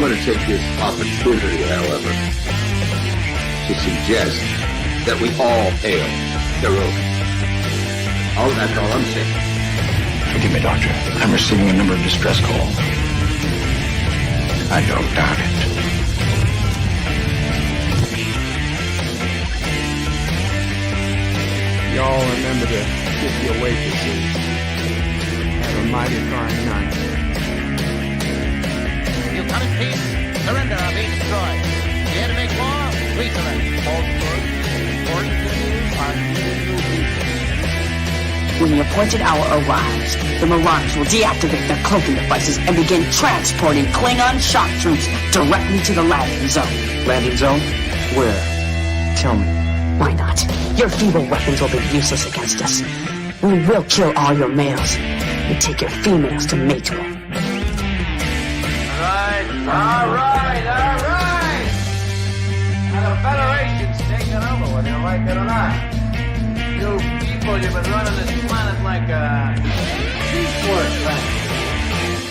want to take this opportunity, however, to suggest that we all hail Kiroga. Oh, that's all I'm saying. Forgive me, Doctor. I'm receiving a number of distress calls. I don't doubt it. Y'all remember the 50 waitresses. Have a mighty fine night. You come in peace, surrender or be destroyed. Here to make war, we surrender. Falsehood, important to you are new people. When the appointed hour arrives, the Marauders will deactivate their cloaking devices and begin transporting Klingon shock troops directly to the landing zone. Landing zone? Where? Tell me. Why not? Your feeble weapons will be useless against us. We will kill all your males and take your females to mate with. All right. Now the Federation's taking over, whether you like it or not. You people, you've been running this planet like a piecework factory.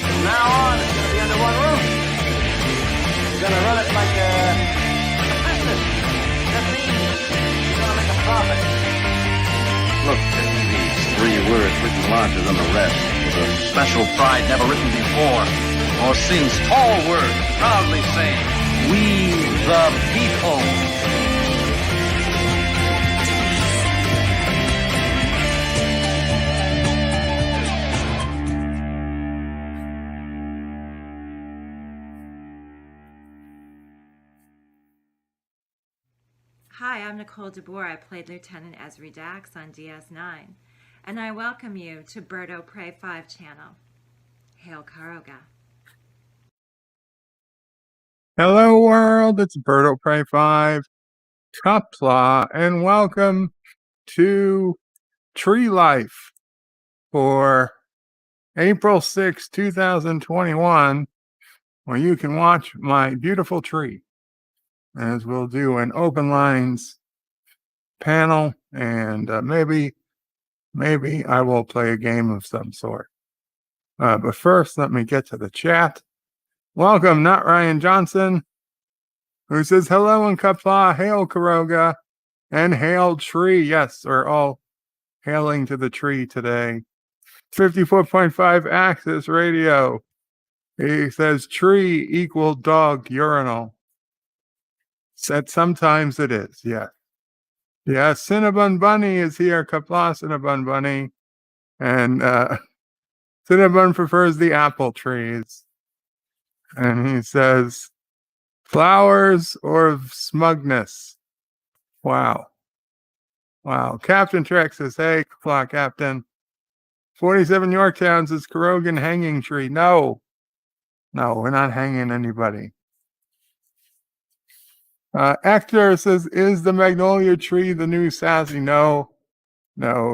From now on, it's gonna be under one roof. You're gonna run it like a business. That means you're gonna make a profit. Look, these 3 words written larger than the rest, with a special pride never written before or since. Tall words, proudly saying, "We the people." Hi, I'm Nicole DeBoer. I played Lieutenant Ezri Dax on DS9, and I welcome you to Bird O' Prey 5 channel. Hail Kiroga. Hello world, it's Bird O' Prey 5, Qapla', and welcome to Tree Life for April 6, 2021, where you can watch my beautiful tree as we'll do an open lines panel, and maybe I will play a game of some sort. But first, let me get to the chat. Welcome, Not Ryan Johnson, who says, hello and Qapla', hail Kiroga, and hail tree. Yes, we're all hailing to the tree today. 54.5 Axis Radio. He says, tree equal dog urinal. Said sometimes it is, yeah. Yeah, Cinnabon Bunny is here, Qapla' Cinnabon Bunny. And Cinnabon prefers the apple trees. And he says, flowers or smugness? Wow. Captain Trek says, hey, Qapla' Captain. 47 Yorktown says, Kirogan hanging tree. No, we're not hanging anybody. Hector says, is the magnolia tree the new Sassy? No,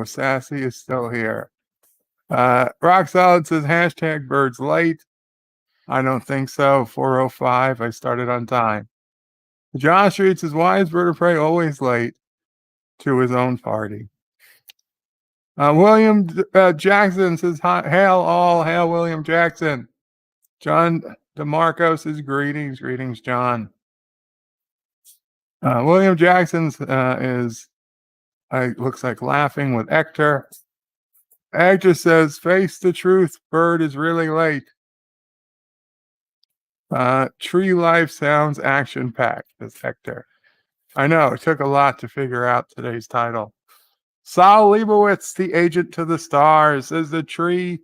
Sassy is still here. Rock Solid says, hashtag birds late. I don't think so. 4:05. I started on time. Josh Street says, why is Bird of Prey always late to his own party? William Jackson says, hail all, hail William Jackson. John DeMarco says, greetings, John. William Jackson is looks like laughing with Hector. Hector says, face the truth, Bird is really late. Tree Life sounds action-packed, says Hector. I know, it took a lot to figure out today's title. Saul Leibowitz, the agent to the stars, says the tree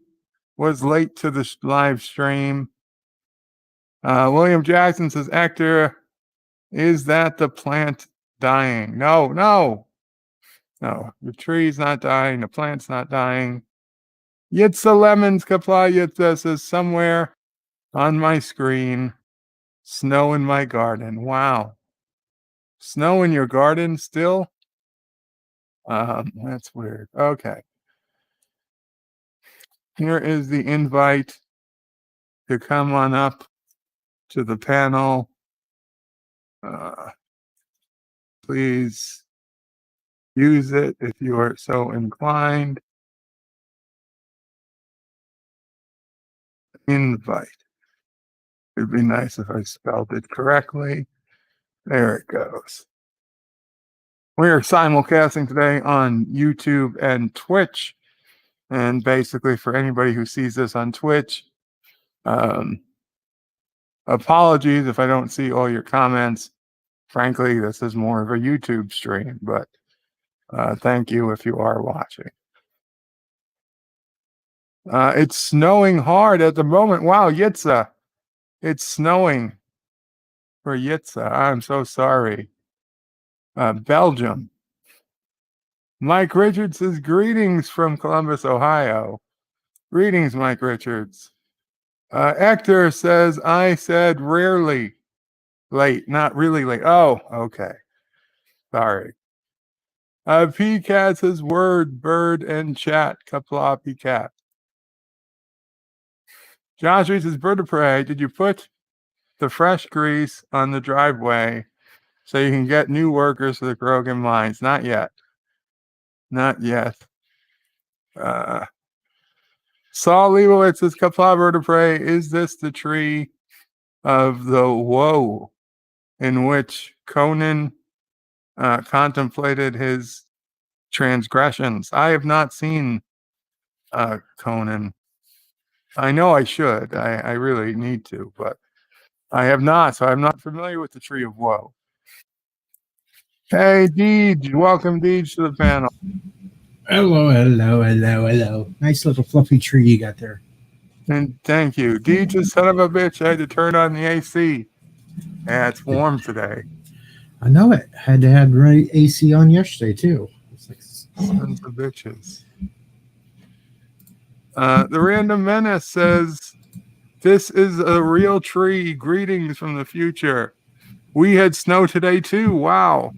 was late to the live stream. William Jackson says, Hector, is that the plant dying? No. The tree's not dying. The plant's not dying. Yitza Lemons, Qapla' Yitza says, somewhere on my screen, snow in my garden. Wow. Snow in your garden still? That's weird. Okay. Here is the invite to come on up to the panel. Please use it if you are so inclined. Invite. It'd be nice if I spelled it correctly. There it goes. We are simulcasting today on YouTube and Twitch. And basically, for anybody who sees this on Twitch, apologies if I don't see all your comments. Frankly, this is more of a YouTube stream, but thank you if you are watching. It's snowing hard at the moment. Wow, Yitza. It's snowing for Yitza. I'm so sorry. Belgium. Mike Richards says, greetings from Columbus, Ohio. Greetings, Mike Richards. Hector says, I said rarely late, not really late. Oh, okay. Sorry. P-Cat says, word, bird, and chat. Kapla, P-Cat. Josh Reed says, bird of prey, did you put the fresh grease on the driveway so you can get new workers for the Grogan mines? Not yet. Not yet. Saul Leibowitz says, Kapla, bird of prey, is this the tree of the woe in which Conan contemplated his transgressions? I have not seen Conan. I know I should. I really need to, but I have not, so I'm not familiar with the tree of woe. Hey, Deej. Welcome, Deej, to the panel. Hello. Nice little fluffy tree you got there. And thank you. Deej, you son of a bitch. I had to turn on the AC. Yeah, it's warm today. I know it. Had to have AC on yesterday, too. It's like sons of bitches. The Random Menace says, this is a real tree. Greetings from the future. We had snow today, too. Wow.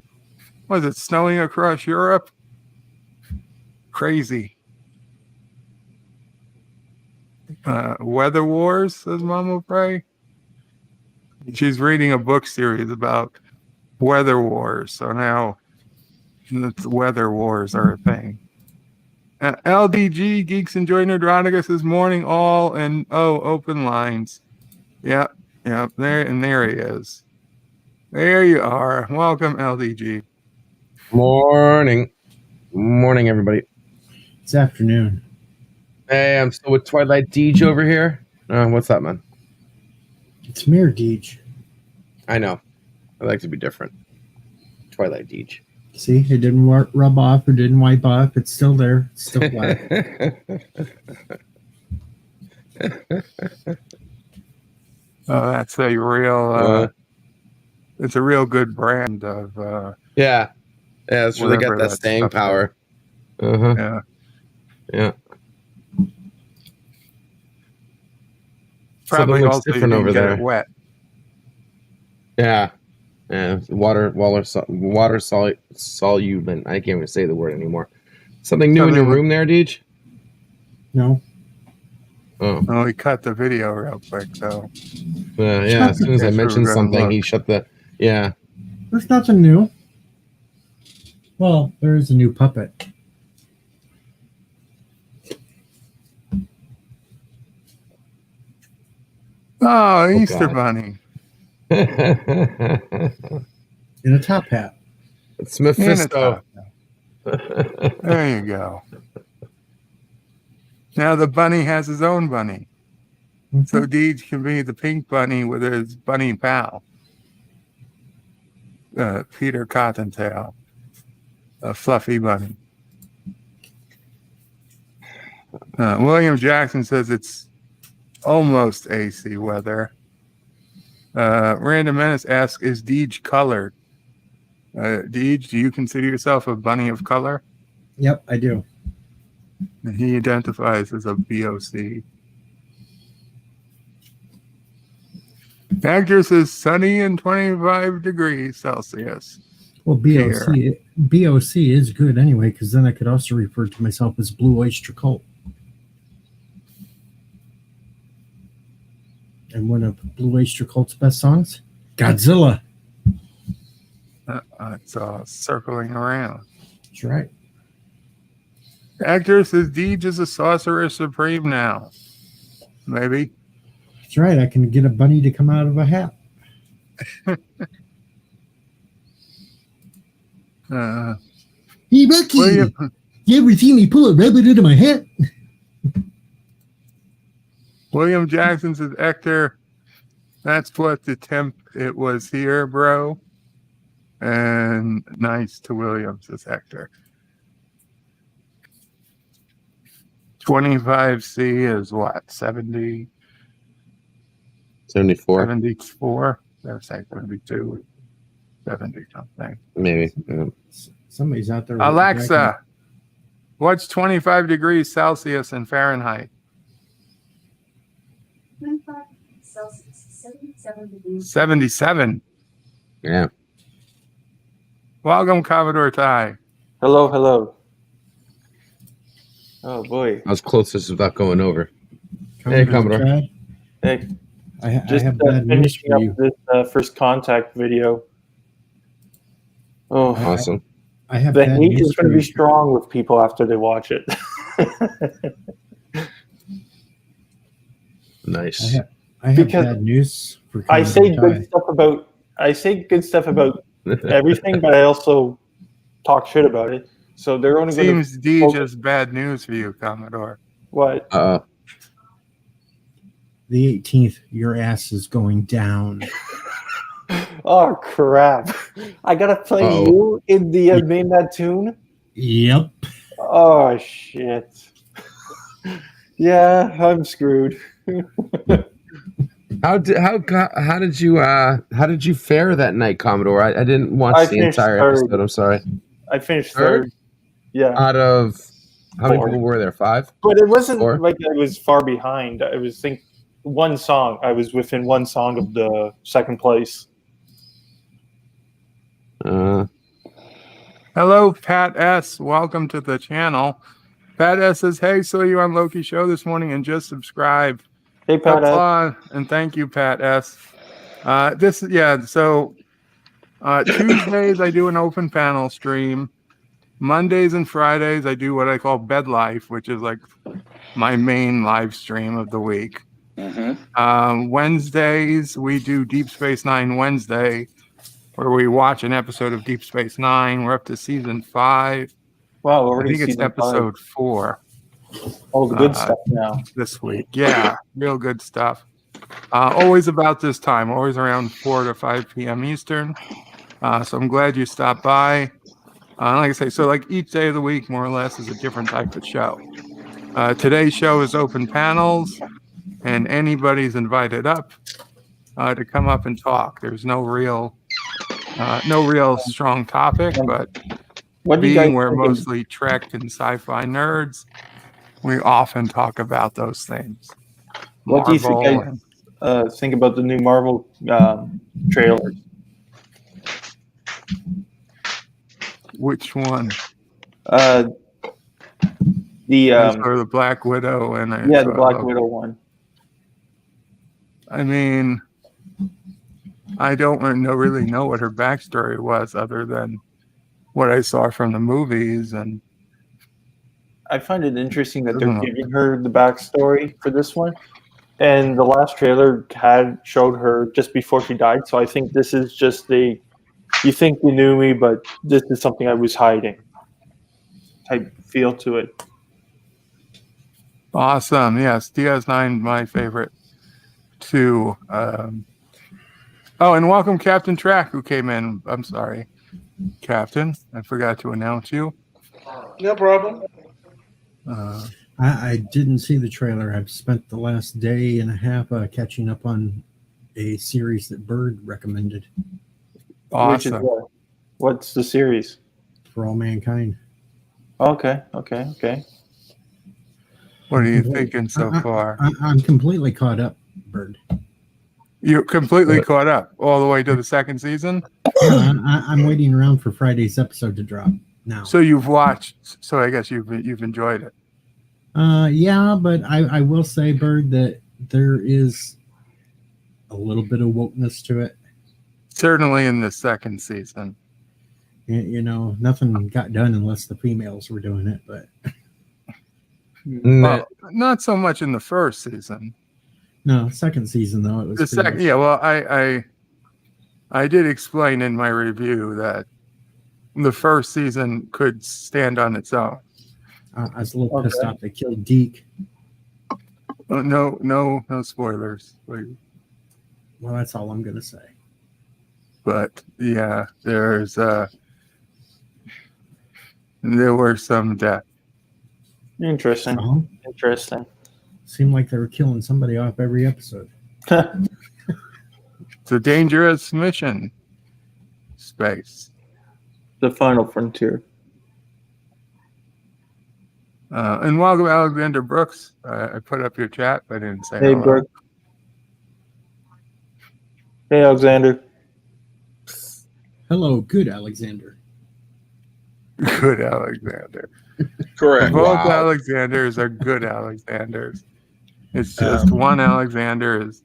Was it snowing across Europe? Crazy. Weather Wars, says Mama Pray. She's reading a book series about weather wars. So now the weather wars are a thing. LDG, Geeks Enjoy Nerdronicus, this morning all and open lines. Yep, there he is. There you are. Welcome, LDG. Morning, everybody. It's afternoon. Hey, I'm still with Twilight Deej over here. What's up, man? It's Mirror Deej. I know. I like to be different. Twilight Deej. See, it didn't rub off or didn't wipe off. It's still there. It's still black. Oh, that's a real. It's a real good brand of. Yeah, it's really got that staying power. Yeah. Probably also different over there. Wet. Yeah. Water soluble. I can't even say the word anymore. Something new in your room there, Deej? No. Oh, he cut the video real quick, so. Yeah, as soon as I mentioned something, he shut the. Yeah. There's nothing new. Well, there is a new puppet. Oh, Easter Bunny. In a top hat. It's Mephisto. There you go. Now the bunny has his own bunny. Mm-hmm. So Deej can be the pink bunny with his bunny pal. Peter Cottontail. A fluffy bunny. William Jackson says it's almost AC weather. Random Menace asks, is Deej colored? Deej, do you consider yourself a bunny of color? Yep, I do. And he identifies as a BOC. Actor says sunny and 25 degrees Celsius. Well, BOC is good anyway, because then I could also refer to myself as Blue Oyster Cult. And one of Blue Oyster Cult's best songs, Godzilla. It's circling around. That's right. Actor says Deej is a sorcerer supreme now. Maybe. That's right. I can get a bunny to come out of a hat. Hey, Bucky, William, you ever see me pull a rabbit out of my hat? William Jackson says, Hector, that's what the temp it was here, bro. And nice to William, says Hector. 25C is what? 70? 74, 74? There's like 72. 70 something. maybe. Yeah. Somebody's out there. Alexa, what's 25 degrees Celsius in Fahrenheit? 25 Celsius, 77 degrees. 77. Yeah. Welcome, Commodore Ty. Hello, hello. Oh boy. I was closest without going over. Hey, Commodore. Chad, Hey, I just have bad news finishing for up you. this first contact video. Oh, Awesome. I have the bad hate news is for going to be you. strong with people after they watch it. Nice. I have Because bad news for I say Commodore good stuff about everything, but I also talk shit about it. So they're only going Seems D just bad news for you, Commodore. what? The 18th, your ass is going down. Oh crap! I gotta play Uh-oh. you in the name that tune. Yep. Oh shit! Yeah, I'm screwed. How did you fare that night, Commodore? I didn't watch I the finished entire third. episode. I'm sorry. I finished Third? third. Yeah, Out of how many Four. people were there? 5? but it wasn't Four? like I was far behind. I was one song. I was within one song of the second place. Hello, Pat S. Welcome to the channel. Pat S says, hey, saw you on Loki show this morning and just subscribe. Hey, Pat. And thank you, Pat S. So Tuesdays I do an open panel stream. Mondays and Fridays I do what I call Bed Life, which is like my main live stream of the week. Wednesdays we do Deep Space Nine Wednesday, where we watch an episode of Deep Space Nine. We're up to season 5. Wow, I already think it's season episode 4 all the good stuff now. this week. Yeah, real good stuff. Always about this time, always around 4 to 5 p.m. Eastern. So I'm glad you stopped by. Like I say, so like each day of the week, more or less, is a different type of show. Today's show is open panels, and anybody's invited up to come up and talk. There's no real strong topic, but What do you being guys we're think mostly Trek and sci-fi nerds, we often talk about those things. What do you think Marvel and- think about the new Marvel trailers? Which one? The Or the Black Widow and the Black Widow one. I mean, I don't really know what her backstory was, other than what I saw from the movies. And I find it interesting that they're giving her the backstory for this one. And the last trailer showed her just before she died. So I think this is just you think you knew me, but this is something I was hiding type feel to it. awesome, yes, DS9, my favorite too. And welcome Captain Track, who came in. I'm sorry, Captain, I forgot to announce you. No problem. I didn't see the trailer. I've spent the last day and a half catching up on a series that Bird recommended. Awesome. Which is what's the series? For All Mankind. Okay. What are you thinking so far? I'm completely caught up, Bird. You're completely caught up all the way to the second season? Yeah, I'm waiting around for Friday's episode to drop now. So you've watched, so I guess you've enjoyed it. Yeah, but I will say, Bird, that there is a little bit of wokeness to it. Certainly in the second season. You know, nothing got done unless the females were doing it, but Well, not so much in the first season. No, second season though. It was The pretty second, much- yeah. Well, I did explain in my review that the first season could stand on its own. I was a little pissed Okay. off they killed Deke. No spoilers, please. Well, that's all I'm gonna say. But yeah, there were some deaths. Interesting. So, Interesting. seemed like they were killing somebody off every episode. It's a dangerous mission. Space. The final frontier. And welcome, Alexander Brooks. I put up your chat, but I didn't say Hey, hello. Brooke. Hey, Alexander. Hello, good Alexander. Good Alexander. Correct. Both Wow. Alexanders are good Alexanders. It's just one Alexander is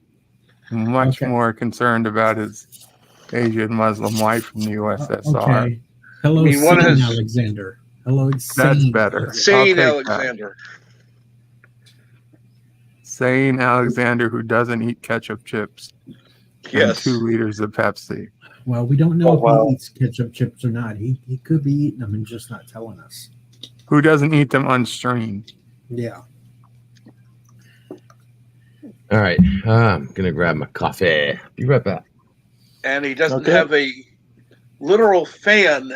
much Okay. more concerned about his Asian Muslim wife from the USSR. Okay. Hello, I mean, one sane has- Alexander. Hello, That's sane. better. I'll Sane take that. Alexander. Sane Alexander who doesn't eat ketchup chips and Yes. 2 liters of Pepsi. Well, we don't know Oh, if wow. he eats ketchup chips or not. He could be eating them and just not telling us. Who doesn't eat them on stream. Yeah. All right. I'm going to grab my coffee. Be right back. And he doesn't Okay. have a literal fan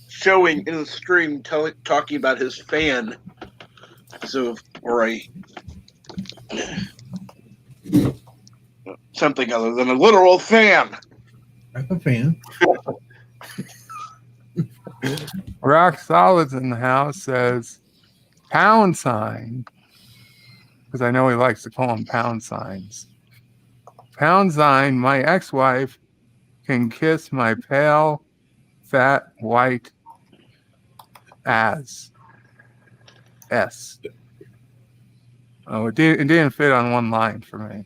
showing in the stream talking about his fan. So, or something other than a literal fan. I'm a fan. Rock Solid's in the house says pound sign, because I know he likes to call them pound signs. Pound sign, my ex-wife can kiss my pale, fat, white ass. S. Oh, it didn't fit on one line for me.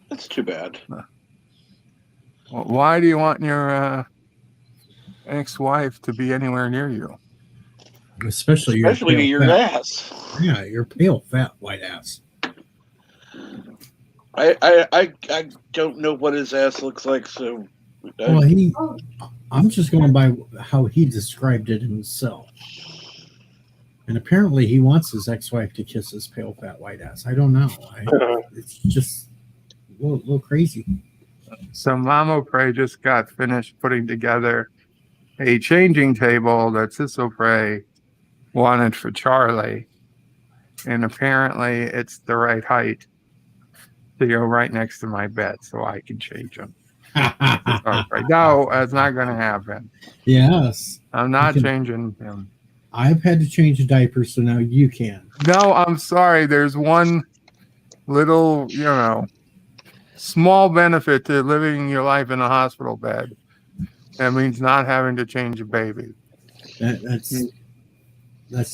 That's too bad. Why do you want your ex-wife to be anywhere near you? Especially your Especially pale your fat, ass. Yeah, your pale, fat, white ass. I don't know what his ass looks like, so Well, I'm just going by how he described it himself. And apparently he wants his ex-wife to kiss his pale, fat, white ass. I don't know. It's just a little crazy. So Mamo Prey just got finished putting together a changing table that Sisso Prey wanted for Charlie. And apparently it's the right height to go right next to my bed so I can change them. No, that's not going to happen. Yes. I'm not You can- changing him. I've had to change a diaper, so now you can. No, I'm sorry. There's one little, small benefit to living your life in a hospital bed. That means not having to change a baby. That's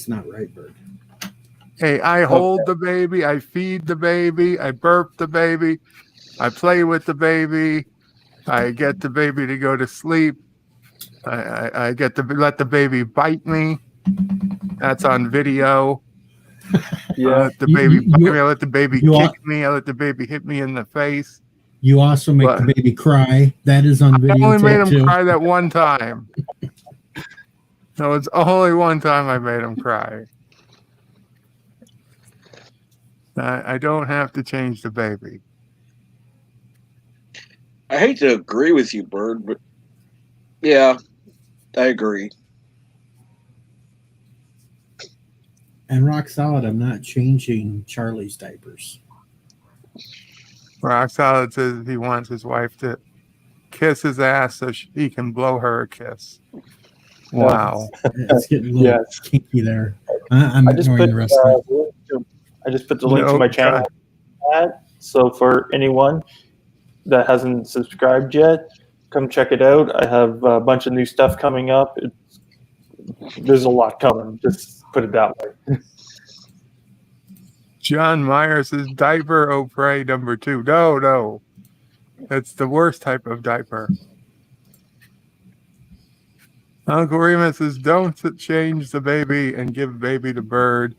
not right, Bert. Hey, I hold the baby, I feed the baby, I burp the baby, I play with the baby, I get the baby to go to sleep, I get to let the baby bite me. That's on video. Yeah. I let the baby bite me, I let the baby you kick are- me, I let the baby hit me in the face. You also make What? the baby cry. That is on I video only made him too. cry that one time. No, it's only one time I made him cry. I don't have to change the baby. I hate to agree with you, Bird, but yeah, I agree. And rock solid, I'm not changing Charlie's diapers. Rock Solid says he wants his wife to kiss his ass so he can blow her a kiss. Wow. It's getting a little Yes. kinky there. I'm I just ignoring put the rest of it. I just put the link to my channel. So for anyone that hasn't subscribed yet, come check it out. I have a bunch of new stuff coming up. There's a lot coming. Just put it that way. John Myers says diaper oh pray number 2. No. That's the worst type of diaper. Uncle Remus says don't change the baby and give baby to Bird.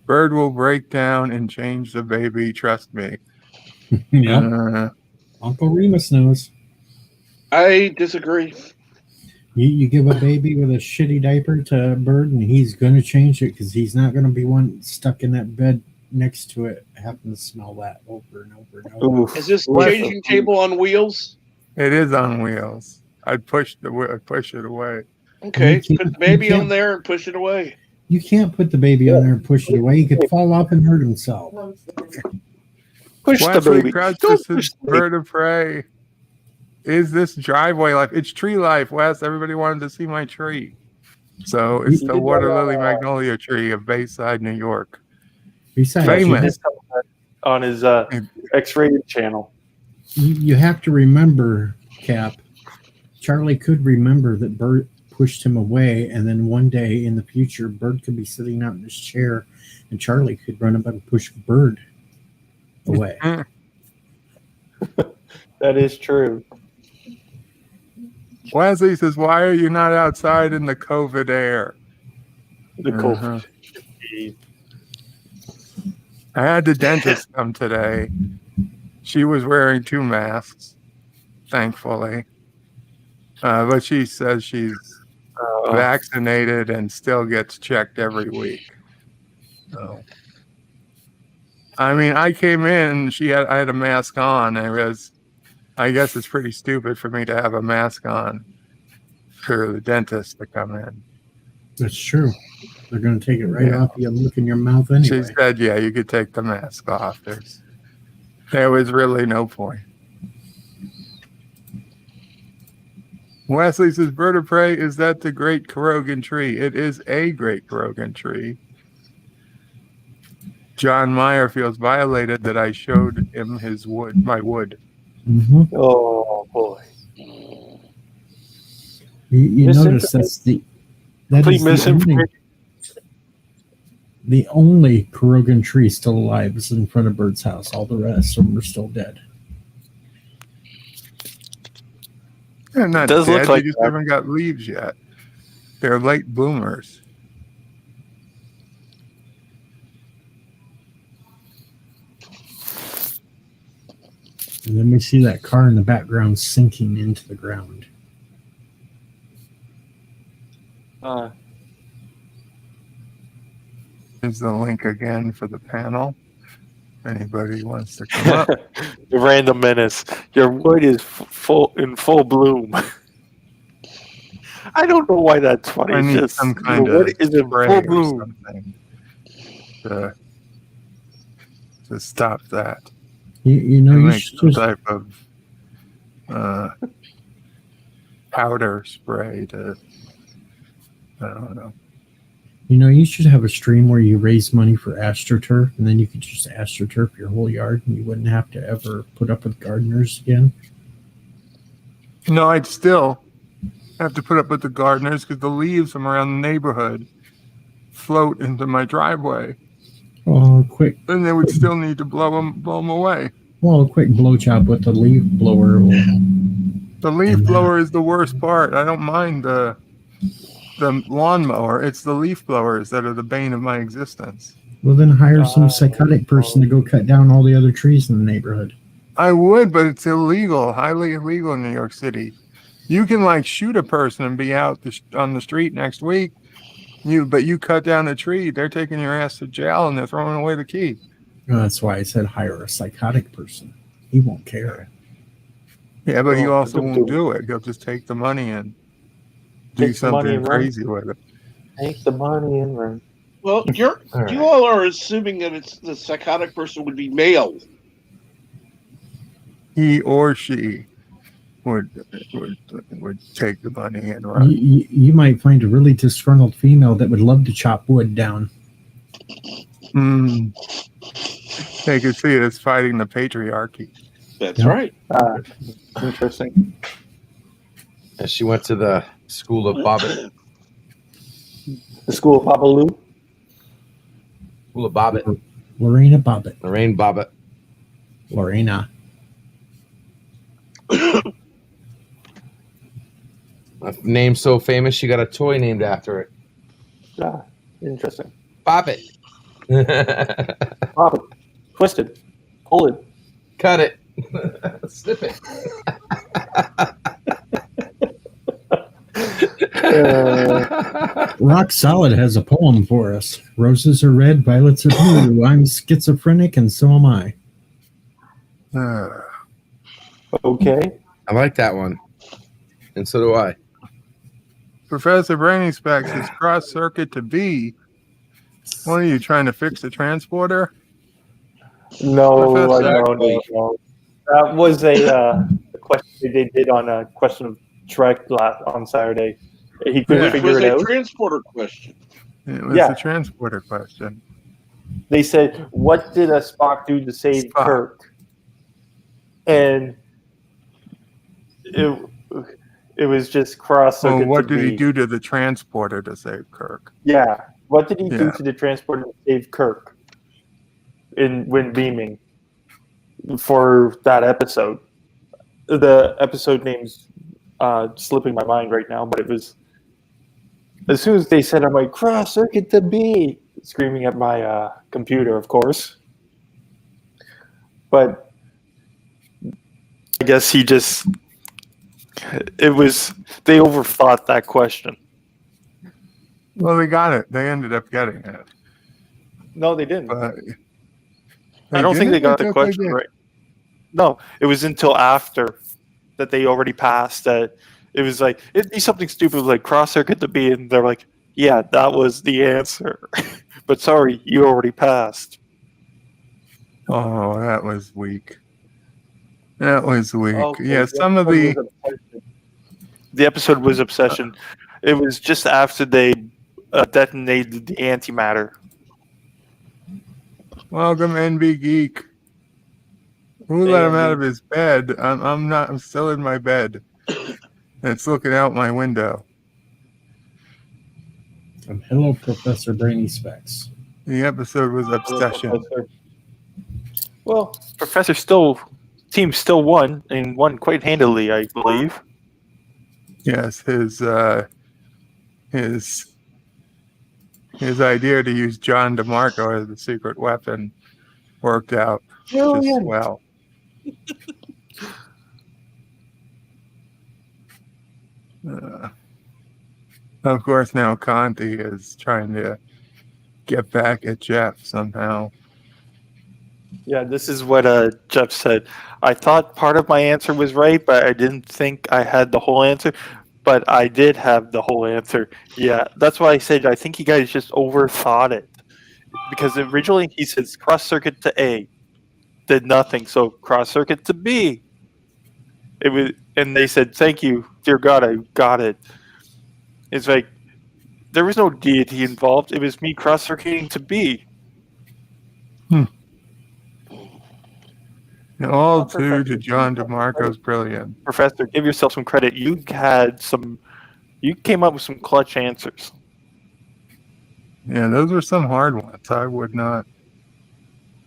Bird will break down and change the baby. Trust me. Yep. Uncle Remus knows. I disagree. You give a baby with a shitty diaper to a bird, and he's going to change it because he's not going to be one stuck in that bed next to it, having to smell that over and over and over. Is this changing table on wheels? It is on wheels. I'd push it away. Okay, put the baby on there and push it away. You can't put the baby on there and push it away. He could fall off and hurt himself. Push the Wesley baby. Crescent's Bird of Prey. Is this driveway life? It's tree life, Wes. Everybody wanted to see my tree. So it's the water lily magnolia tree of Bayside, New York. Besides, Famous. On his X-rated channel. You have to remember, Cap, Charlie could remember that Bert pushed him away, and then one day in the future, Bert could be sitting out in his chair, and Charlie could run up and push Bird away. That is true. Wesley says, "Why are you not outside in the COVID air?" The COVID. I had the dentist come today. She was wearing 2 masks, thankfully. But she says she's vaccinated and still gets checked every week. So, I mean, I came in, I had a mask on. I guess it's pretty stupid for me to have a mask on for the dentist to come in. That's true. They're going to take it right off you and look in your mouth anyway. She said, yeah, you could take the mask off. There was really no point. Wesley says, Bird of Prey, is that the Great Carogan tree? It is a Great Carogan tree. John Meyer feels violated that I showed him my wood. Mm-hmm. Oh, boy. You notice that's the only Carogan tree still alive is in front of Bird's house. All the rest of them are still dead. They're not does dead. Look like they just that. haven't got leaves yet. They're late bloomers. And then we see that car in the background sinking into the ground. Here's the link again for the panel. Anybody wants to come up? The Random Menace. Your wood is in full bloom. I don't know why that's funny. I It's need just some kind your of wood is in spray full or bloom. something to stop that. You know, And you make should some just, type of powder spray to, I don't know. you should have a stream where you raise money for AstroTurf, and then you could just AstroTurf your whole yard, and you wouldn't have to ever put up with gardeners again. No, I'd still have to put up with the gardeners because the leaves from around the neighborhood float into my driveway. Oh, quick! And they would still need to blow them away. Well, a quick blow job with the leaf blower. The leaf blower is the worst part. I don't mind the lawnmower. It's the leaf blowers that are the bane of my existence. Well, then hire some psychotic person to go cut down all the other trees in the neighborhood. I would, but it's illegal, highly illegal in New York City. You can shoot a person and be out on the street next week. But you cut down a tree, they're taking your ass to jail and they're throwing away the key. Well, that's why I said hire a psychotic person. He won't care. Yeah, but he also won't do it. He'll just take the money and do Take the money something and run. crazy with it. Take the money and run. Well, you all are assuming that it's the psychotic person would be male. He or she would take the money and run. You might find a really disgruntled female that would love to chop wood down. They could see it as fighting the patriarchy. That's right. Interesting. And she went to the school of Bobbitt. The school of Babalu? School of Bobbitt. Lorena Bobbitt. Lorraine Bobbitt. Lorena. A name so famous, she got a toy named after it. Yeah, interesting. Bobbitt. Pop it. Twist it. Pull it. Cut it. Snip it. Rock Solid has a poem for us. Roses are red, violets are blue. I'm schizophrenic, and so am I. Okay. I like that one. And so do I. Professor Brainy Specs is cross circuit to B. What are you trying to fix the transporter? No, Professor- no. That was a question they did on a question of Trek on Saturday. He couldn't Yeah. It figure was it a out. transporter question. It was Yeah. the transporter question. They said, "What did a Spock do to save Spock. Kirk?" And it was just cross circuit. Well, what to did he B. do to the transporter to save Kirk? Yeah. What did he do Yeah. to the transporter to save Kirk when beaming for that episode? The episode name's slipping my mind right now, but it was as soon as they said, I'm like, cross circuit to B, screaming at my computer, of course. But I guess they overthought that question. Well, they got it. They ended up getting it. No, they didn't. But I don't think they got the did? question right. No, it was until after that they already passed that it was like, it'd be something stupid like cross circuit to B, and they're like, yeah, that was the answer. But sorry, you already passed. Oh, that was weak. That was weak. Okay, Yeah, some of the episode was Obsession. It was just after they detonated the antimatter. welcome NB Geek. Who let him out of his bed? I'm not. I'm still in my bed. It's looking out my window. Hello, Professor Brainy Specs. The episode was Obsession. Well, team still won, and won quite handily, I believe. Yes, his idea to use John DeMarco as the secret weapon worked out just well. Of course, now Conti is trying to get back at Jeff somehow. Yeah, this is what Jeff said. I thought part of my answer was right, but I didn't think I had the whole answer. But I did have the whole answer. Yeah, that's why I said I think you guys just overthought it. Because originally he says cross circuit to A, did nothing. So cross circuit to B. It was, and they said, "Thank you, dear God, I got it." It's like there was no deity involved. It was me cross circuiting to B. All due to John DeMarco's brilliance. Professor, give yourself some credit. You came up with some clutch answers. Yeah, those were some hard ones. I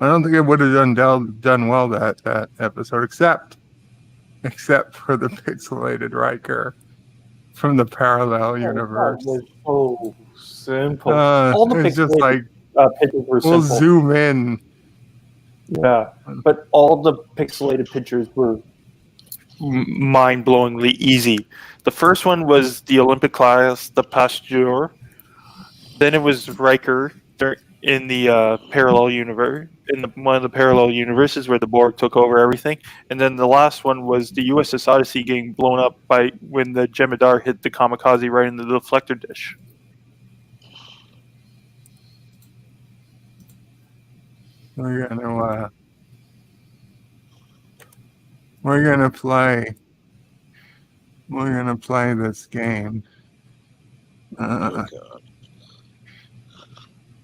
don't think I would have done well that episode, except for the pixelated Riker from the parallel universe. That was so simple. It's just like pictures were we'll simple. zoom in. Yeah, but all the pixelated pictures were mind-blowingly easy. The first one was the Olympic class, the Pasteur. Then it was Riker in the parallel universe, one of the parallel universes where the Borg took over everything. And then the last one was the USS Odyssey getting blown up by when the Jem'Hadar hit the kamikaze right in the deflector dish. We're gonna play this game. Oh, God.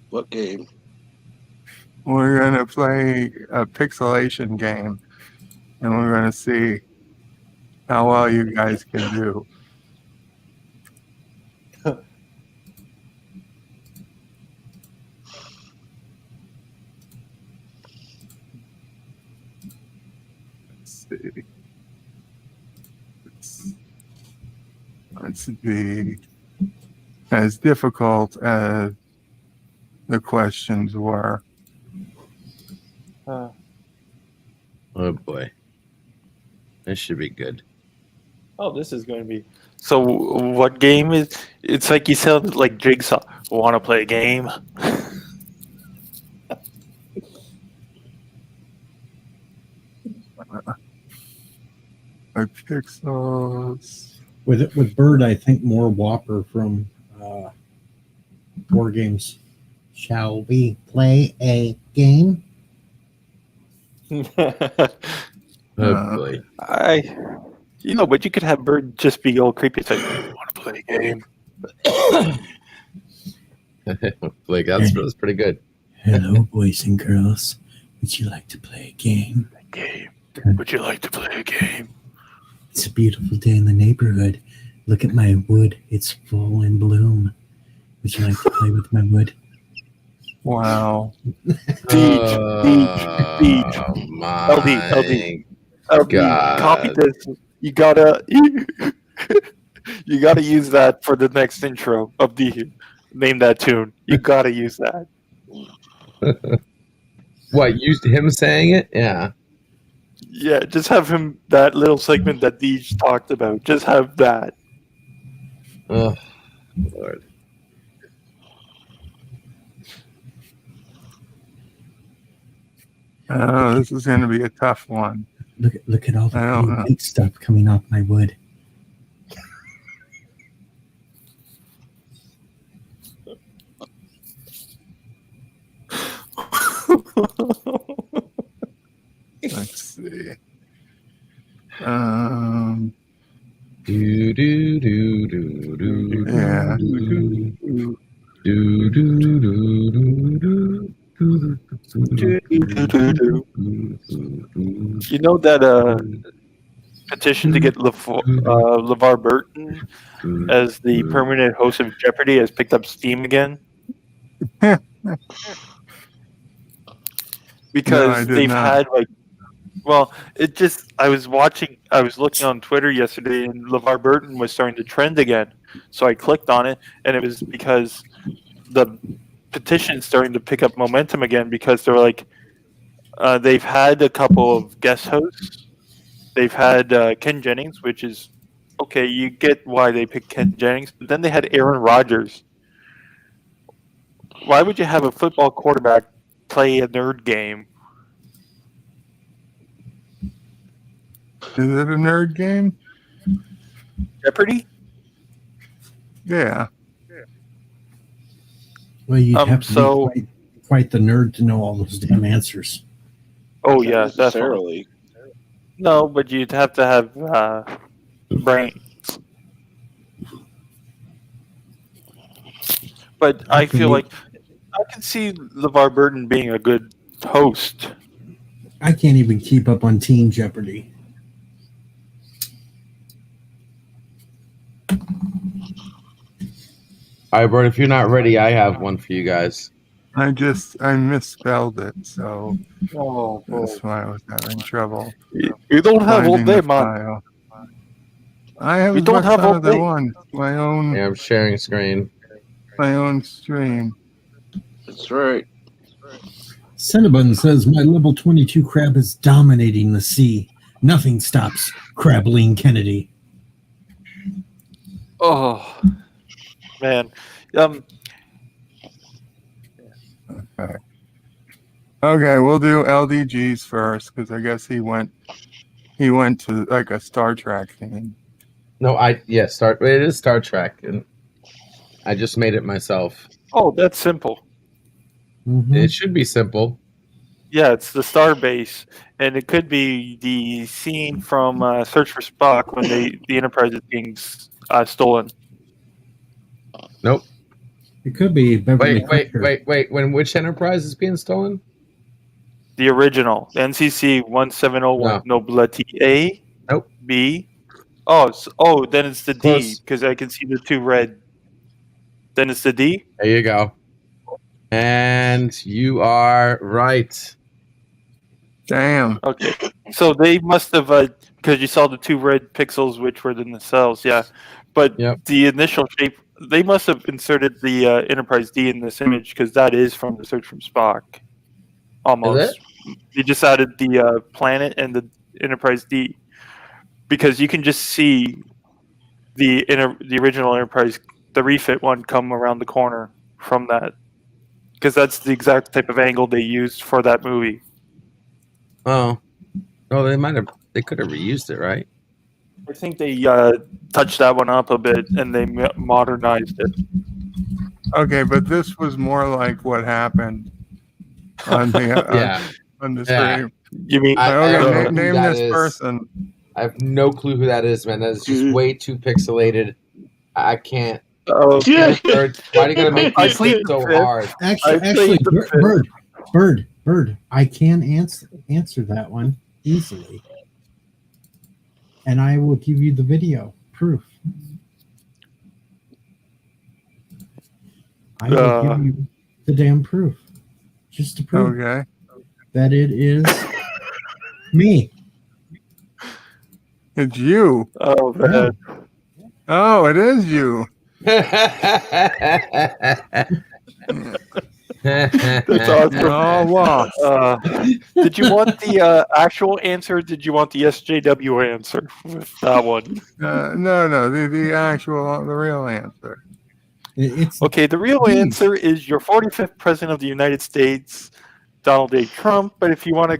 What game? We're gonna play a pixelation game, and we're gonna see how well you guys can do. Let's see. Let's be as difficult as the questions were. Uh, Oh boy, this should be good. oh, this is going to be. So, what game is? It's like you sound like Jigsaw. Want to play a game? Like pixels. With Bird, I think more Whopper from War Games. Shall we play a game? Oh boy. But you could have Bird just be all creepy. It's like, want to play a game? Like that's pretty good. Hello, boys and girls. Would you like to play a game? Would you like to play a game? It's a beautiful day in the neighborhood. Look at my wood. It's full in bloom. Would you like to play with my wood? Wow. Deej. My LD. God. Copy this. You gotta use that for the next intro of the name that tune. You gotta use that. What, used him saying it? Yeah. Yeah, just have him that little segment that Deej talked about. Just have that. Oh, Lord. Oh, this is going to be a tough one. Look at all I don't the know. white stuff coming off my wood. Let's see. Do do do do do. Yeah. Do do do do do. You know that petition to get LeVar Burton as the permanent host of Jeopardy has picked up steam again? Because No, I did they've not. had I was looking on Twitter yesterday and LeVar Burton was starting to trend again. So I clicked on it and it was because the petition's starting to pick up momentum again because they're like, they've had a couple of guest hosts. They've had Ken Jennings, which is okay. You get why they picked Ken Jennings, but then they had Aaron Rodgers. Why would you have a football quarterback play a nerd game? Is it a nerd game? Jeopardy? Yeah. Well, you'd have to so- be quite the nerd to know all those damn answers. Oh Not yeah, definitely. necessarily. No, but you'd have to have brains. But I feel like I can see LeVar Burton being a good host. I can't even keep up on Team Jeopardy. All right, Bert, if you're not ready, I have one for you guys. I misspelled it, so Oh, that's why I was having trouble. you don't have all finding day, the man. file. I have You as don't much have time all as I day. want. My own Yeah, I'm sharing screen. stream. That's right. Cinnabon says, my level 22 crab is dominating the sea. Nothing stops Crabline Kennedy. Oh man, Okay, we'll do LDGs first because I guess he went to like a Star Trek thing. No, it is Star Trek, and I just made it myself. oh, that's simple. Mhm. It should be simple. Yeah, it's the star base, and it could be the scene from Search for Spock when the Enterprise is being stolen. Nope. It could be Beverly Wait. Crusher. When which Enterprise is being stolen? The original NCC 1701 Nobility A. Nope. B. Then it's the D Close. because I can see the two red. Then it's the D. There you go. And you are right. Damn. Okay, so they must have because you saw the two red pixels, which were the nacelles. Yeah, but Yep. the initial shape, they must have inserted the Enterprise D in this image because that is from the Search from Spock. Almost. They just added the planet and the Enterprise D because you can just see the original Enterprise, the refit one, come around the corner from that because that's the exact type of angle they used for that movie. Oh, they could have reused it, right? I think they touched that one up a bit and they modernized it. Okay, but this was more like what happened on the on the stream. You mean name this person? I have no clue who that is, man. That's just way too pixelated. I can't. Oh, yeah. Why do you gotta make me think so hard? Actually, Bird, I can answer that one easily, and I will give you the video proof. I will give you the damn proof, just to prove that it is me. It's you. Oh, man. Oh, it is you. That's awesome. All lost. Did you want the actual answer? Or did you want the SJW answer with that one? No. The real answer. Okay, the real answer is your 45th president of the United States, Donald J. Trump. But if you want to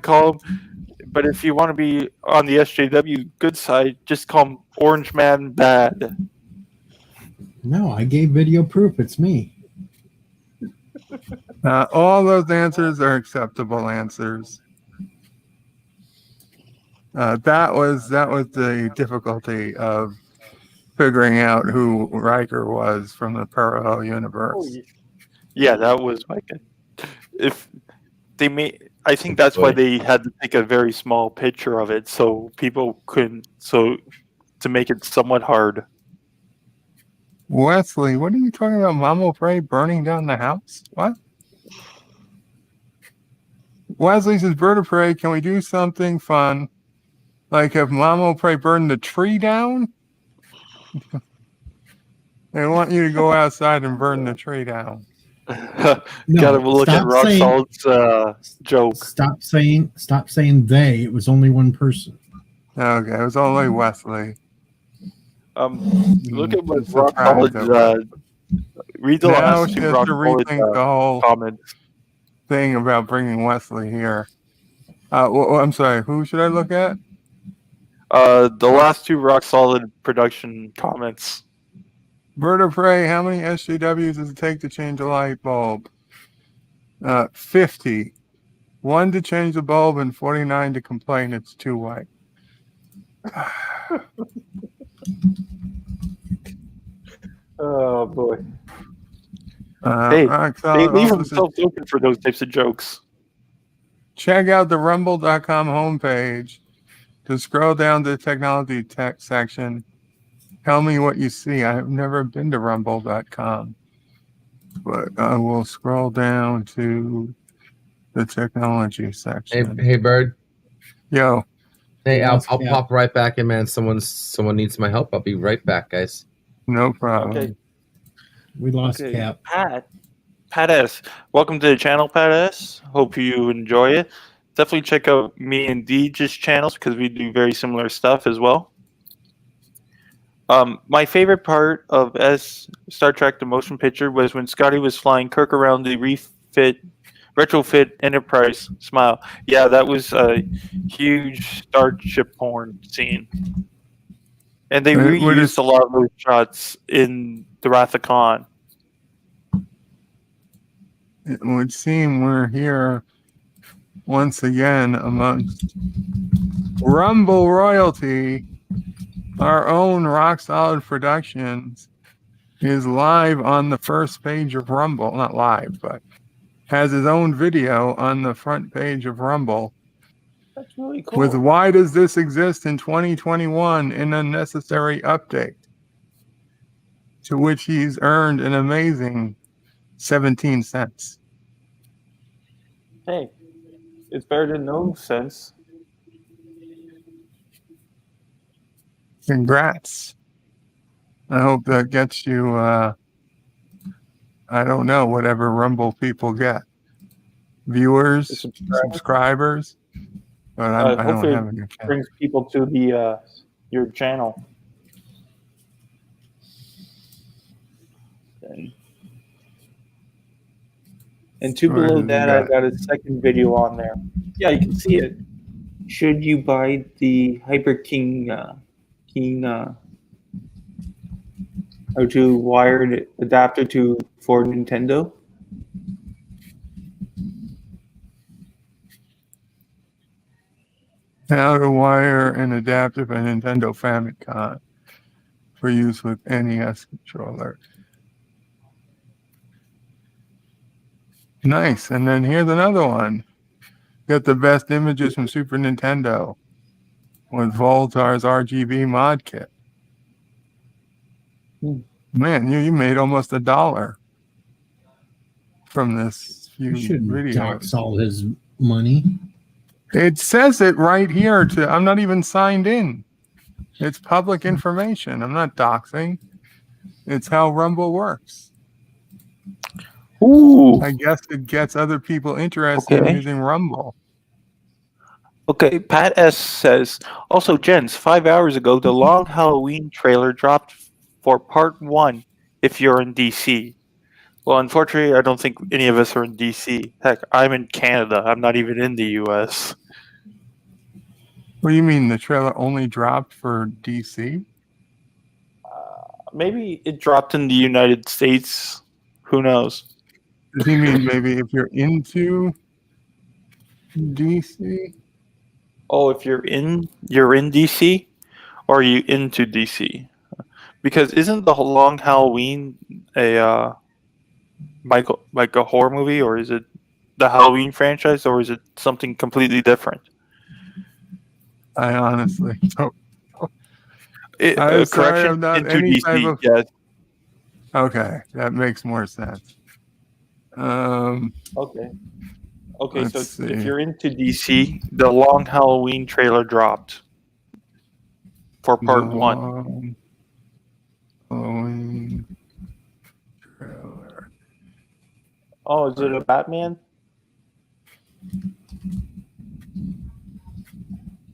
be on the SJW good side, just call him Orange Man Bad. No, I gave video proof. It's me. All those answers are acceptable answers. That was the difficulty of figuring out who Riker was from the parallel universe. Yeah, that was like I think that's why they had to take a very small picture of it so people couldn't to make it somewhat hard. Wesley, what are you talking about? Mamo Prey burning down the house? What? Wesley says, Bird of Prey, can we do something fun? Like have Mamo Prey burn the tree down? They want you to go outside and burn the tree down. Gotta look at Rock Solid's joke. Stop saying they. It was only one person. Okay, it was only Wesley. Look at what Rock Solid read the last two Rock Solid the whole comments thing about bringing Wesley here. I'm sorry, who should I look at? The last two Rock Solid production comments. Bird of Prey, how many SJWs does it take to change a light bulb? 50. 1 to change the bulb and 49 to complain it's too white. Oh boy. They leave themselves open for those types of jokes. Check out the rumble.com homepage to scroll down to the technology tech section. Tell me what you see. I've never been to rumble.com, but I will scroll down to the technology section. Hey, Bird. Yo. Hey, I'll pop right back in, man. Someone needs my help. I'll be right back, guys. No problem. Okay. We lost Cap. Pat S. Welcome to the channel, Pat S. Hope you enjoy it. Definitely check out me and Deej's channels because we do very similar stuff as well. My favorite part of Star Trek The Motion Picture was when Scotty was flying Kirk around the retrofit Enterprise. Smile. Yeah, that was a huge Starship porn scene. And they reused a lot of those shots in The Wrath of Khan. It would seem we're here once again amongst Rumble royalty. Our own Rock Solid Productions is live on the first page of Rumble. Not live, but has his own video on the front page of Rumble. That's really cool. With Why Does This Exist in 2021? An Unnecessary Update. To which he's earned an amazing 17 cents. Hey, it's better than no sense. Congrats. I hope that gets you I don't know, whatever Rumble people get. Viewers, subscribers. But I don't hopefully have any it account. brings people to the your channel. And two below that, I got a second video on there. Yeah, you can see it. Should you buy the Hyper King or to wired adapter for Nintendo? How to wire an adapter for Nintendo Famicom for use with NES controller. Nice. And then here's another one. Got the best images from Super Nintendo with Voltar's RGB mod kit. Man, you made almost $1 from this few You shouldn't videos. tax all his money. It says it right here. I'm not even signed in. It's public information. I'm not doxing. It's how Rumble works. Ooh. I guess it gets other people interested in using Rumble. Okay, Pat S says, also, gents, 5 hours ago, the Long Halloween trailer dropped for part 1 if you're in DC. Well, unfortunately, I don't think any of us are in DC. Heck, I'm in Canada. I'm not even in the US. What do you mean the trailer only dropped for DC? Maybe it dropped in the United States. Who knows? Does he mean maybe if you're into DC? Oh, if you're in DC, or are you into DC? Because isn't the Long Halloween a like a horror movie, or is it the Halloween franchise, or is it something completely different? I honestly don't. Correction, into DC. Yes. Okay, that makes more sense. Okay. Okay, so Let's see. if you're into DC, the Long Halloween trailer dropped for part 1. Halloween trailer. Oh, is it a Batman?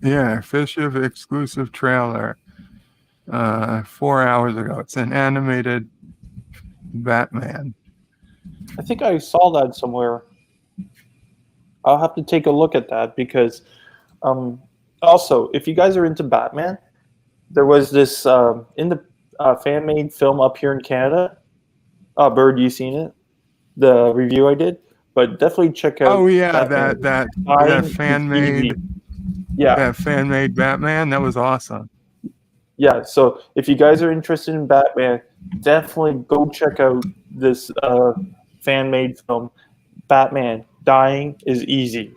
Yeah, Fisher exclusive trailer. 4 hours ago. It's an animated Batman. I think I saw that somewhere. I'll have to take a look at that because also, if you guys are into Batman, there was this in the fan-made film up here in Canada. Bird, you seen it? The review I did? But definitely check out. Oh yeah, Batman. that fan-made that fan-made Batman. That was awesome. Yeah, so if you guys are interested in Batman, definitely go check out this fan-made film, Batman. Dying is easy.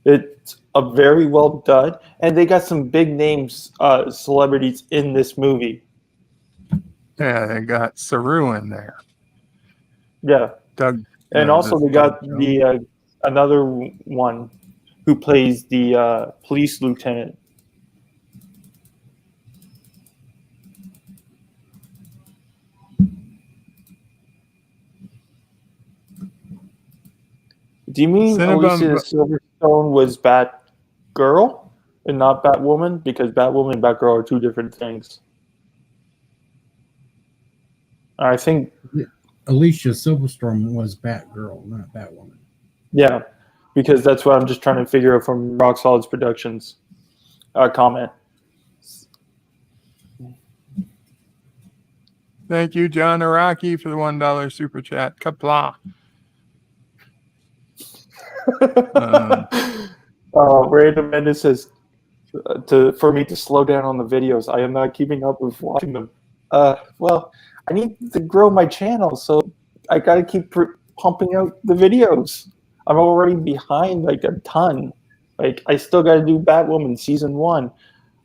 It's a very well done, and they got some big names, celebrities in this movie. Yeah, they got Saru in there. Yeah, Doug, and also they got the another one who plays the police lieutenant. Do you mean Cinnabon- Alicia Silverstone was Batgirl and not Batwoman? Because Batwoman and Batgirl are two different things. I think Alicia Silverstone was Batgirl, not Batwoman. Yeah, because that's what I'm just trying to figure out from Rock Solid's Productions comment. Thank you, John Araki, for the $1 super chat. Kapla. Random Mendes says for me to slow down on the videos. I am not keeping up with watching them. Well, I need to grow my channel, so I got to keep pumping out the videos. I'm already behind like a ton. Like I still got to do Batwoman season 1.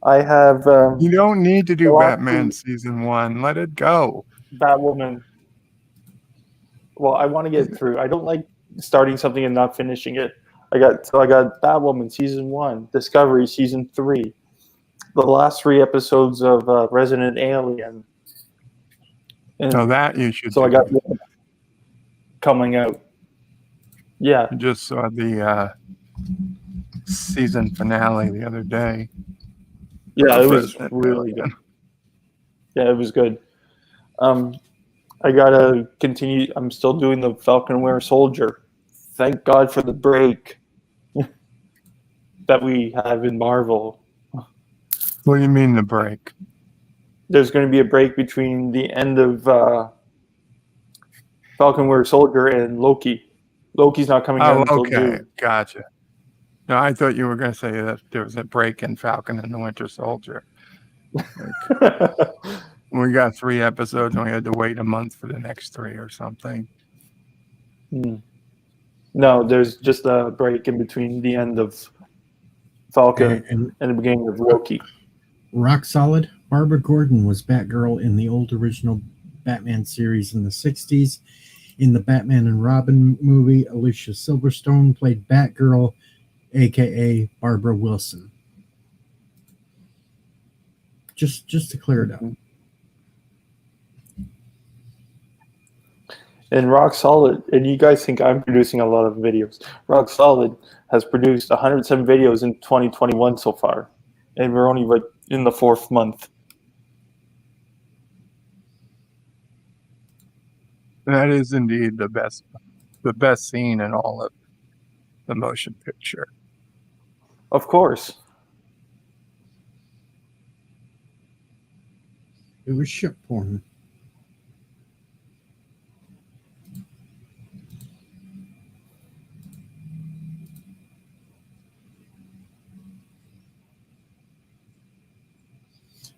I have. You don't need to do Batman season 1. Let it go. Batwoman. Well, I want to get through. I don't like starting something and not finishing it. I got Batwoman season 1, Discovery season 3, the last 3 episodes of Resident Alien, And So that you should. so I do. got coming out. Yeah, I just saw the season finale the other day. yeah, it was President really Biden. good. Yeah, it was good. I gotta continue. I'm still doing the Falcon Winter Soldier. Thank God for the break that we have in Marvel. What do you mean the break? There's going to be a break between the end of Falcon Winter Soldier and Loki. Loki's not coming out Oh, until okay, June. gotcha. No, I thought you were going to say that there was a break in Falcon and the Winter Soldier. We got 3 episodes and we had to wait a month for the next 3 or something. No, there's just a break in between the end of Falcon and the beginning of Loki. Rock solid. Barbara Gordon was Batgirl in the old original Batman series in the 60s. In the Batman and Robin movie, Alicia Silverstone played Batgirl, a.k.a. Barbara Wilson. Just to clear it up. And Rock Solid, and you guys think I'm producing a lot of videos. Rock Solid has produced 107 videos in 2021 so far. And we're only like in the 4th month. That is indeed the best scene in all of the motion picture. Of course. It was ship porn.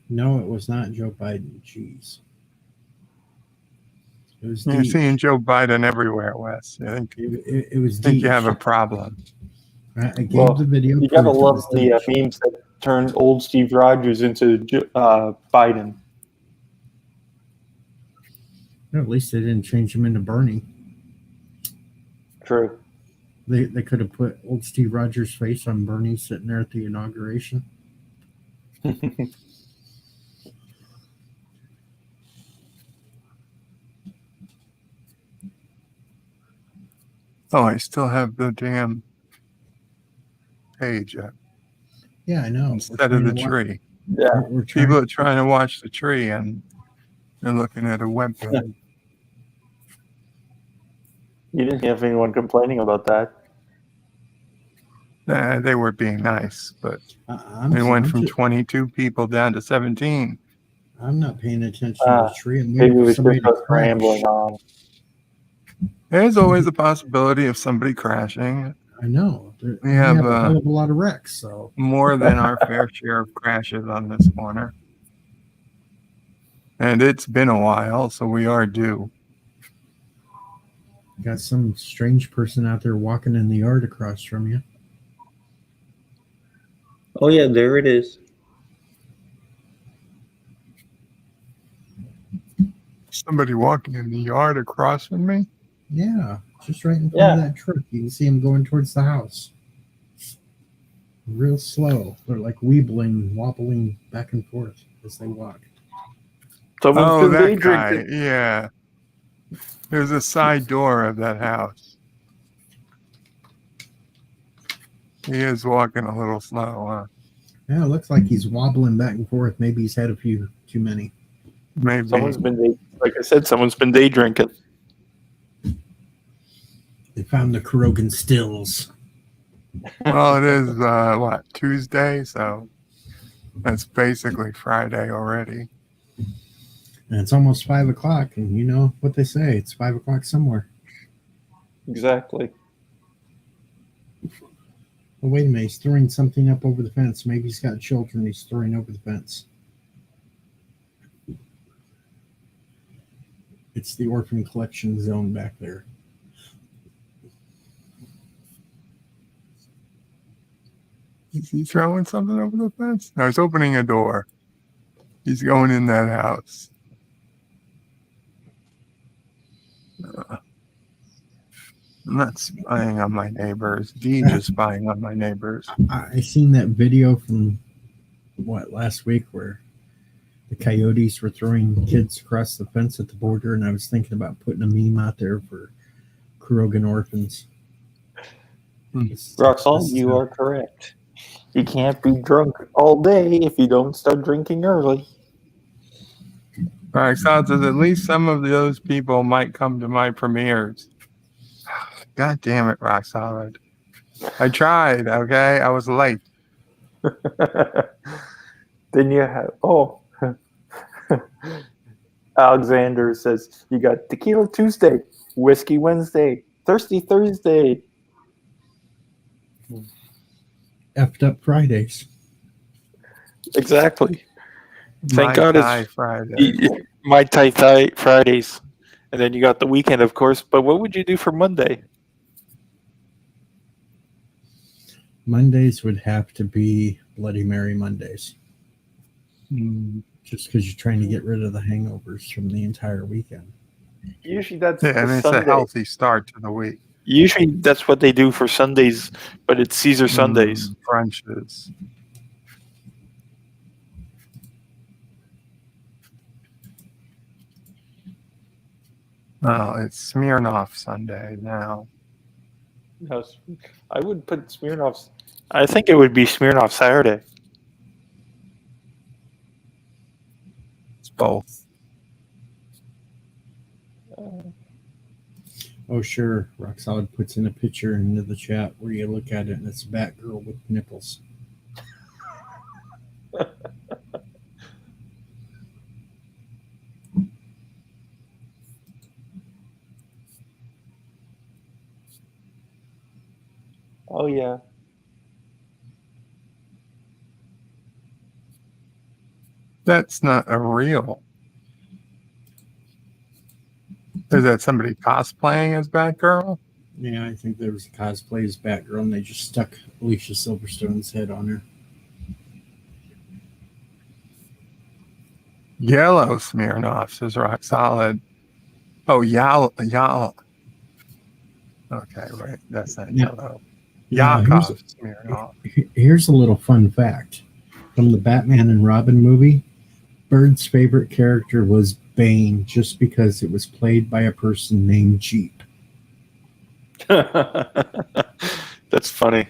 No, it was not Joe Biden. Jeez. It was You're Deej. seeing Joe Biden everywhere, Wes. I think, It was I think you Deej. have a problem. I gave the video. You gotta proof it love was the Deej. memes that turned old Steve Rogers into Biden. Well, at least they didn't change him into Bernie. True. They could have put old Steve Rogers' face on Bernie sitting there at the inauguration. Oh, I still have the damn page up Yeah, I know. instead of the tree. Yeah. We're trying. People are trying to watch the tree and they're looking at a web page. You didn't have anyone complaining about that. They were being nice, but I'm, it went I'm from just- 22 people down to 17. I'm not paying attention to the tree. I'm Maybe waiting we for should somebody to start crash. rambling on. There's always a possibility of somebody crashing. I know. We We have have a hell of a lot of wrecks, so more than our fair share of crashes on this corner. And it's been a while, so we are due. got some strange person out there walking in the yard across from you. Oh yeah, there it is. Somebody walking in the yard across from me? Yeah, just right in front of that truck. You can see him going towards the house. Real slow. They're like wobbling back and forth as they walk. Oh, that guy. Yeah. There's a side door of that house. He is walking a little slow, huh? Yeah, it looks like he's wobbling back and forth. Maybe he's had a few too many. Maybe. Someone's been like I said, someone's been day drinking. They found the Kurogan stills. Well, it is, Tuesday? So that's basically Friday already. And it's almost 5 o'clock, and you know what they say. It's 5 o'clock somewhere. Exactly. Oh, wait a minute. He's throwing something up over the fence. Maybe he's got children he's throwing over the fence. It's the orphan collection zone back there. Is he throwing something over the fence? No, he's opening a door. He's going in that house. I'm not spying on my neighbors. Deej is spying on my neighbors. I seen that video from last week where the coyotes were throwing kids across the fence at the border, and I was thinking about putting a meme out there for Kurogan orphans. Roxanne, you are correct. You can't be drunk all day if you don't start drinking early. All right, so at least some of those people might come to my premieres. God damn it, Rock Solid. I tried, okay? I was late. Then you have Alexander says you got Tequila Tuesday, Whiskey Wednesday, Thirsty Thursday. Effed up Fridays. Exactly. Thank Mai God Tai it's Friday. My Tai Fridays. And then you got the weekend, of course. But what would you do for Monday? Mondays would have to be Bloody Mary Mondays. Just because you're trying to get rid of the hangovers from the entire weekend. Usually that's Yeah, and it's Sunday. a healthy start to the week. Usually that's what they do for Sundays, but it's Caesar Sundays. Brunches. Oh, it's Smirnoff Sunday now. Yes. I would put Smirnoff's. I think it would be Smirnoff Saturday. It's both. Oh, sure. Rock Solid puts in a picture into the chat where you look at it and it's a Batgirl with nipples. Oh, yeah. That's not a real. Is that somebody cosplaying as Batgirl? Yeah, I think there was a cosplay as Batgirl and they just stuck Alicia Silverstone's head on her. Yellow Smirnoff, says Rock Solid. Oh, Yal. Okay, right. That's not yellow. Yakov Smirnoff. Here's a little fun fact. From the Batman and Robin movie, Bird's favorite character was Bane just because it was played by a person named Jeep. That's funny.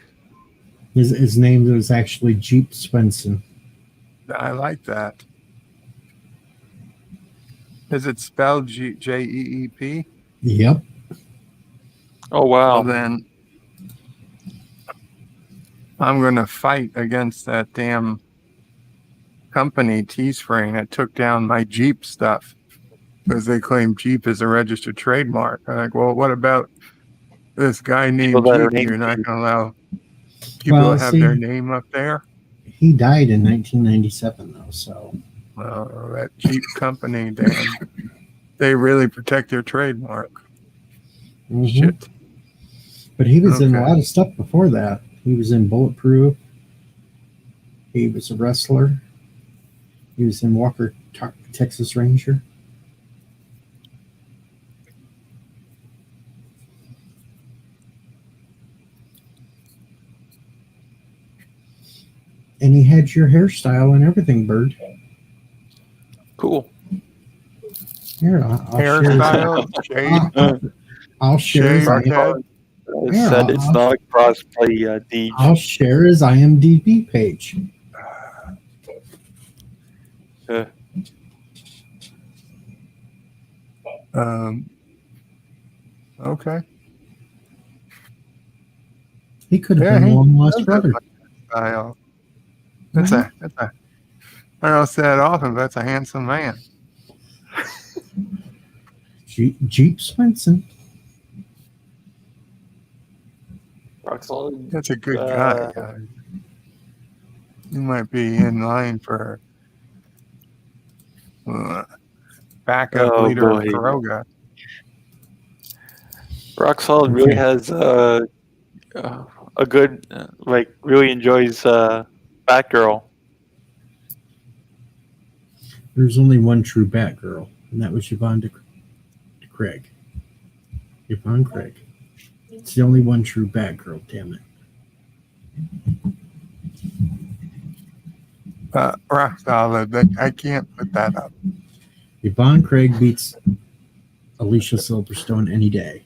His name was actually Jeep Swenson. I like that. Is it spelled Jeep? Yep. Oh, wow. Well, then I'm going to fight against that damn company, Teespring, that took down my Jeep stuff because they claim Jeep is a registered trademark. I'm like, well, what about this guy named Jeep? You're not going to allow people to have their name up there? He died in 1997, though, so. Well, that Jeep company, damn, they really protect their trademark. Mm-hmm. Shit. But he was in a lot of stuff before that. He was in Bulletproof. He was a wrestler. He was in Walker, Texas Ranger. And he had your hairstyle and everything, Bird. Cool. Here, I'll share his Said it's not a crossplay, Deej. I'll share his IMDb page. Okay. He could have been a long lost brother. That's a I don't say that often, but that's a handsome man. Jeep Swenson. That's a good guy. He might be in line for backup leader of Kuroga. Rock Solid really has a good, really enjoys Batgirl. There's only one true Batgirl, and that was Yvonne de Craig. Yvonne Craig. It's the only one true Batgirl, damn it. Rock solid. I can't put that up. Yvonne Craig beats Alicia Silverstone any day.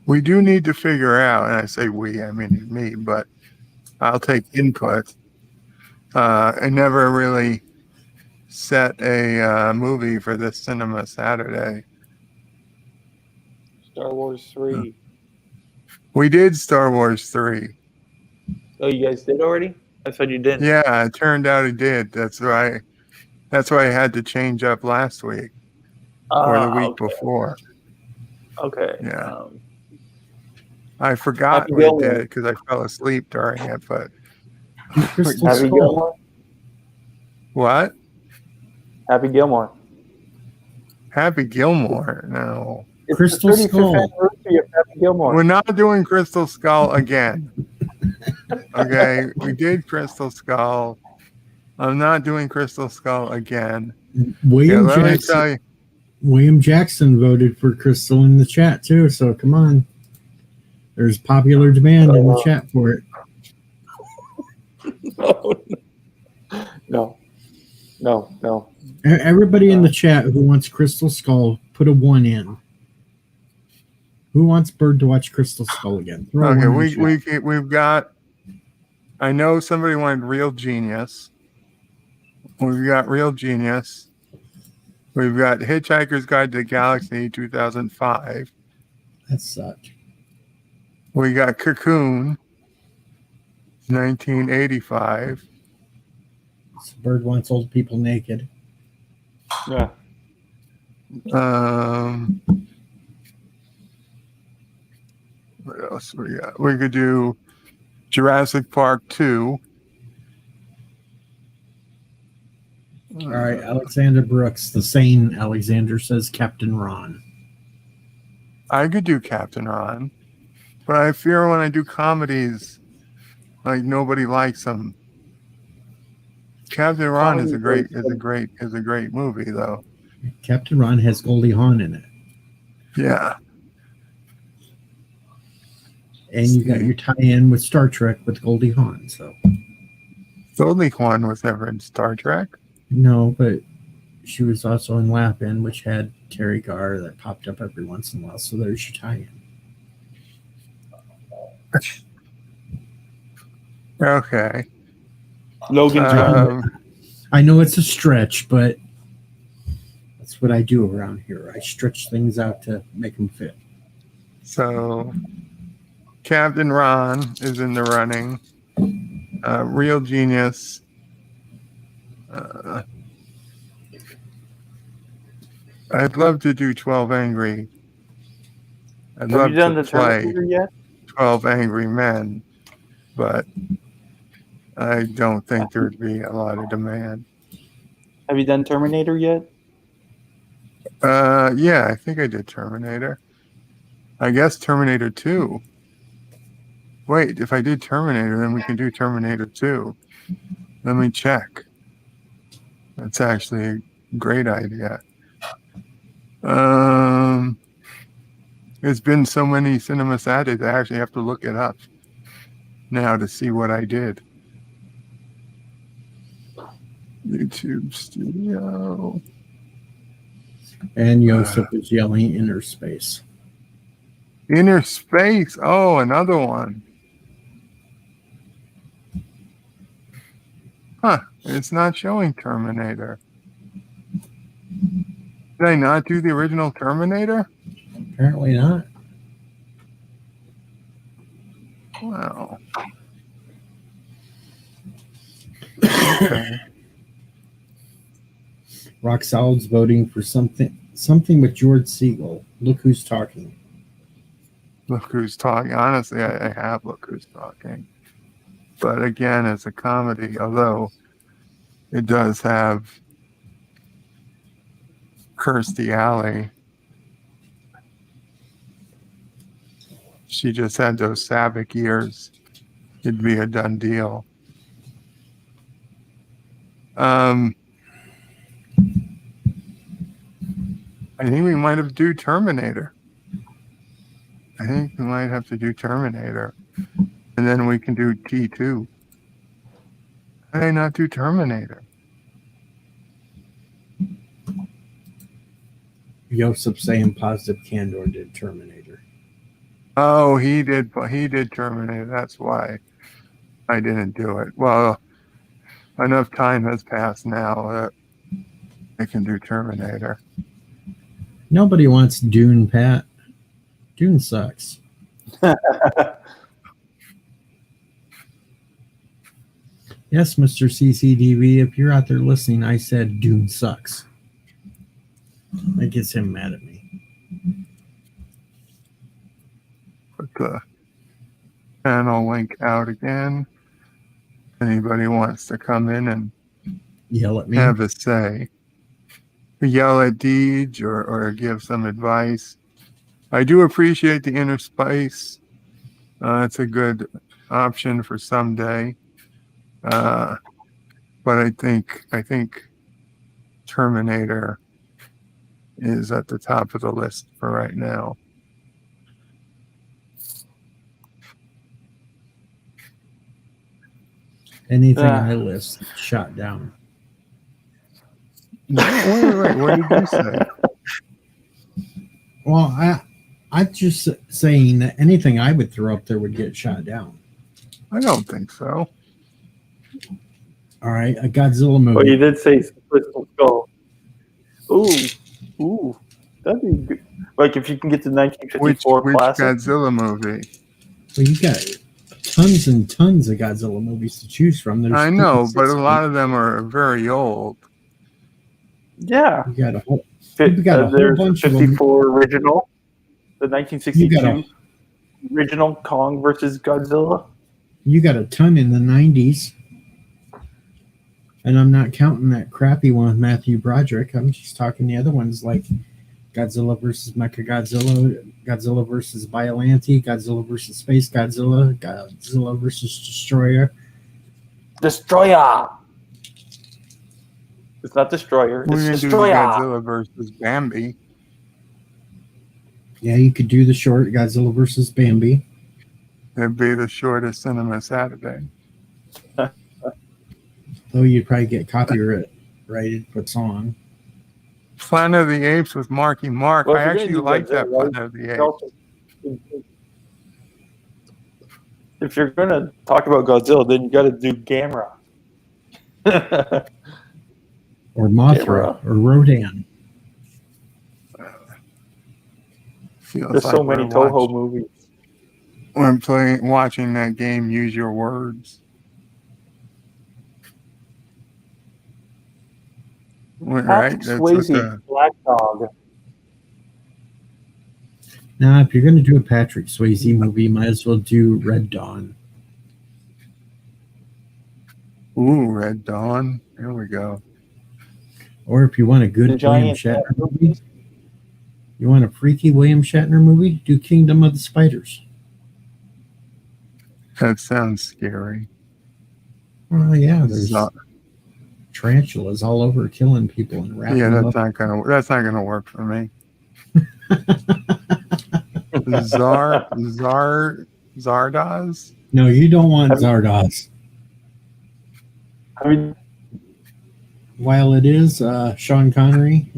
We do need to figure out, and I say we, I mean me, but I'll take input. I never really set a movie for this cinema Saturday. Star Wars 3. We did Star Wars 3. Oh, you guys did already? I thought you didn't. Yeah, it turned out it did. That's why I had to change up last week or the week before. Okay. Yeah. I forgot Happy we Gilmore. did it because I fell asleep during it, but Crystal Happy Skull. Gilmore. what? Happy Gilmore. Happy Gilmore? No. It's Crystal the 35th Skull. anniversary of Happy Gilmore. We're not doing Crystal Skull again. Okay, we did Crystal Skull. I'm not doing Crystal Skull again. William let me Jackson. tell you. William Jackson voted for Crystal in the chat too. So come on, there's popular demand in the chat for it. No. Everybody in the chat who wants Crystal Skull, put a 1 in. Who wants Bird to watch Crystal Skull again? Throw a Okay, 1 in the chat. we've got. I know somebody wanted Real Genius. We've got Real Genius. We've got Hitchhiker's Guide to the Galaxy 2005. That sucked. We got Cocoon 1985. So Bird wants old people naked. Yeah. What else we got? We could do Jurassic Park 2. All right, Alexander Brooks, the sane Alexander, says Captain Ron. I could do Captain Ron, but I fear when I do comedies, like nobody likes them. Captain Ron is a great movie though. Captain Ron has Goldie Hawn in it. Yeah. And you got your tie-in with Star Trek with Goldie Hawn. So Goldie Hawn was never in Star Trek. no, but she was also in Lapin, which had Terry Garr that popped up every once in a while. So there's your tie-in. Okay. Logan I know it's a stretch, but that's what I do around here. I stretch things out to make them fit. So Captain Ron is in the running. Real Genius. I'd love to do 12 Angry. I'd Have love you done to the play Terminator yet? 12 Angry Men, but I don't think there'd be a lot of demand. Have you done Terminator yet? Yeah, I think I did Terminator. I guess Terminator 2. Wait, if I did Terminator, then we can do Terminator 2. Let me check. That's actually a great idea. There's been so many Cinema Saturdays, I actually have to look it up now to see what I did. YouTube Studio. And Yosef is yelling Inner Space. Inner Space. Oh, another one. Huh. It's not showing Terminator. Did I not do the original Terminator? Apparently not. Wow. Okay. Rock Solid's voting for something with George Siegel. Look Who's Talking. Look Who's Talking. Honestly, I have Look Who's Talking. But again, it's a comedy, although it does have Kirstie Alley. She just had those Savick years. It'd be a done deal. I think we might have to do Terminator. I think we might have to do Terminator. And then we can do T2. Why did I not do Terminator? Joseph saying positive Candor did Terminator. Oh, he did Terminator. That's why I didn't do it. Well, enough time has passed now that I can do Terminator. Nobody wants Dune, Pat. Dune sucks. Yes, Mr. CCDV, if you're out there listening, I said Dune sucks. That gets him mad at me. Put the channel link out again. Anybody wants to come in and Yell at me. have a say. Yell at Deej or give some advice. I do appreciate the inner spice. It's a good option for someday. But I think Terminator is at the top of the list for right now. Anything I list, shot down. Wait, what did you say? Well, I'm just saying that anything I would throw up there would get shot down. I don't think so. All right, a Godzilla movie. Well, you did say Crystal Skull. Ooh, that'd be good. Like if you can get the 1954 Which classic. Godzilla movie? Well, you got tons and tons of Godzilla movies to choose from. There's I know, but a 56 lot of them are very old. Yeah, You got a whole. You got a whole there's bunch of 54 original, the 1962 You got original Kong versus Godzilla. You got a ton in the 90s. And I'm not counting that crappy one with Matthew Broderick. I'm just talking the other ones like Godzilla versus Mechagodzilla, Godzilla versus Biollante, Godzilla versus Space Godzilla, Godzilla versus Destroyer. Destroyer. It's not Destroyer. We're It's gonna do Destroyer. Godzilla versus Bambi. Yeah, you could do the short Godzilla versus Bambi. It'd be the shortest cinema Saturday. Though you'd probably get copyrighted for the song. Planet of the Apes with Marky Mark. Well, I if you're actually gonna do like that Godzilla, Planet of the you Apes. also- If you're gonna talk about Godzilla, then you got to do Gamera. Or Mothra. Gamera. Or Rodan. Feels There's like so many we're Toho movies. watching that game. Use Your Words. Right, Patrick that's what Swayze, Black Dog. Now, if you're going to do a Patrick Swayze movie, you might as well do Red Dawn. Red Dawn. Here we go. Or if you want a good The William Giant Shatner movie, you want a freaky William Shatner movie, do Kingdom of the Spiders. That sounds scary. Well, yeah, there's Zo- tarantulas all over killing people and wrapping Yeah, them that's up. not gonna work for me. Zardoz? No, you don't want Zardoz. I mean, While it is Sean Connery,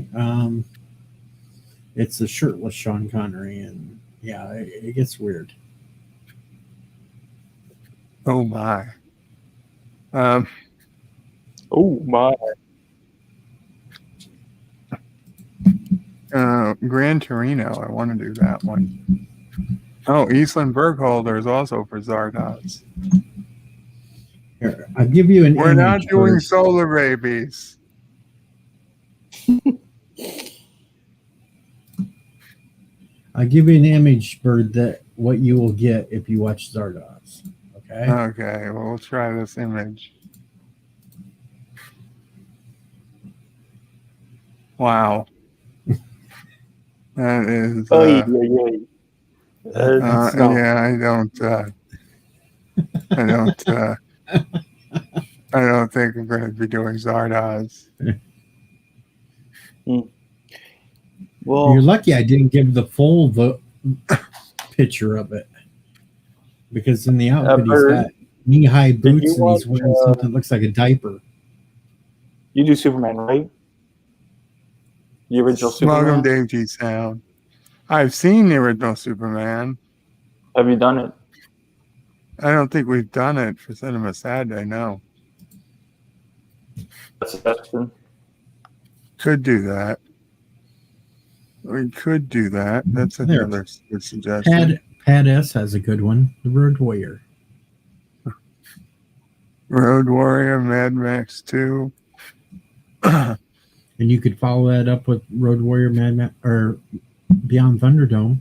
it's a shirtless Sean Connery, and yeah, it gets weird. Oh my. oh my. Gran Torino. I want to do that one. Oh, Eastland Bergholder is also for Zardoz. Here, I'll give you an We're not image doing first. Solar Babies. I'll give you an image, Bird, that what you will get if you watch Zardoz. Okay? Okay, well, we'll try this image. Wow. That is. Oy, oy, oy. It's not- Yeah, I don't. I don't think I'm going to be doing Zardoz. Well, You're lucky I didn't give the full picture of it, because in the outfit he's Bird, got knee-high boots and watch, he's wearing something that looks like a diaper. you do Superman, right? The original Superman. Welcome, Dave G. Sound. I've seen the original Superman. Have you done it? I don't think we've done it for Cinema Saturday, no. That's a suggestion. Could do that. We could do that. That's There. another good suggestion. Pad S has a good one. The Road Warrior. Road Warrior, Mad Max 2. And you could follow that up with Road Warrior, Mad Max, or Beyond Thunderdome.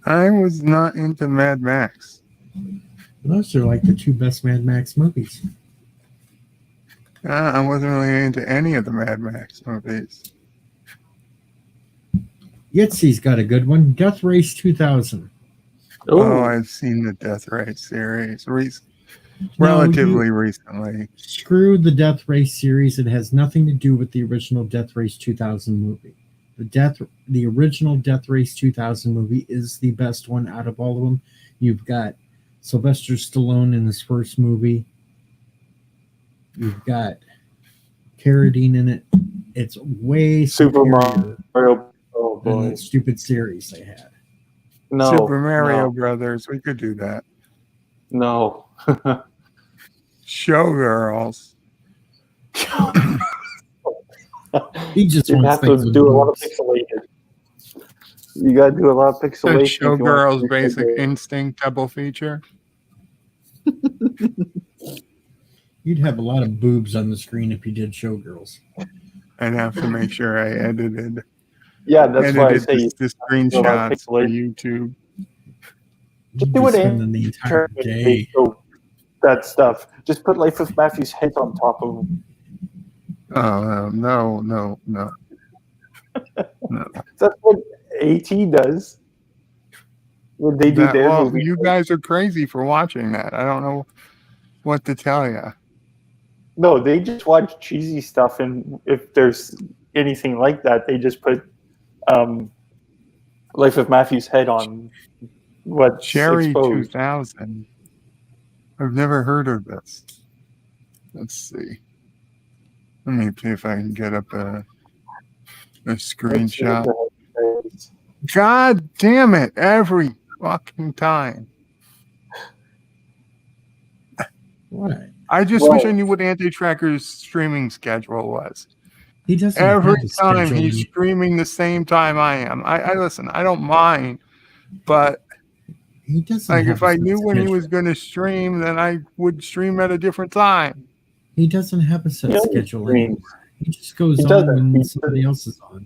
I was not into Mad Max. Those are like the two best Mad Max movies. I wasn't really into any of the Mad Max movies. Yitzy's got a good one. Death Race 2000. Oh, I've seen the Death Race series relatively recently. Screw the Death Race series. It has nothing to do with the original Death Race 2000 movie. The original Death Race 2000 movie is the best one out of all of them. You've got Sylvester Stallone in his first movie. You've got Carradine in it. It's way Super superior Mario. Oh than boy. the stupid series they had. No. Super Mario no, Brothers. We could do that. No. Showgirls. He just You wants have things to with do a lot of boobs. pixelated. You got to do a lot of The pixelation. if you want Showgirls to Basic do it. Instinct double feature. You'd have a lot of boobs on the screen if you did Showgirls. I'd have to make sure I edited Yeah, that's why I say the you do a lot of screenshots for pixelation. YouTube. Just You'd do be it spending in the entire day. that stuff. Just put Life of Matthew's head on top of him. Oh, no. That's what AT does when they do their Well, movie. you guys are crazy for watching that. I don't know what to tell you. No, they just watch cheesy stuff, and if there's anything like that, they just put Life of Matthew's head on what's Cherry exposed. 2000. I've never heard of this. Let's see. Let me see if I can get up a screenshot. God damn it, every fucking time. What? I just wish I knew what Anti-Tracker's streaming schedule was. He doesn't Every have a time schedule. he's streaming the same time I am. I listen, I don't mind, but He doesn't like have if a I set knew when he schedule. was going to stream, then I would stream at a different time. He doesn't have a set He doesn't schedule stream. anymore. He just goes He on doesn't. when somebody else is on.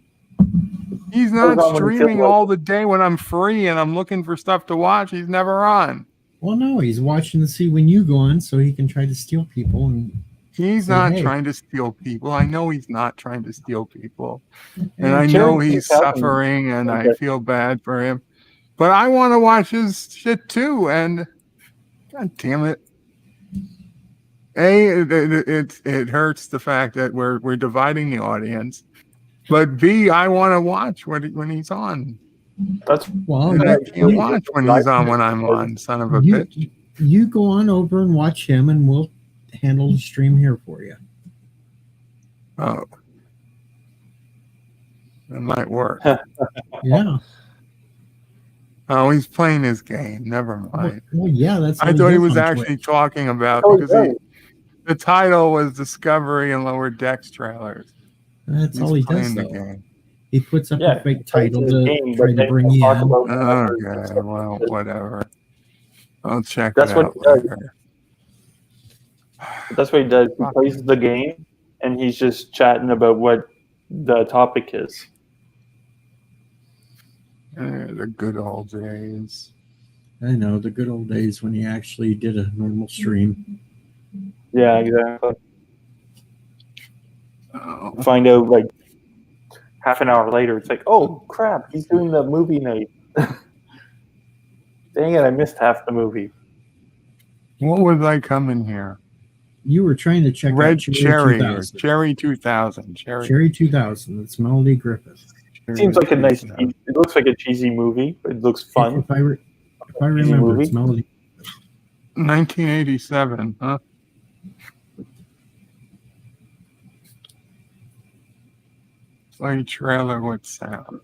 He's Goes not on when he feels streaming like all it. the day when I'm free and I'm looking for stuff to watch. He's never on. Well, no, he's watching to see when you go on so he can try to steal people. And He's say, not hey. trying to steal people. I know he's not trying to steal people. And Hey, I know Cherry he's 2000. suffering and I Okay. feel bad for him. But I want to watch his shit too. And God damn it. It hurts the fact that we're dividing the audience. But B, I want to watch when he's on. That's well, And I can't you, watch when he's on when I'm on, son of a bitch. you go on over and watch him, and we'll handle the stream here for you. Oh. That might work. Yeah. Oh, he's playing his game. Never mind. Well, yeah, that's. I what thought he does was on actually Twitch. talking about Oh, because right. the title was Discovery and Lower Decks trailers. That's He's all he playing does, the though. game. He puts up Yeah, a fake he plays title his to game, try but to then bring he'll you talk in. about Okay, well, whatever. I'll check That's it what out he does. later. That's what he does. He plays the game, and he's just chatting about what the topic is. The good old days. I know the good old days when he actually did a normal stream. Yeah, exactly. Oh, Find out like half an hour later, it's like, oh crap, he's doing the movie night. Dang it, I missed half the movie. what was I coming here? You were trying to check Red out Cherry or 2000. Cherry 2000. Cherry 2000. It's Melody Griffith. Seems like a nice. It looks like a cheesy movie. It looks fun. If I remember, movie. it's Melody. 1987, huh? Play trailer with sound.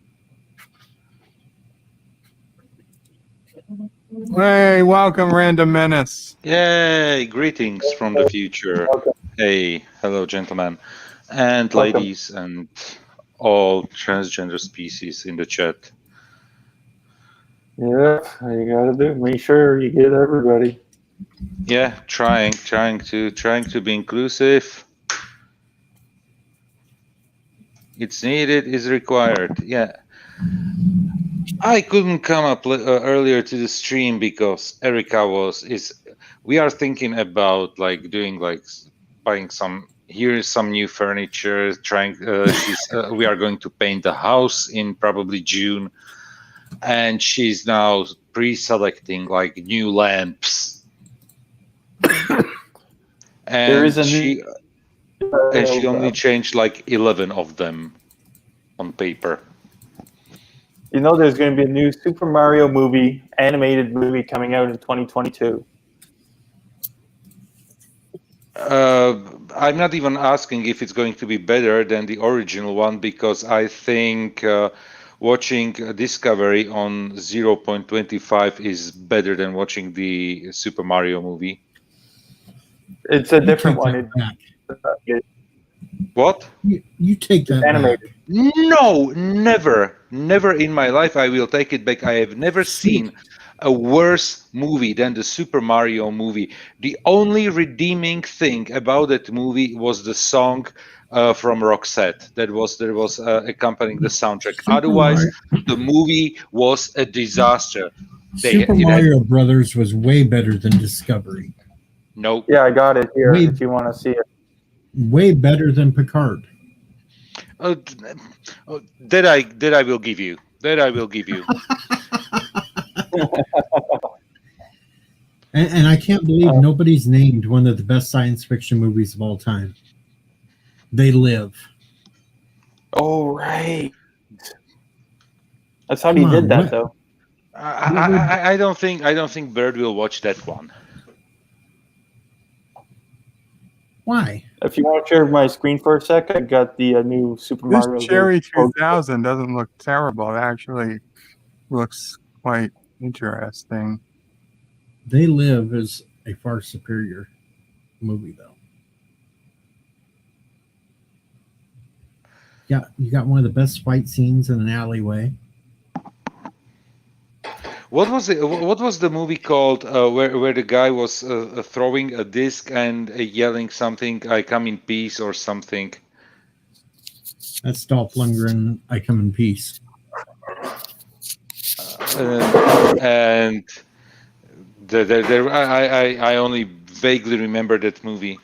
Hey, welcome, Random Menace. Yay! Greetings from the future. Hey, hello, gentlemen and ladies, and all transgender species in the chat. Yeah, you gotta do. Make sure you get everybody. Yeah, trying to be inclusive. It's needed, is required. Yeah. I couldn't come up earlier to the stream because Erica we are thinking about like doing like buying here's some new furniture, we are going to paint the house in probably June, and she's now pre-selecting like new lamps. And There is a she only changed like 11 of them on paper. You know, there's going to be a new Super Mario movie, animated movie coming out in 2022. I'm not even asking if it's going to be better than the original one, because I think watching Discovery on 0.25 is better than watching the Super Mario movie. It's a different one. What? You take that animated. back. No, never in my life I will take it back. I have never seen a worse movie than the Super Mario movie. The only redeeming thing about that movie was the song from Roxette that was accompanying the soundtrack. Otherwise, the movie was a disaster. Super Mario Brothers was way better than Discovery. No. Yeah, I got it here if you want to see it. Way better than Picard. That I will give you. That I will give you. And I can't believe nobody's named one of the best science fiction movies of all time. They Live. Oh, right. That's how he did that, though. I don't think Bird will watch that one. Why? If you want to share my screen for a sec, I got the new Super Mario. This Cherry 2000 doesn't look terrible. It actually looks quite interesting. They Live is a far superior movie, though. Yeah, you got one of the best fight scenes in an alleyway. What was the movie called where the guy was throwing a disc and yelling something, "I come in peace" or something? That's Dolph Lundgren, I Come in Peace. And I only vaguely remember that movie,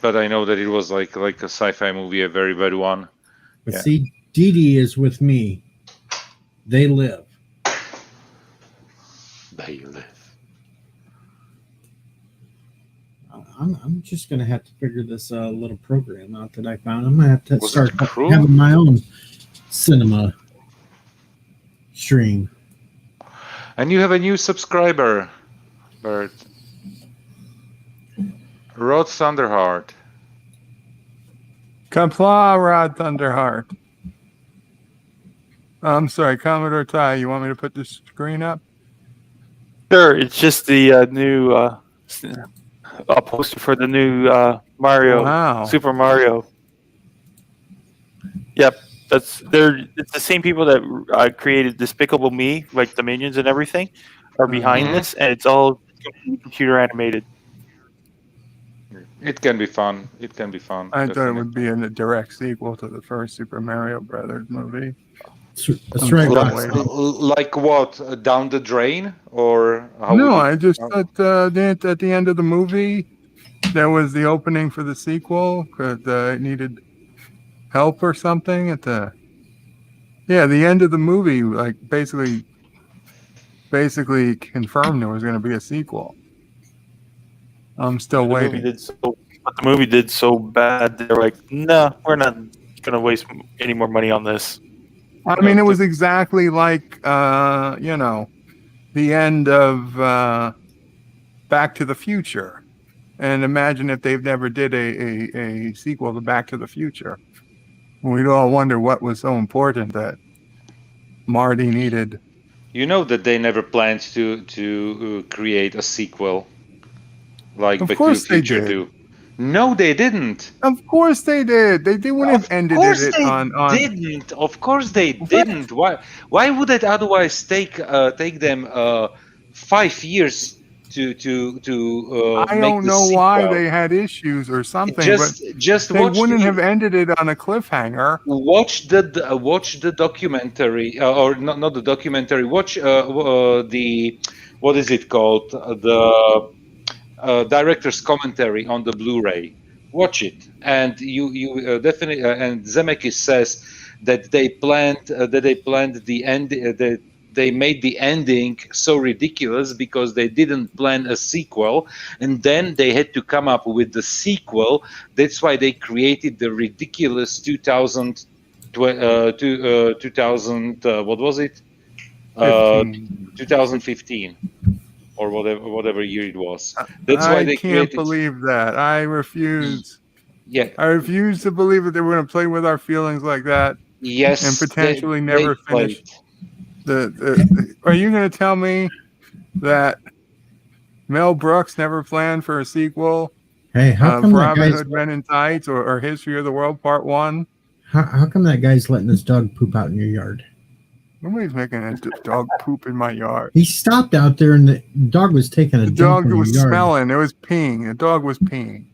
but I know that it was like a sci-fi movie, a very bad one. But see, Dee Dee is with me. They Live. They Live. I'm just gonna have to figure this little program out that I found. I'm gonna have to Was start it cruel? having my own cinema stream. And you have a new subscriber, Bert. Rod Thunderheart. Compla, Rod Thunderheart. I'm sorry, Commodore Ty, you want me to put the screen up? Sure, it's just the new poster for the new Mario, Wow. Super Mario. Yep, it's the same people that created Despicable Me, like the Minions and everything, are behind this, and it's all computer animated. It can be fun. It can be fun. I thought it would be in a direct sequel to the first Super Mario Brothers movie. That's right. Like what? Down the drain, or how No, would you- I just thought at the end of the movie, there was the opening for the sequel because it needed help or something at the end of the movie, like basically confirmed there was going to be a sequel. I'm still The movie waiting. the movie did so bad. They're like, no, we're not gonna waste any more money on this. I mean, it was exactly like, you know, the end of Back to the Future. And imagine if they've never did a sequel to Back to the Future. We'd all wonder what was so important that Marty needed. You know that they never planned to create a sequel like Of Back to the course they Future did. do. No, they didn't. Of course they did. They wouldn't have ended Of course it they on. didn't. Of course they didn't. Why would it otherwise take them 5 years to I make don't the know why sequel? they had issues or something, Just but they watch wouldn't the- have ended it on a cliffhanger. Watch the documentary, or not the documentary. Watch the what is it called? The director's commentary on the Blu-ray. Watch it, and you definitely. And Zemeckis says that they planned the end. That they made the ending so ridiculous because they didn't plan a sequel, and then they had to come up with the sequel. That's why they created the ridiculous 2000. 2000 what was it? 2015 or whatever year it was. That's why they can't created. believe that. I refuse. Yeah. I refuse to believe that they were going to play with our feelings like that. Yes, and potentially they never finish. played. Are you going to tell me that Mel Brooks never planned for a sequel? Hey, how come that Robin guy's Hood Men in Tights or History of the World Part 1? how come that guy's letting his dog poop out in your yard? Nobody's making a dog poop in my yard. He stopped out there and the dog was taking a The dump dog in was your yard. smelling. It was peeing. The dog was peeing.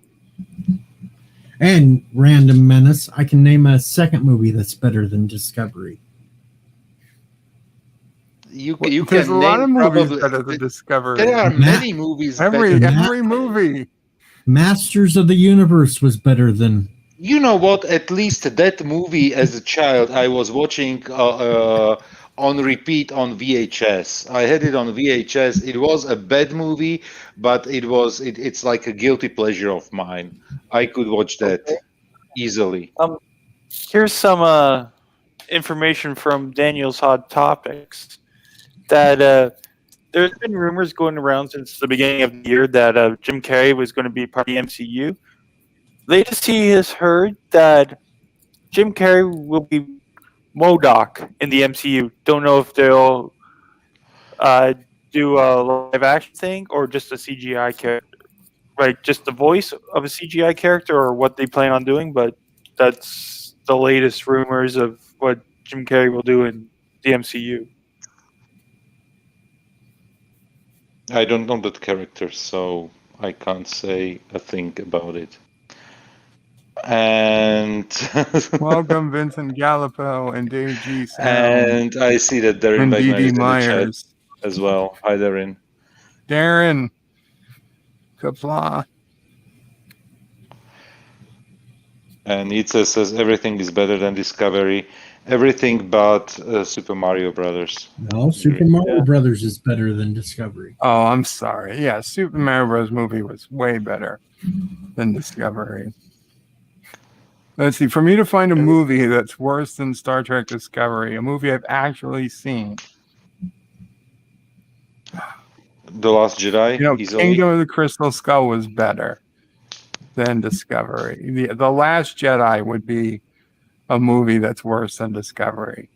And Random Menace, I can name a second movie that's better than Discovery. You There's can a lot of name movies probably. better than Discovery. There are many movies. Every better. movie. Masters of the Universe was better than. You know what? At least that movie as a child, I was watching on repeat on VHS. I had it on VHS. It was a bad movie, but it's like a guilty pleasure of mine. I could watch that easily. Here's some information from Daniel's Hot Topics that there's been rumors going around since the beginning of the year that Jim Carrey was going to be part of the MCU. Latest he has heard that Jim Carrey will be MODOK in the MCU. Don't know if they'll do a live action thing or just a CGI character, like just the voice of a CGI character, or what they plan on doing. But that's the latest rumors of what Jim Carrey will do in the MCU. I don't know that character, so I can't say a thing about it. And Welcome, Vincent Gallipo and Dave G. Sound. and I see that Darren And Beckman Dee is Dee in the chat Myers. as well. Hi, Darren. Darren. Kapla. And Itza says everything is better than Discovery. Everything but Super Mario Brothers. No, Super Mario Brothers is better than Discovery. Oh, I'm sorry. Yeah, Super Mario Bros. Movie was way better than Discovery. Let's see. For me to find a movie that's worse than Star Trek Discovery, a movie I've actually seen, The Last Jedi. you know, easily. Kingdom of the Crystal Skull was better than Discovery. The Last Jedi would be a movie that's worse than Discovery.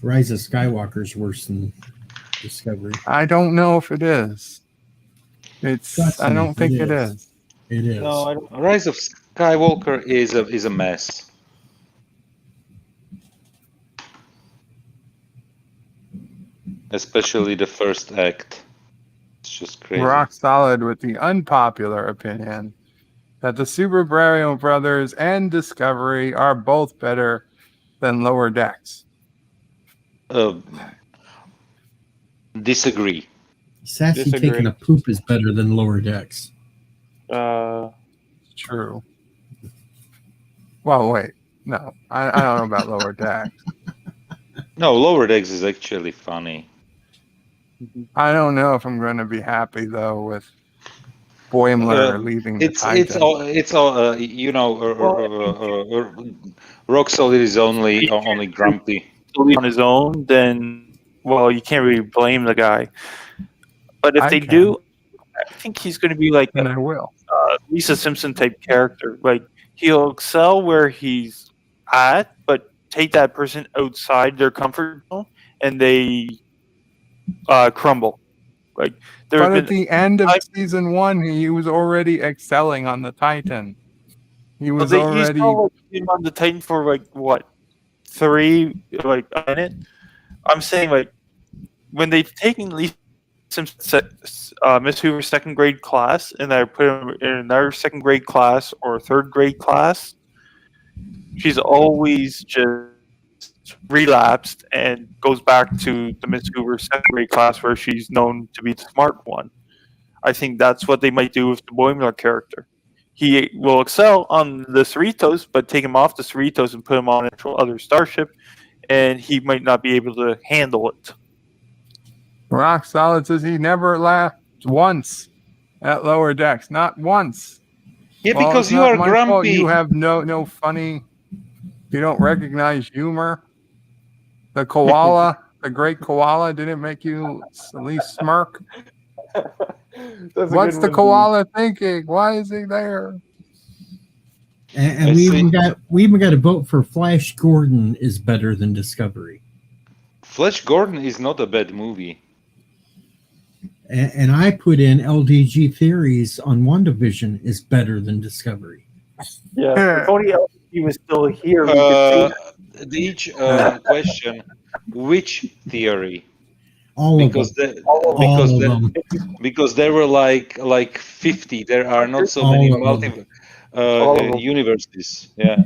Rise of Skywalker is worse than Discovery. I don't know if it is. I don't think it is. It is. No, I don't. Rise of Skywalker is a mess. Especially the first act. It's just crazy. Rock solid with the unpopular opinion that the Super Mario Brothers and Discovery are both better than Lower Decks. Disagree. Sassy Disagree. taking a poop is better than Lower Decks. True. Well, wait. No, I don't know about Lower Decks. No, Lower Decks is actually funny. I don't know if I'm going to be happy, though, with Boimler leaving the it's Titan. it's all Rock Solid is only grumpy. On his own, then well, you can't really blame the guy. But if I they can. do, I think he's going to be like And I will. Lisa Simpson type character. Like he'll excel where he's at, but take that person outside their comfort zone, and they crumble. Like But at the end of season 1, he was already excelling on the Titan. He was he's already. probably been on the Titan for like what 3 like a minute. I'm saying like when they've taken Lisa Simpson, Miss Hoover's second grade class, and I put him in another second grade class or third grade class, she's always just relapsed and goes back to the Miss Hoover second grade class where she's known to be the smart one. I think that's what they might do with the Boimler character. He will excel on the Cerritos, but take him off the Cerritos and put him on an actual other starship, and he might not be able to handle it. Rock Solid says he never laughed once at Lower Decks. Not once. Yeah, Well, because it's you not are my fault. grumpy. You have no funny. You don't recognize humor. The koala, the great koala, didn't make you at least smirk. What's the koala thinking? Why is he there? And we even got a vote for Flash Gordon is better than Discovery. Flash Gordon is not a bad movie. And I put in LDG Theories on WandaVision is better than Discovery. Yeah, if only he was still here. We could see Each question: which theory? All because of them. Because there were like 50. There are not so All many of them. universes. Yeah.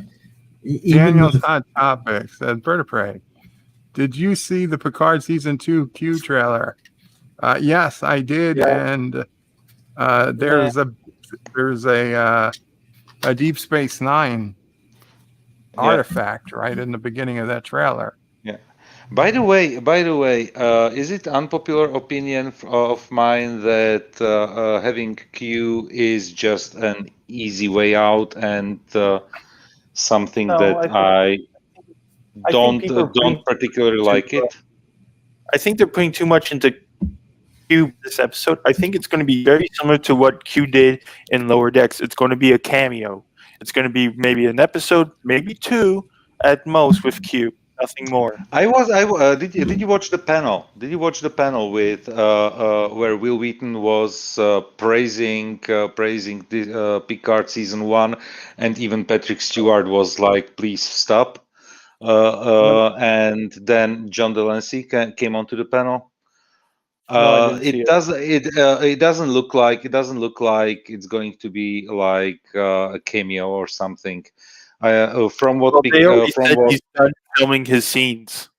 Daniel's Hot Topics said, Vertebrae, did you see the Picard Season 2 Q trailer? Yes, I did. Yeah. And there's a Deep Space Nine artifact right in the beginning of that trailer. Yeah. By the way, is it unpopular opinion of mine that having Q is just an easy way out and something that I don't particularly like it? I think they're putting too much into Q this episode. I think it's going to be very similar to what Q did in Lower Decks. It's going to be a cameo. It's going to be maybe an episode, maybe 2 at most with Q. Nothing more. Did you watch the panel? Did you watch the panel with where Will Wheaton was praising the Picard season 1, and even Patrick Stewart was like, "Please stop." And then John Delancey came onto the panel. It doesn't look like it's going to be like a cameo or something. From what they already said he's done filming his scenes.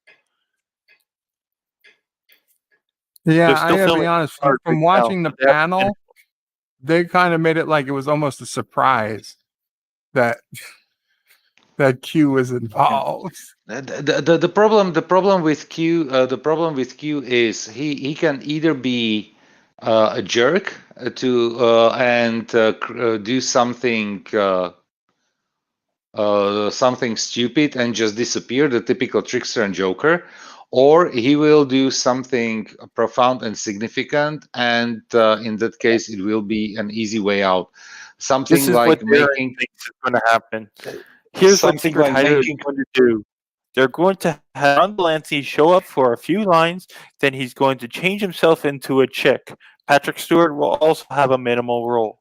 Yeah, They're I still gotta be filming honest. Picard From right watching now. the panel, they kind of made it like it was almost a surprise that Q was involved. The problem with Q is he can either be a jerk and do something something stupid and just disappear, the typical trickster and joker, or he will do something profound and significant, and in that case it will be an easy way out. Something This is like what they're making thinking is going to happen. Here's what something Secret like Hideout is making going to do. They're going to have John Delancey show up for a few lines, then he's going to change himself into a chick. Patrick Stewart will also have a minimal role.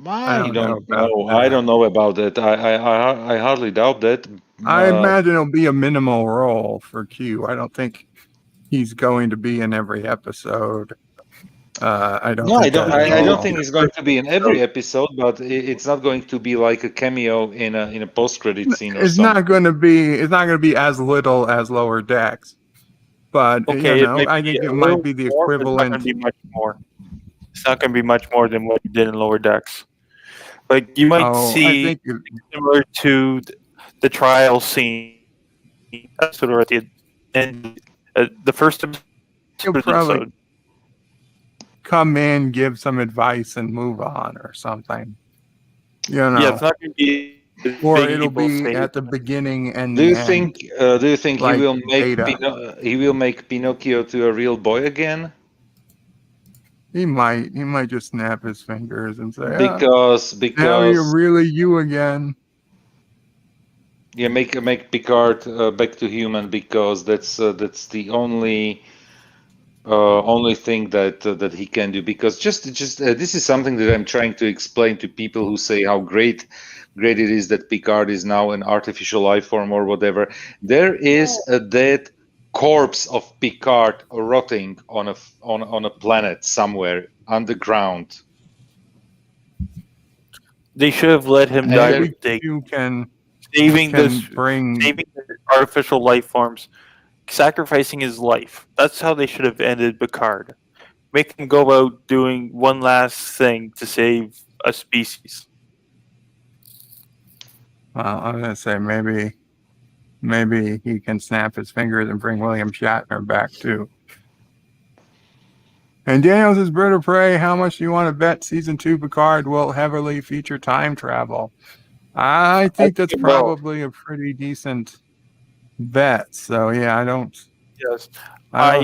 I don't know. I don't know about that. I hardly doubt that. I imagine it'll be a minimal role for Q. I don't think he's going to be in every episode. I don't. No, I don't. that at I don't all. think it's going to be in every episode, but it's not going to be like a cameo in a post-credit scene or It's something. not going to be. It's not going to be as little as Lower Decks, but Okay, you know, it might I be think a it might little be the more, but it's not equivalent. going to be much more. It's not going to be much more than what you did in Lower Decks. Like you might Oh, I see think similar to the trial scene sort of at the end, the first You'll probably- episode. come in, give some advice, and move on or something. You know, Yeah, it's not going to be. or big it'll evil be state. at the beginning and Do the you end. think? Do you think like he will make Data. He will make Pinocchio to a real boy again? He might just snap his fingers and say, Because now you're really you again. yeah, make Picard back to human, because that's the only thing that he can do. Because just this is something that I'm trying to explain to people who say how great it is that Picard is now an artificial life form or whatever. There is a dead corpse of Picard rotting on a planet somewhere underground. They should have let him die. Maybe you can saving bring the artificial life forms, sacrificing his life. That's how they should have ended Picard. Make him go out doing one last thing to save a species. Well, I was gonna say maybe he can snap his fingers and bring William Shatner back too. And Daniel says, Bird of Prey, how much do you want to bet season 2 Picard will heavily feature time travel? I think that's probably a pretty decent bet. So yeah, I don't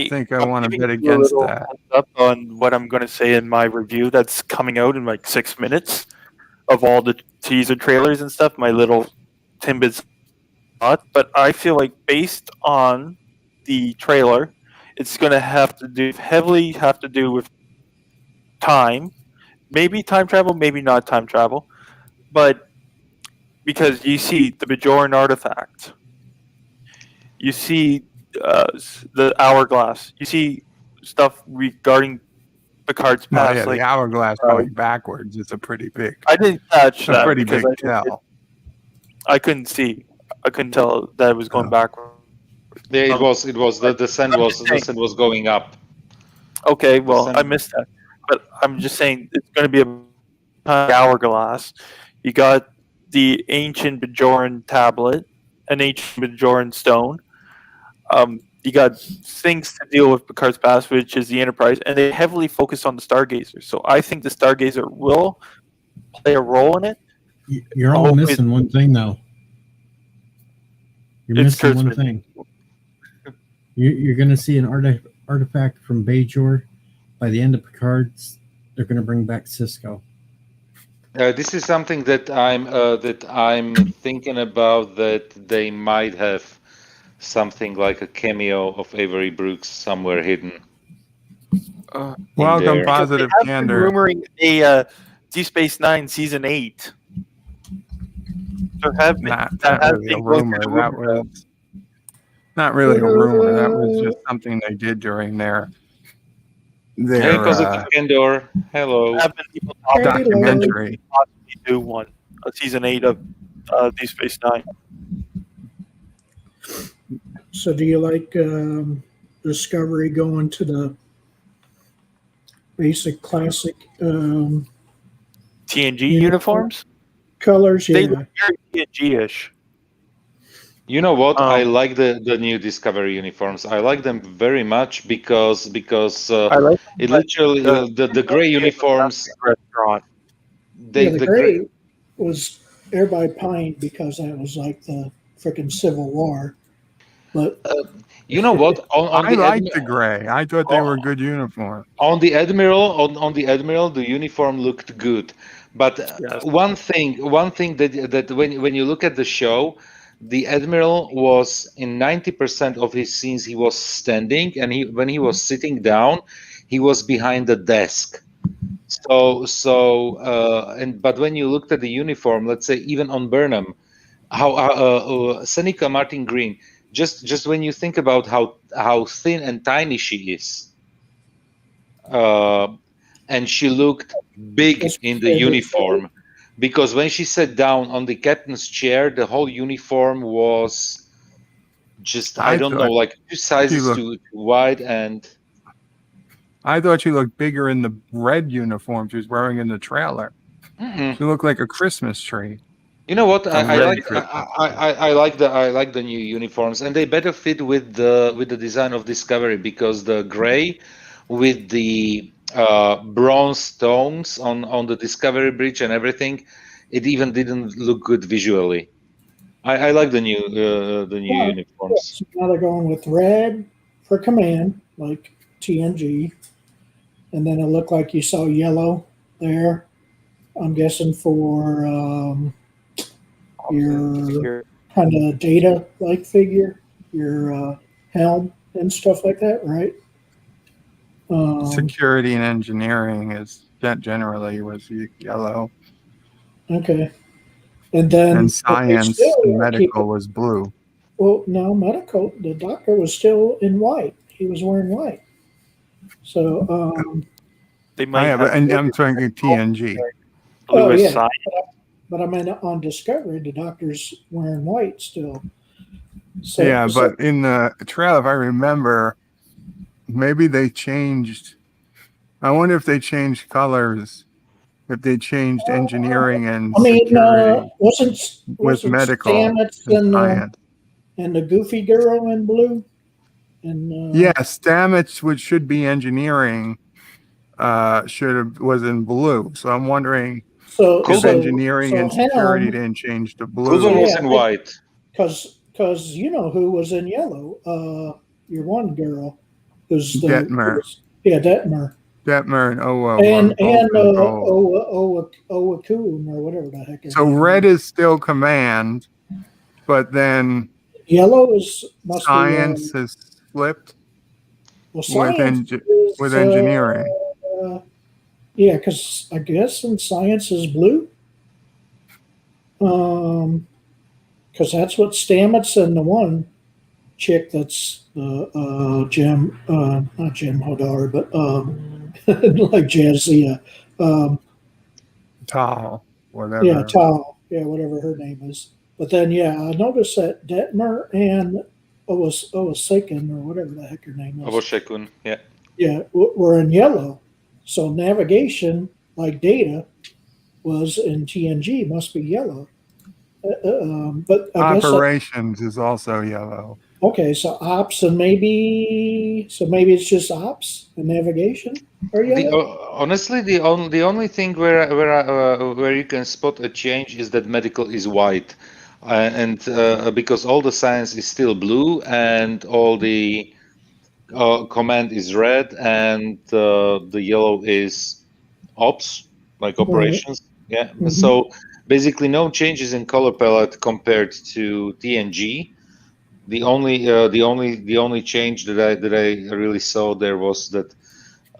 think I want to bet against that. Up on what I'm going to say in my review that's coming out in like 6 minutes of all the teaser trailers and stuff. My little Timbits thought, but I feel like based on the trailer, it's going to heavily have to do with time, maybe time travel, maybe not time travel, but because you see the Bajoran artifact, you see the hourglass, you see stuff regarding Picard's Oh, past. yeah, like the hourglass going backwards is a pretty big. I didn't catch that. A pretty because big tell. I couldn't see. I couldn't tell that it was going backwards. Yeah, it was the descent was going up. Okay, well, I missed that. But I'm just saying it's going to be a hourglass. You got the ancient Bajoran tablet, an ancient Bajoran stone. You got things to deal with Picard's past, which is the Enterprise, and they heavily focus on the Stargazer. So I think the Stargazer will play a role in it. You're all missing one thing, though. You're missing one thing. You're going to see an artifact from Bajor. By the end of Picard's, they're going to bring back Cisco. This is something that I'm thinking about, that they might have something like a cameo of Avery Brooks somewhere hidden. Welcome, Positive They have been Candor. rumoring a Deep Space Nine season 8. There have been Not has really a been going rumor. through That was not really a rumor. That was just something they did during their Hey, Positive Candor. Hello. Have been people talking documentary. possibly do one, a season 8 of Deep Space Nine. So do you like Discovery going to the basic classic TNG uniforms? Colors? They Yeah. look very TNG-ish. You know what? I like the new Discovery uniforms. I like them very much because I like it literally the gray uniforms. Restaurant. The gray was everybody pined because that was like the freaking Civil War. But you know what? I liked the gray. I thought they were good uniforms. On the Admiral, the uniform looked good. But one thing that when you look at the show, the Admiral was in 90% of his scenes he was standing, and when he was sitting down, he was behind the desk. But when you looked at the uniform, let's say even on Burnham, how Seneca Martin Green, just when you think about how thin and tiny she is, and she looked big in the uniform, because when she sat down on the captain's chair, the whole uniform was just I don't know, like 2 sizes too wide. And I thought she looked bigger in the red uniform she was wearing in the trailer. She looked like a Christmas tree. You know what? I like the new uniforms, and they better fit with the design of Discovery, because the gray with the bronze stones on the Discovery Bridge and everything. It even didn't look good visually. I like the new uniforms. So now they're going with red for command, like TNG, and then it looked like you saw yellow there. I'm guessing for your kind of data-like figure, your helm and stuff like that, right? Security and engineering is that generally was yellow. Okay. And then And science and medical was blue. Well, no, medical. The doctor was still in white. He was wearing white. So they might. And I'm thinking TNG. Oh yeah, but I mean on Discovery, the doctor's wearing white still. So, yeah, but in the trailer, if I remember, maybe they changed. I wonder if they changed colors. If they changed engineering and security wasn't medical Stamets and science. And the goofy girl in blue? And yes, Stamets, which should be engineering, was in blue. So I'm wondering if engineering and security didn't change to blue. Kuzan was in white. Because you know who was in yellow? Your one girl, who's the Detmer. Detmer. Detmer and Owa. And Owakun or whatever the heck. So red is still command, but then yellow must science be, has flipped with engineering. Yeah, because I guess in science is blue. Because that's what Stamets and the one chick that's Jim, not Jim Hodar, but like Jazia. Tal, whatever. Yeah, Tal. Yeah, whatever her name is. But then, yeah, I noticed that Detmer and Owasekun, or whatever the heck her name is. Owasekun, yeah. Yeah, were in yellow. So navigation, like data, was in TNG, must be yellow. But I operations is also yellow. Okay, so ops and maybe it's just ops and navigation are yellow. Honestly, the only thing where you can spot a change is that medical is white, and because all the science is still blue and all the command is red and the yellow is ops, like operations. Yeah. Mm-hmm. So basically, no changes in color palette compared to TNG. The only change that I really saw there was that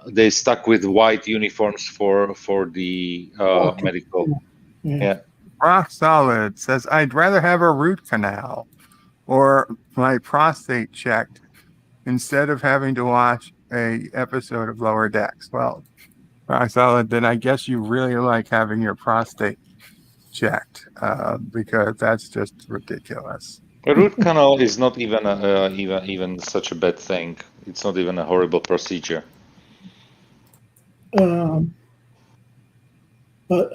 they stuck with white uniforms for the medical. Yeah. Rock Solid says, I'd rather have a root canal or my prostate checked instead of having to watch a episode of Lower Decks. Well, Rock Solid, then I guess you really like having your prostate checked because that's just ridiculous. A root canal is not even such a bad thing. It's not even a horrible procedure. But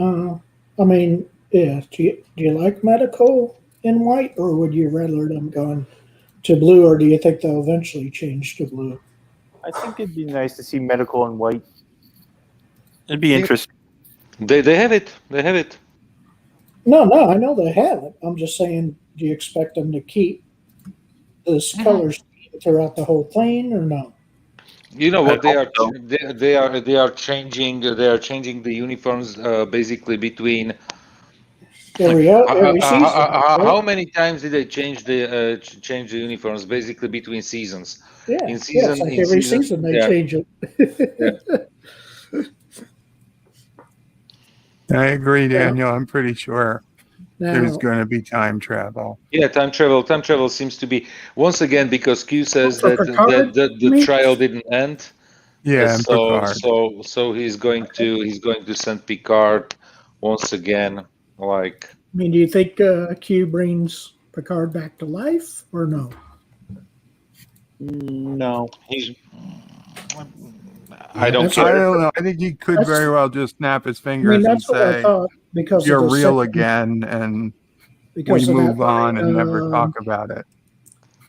I mean, yeah. Do you like medical in white, or would you rather them going to blue, or do you think they'll eventually change to blue? I think it'd be nice to see medical in white. It'd be interesting. They have it. They have it. No, I know they have it. I'm just saying, do you expect them to keep this color scheme throughout the whole plane, or no? You know what they are changing. They are changing the uniforms basically between. Every season. How many times did they change the uniforms? Basically between seasons. Yeah, every season they change it. I agree, Daniel. I'm pretty sure there's going to be time travel. Yeah, time travel seems to be once again because Q says that the trial didn't end. Yeah, so he's going to send Picard once again. Like, I mean, do you think Q brings Picard back to life or no? No, I don't know. I think he could very well just snap his fingers and say, "You're real again," and we move on and never talk about it.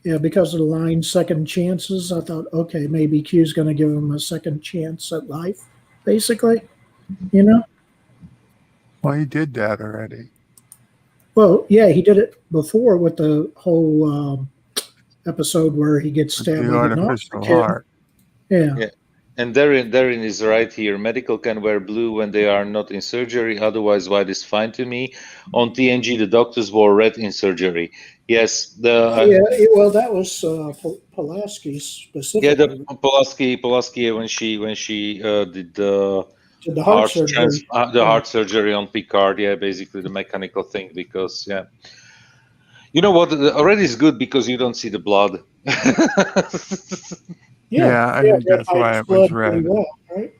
Yeah, because of the line "second chances," I thought, okay, maybe Q's going to give him a second chance at life. basically. You know. Well, he did that already. Well, yeah, he did it before with the whole episode where he gets stabbed The with a knife. artificial heart. Yeah. Yeah. And Darren is right here. Medical can wear blue when they are not in surgery. Otherwise, white is fine to me. On TNG, the doctors wore red in surgery. Yes, Well, that was Pulaski specifically. yeah, the Pulaski when she did the Did the heart surgery. heart surgery on Picard. Yeah, basically the mechanical thing. Because you know what? Already is good because you don't see the blood. I think that's why it was red. Well, right?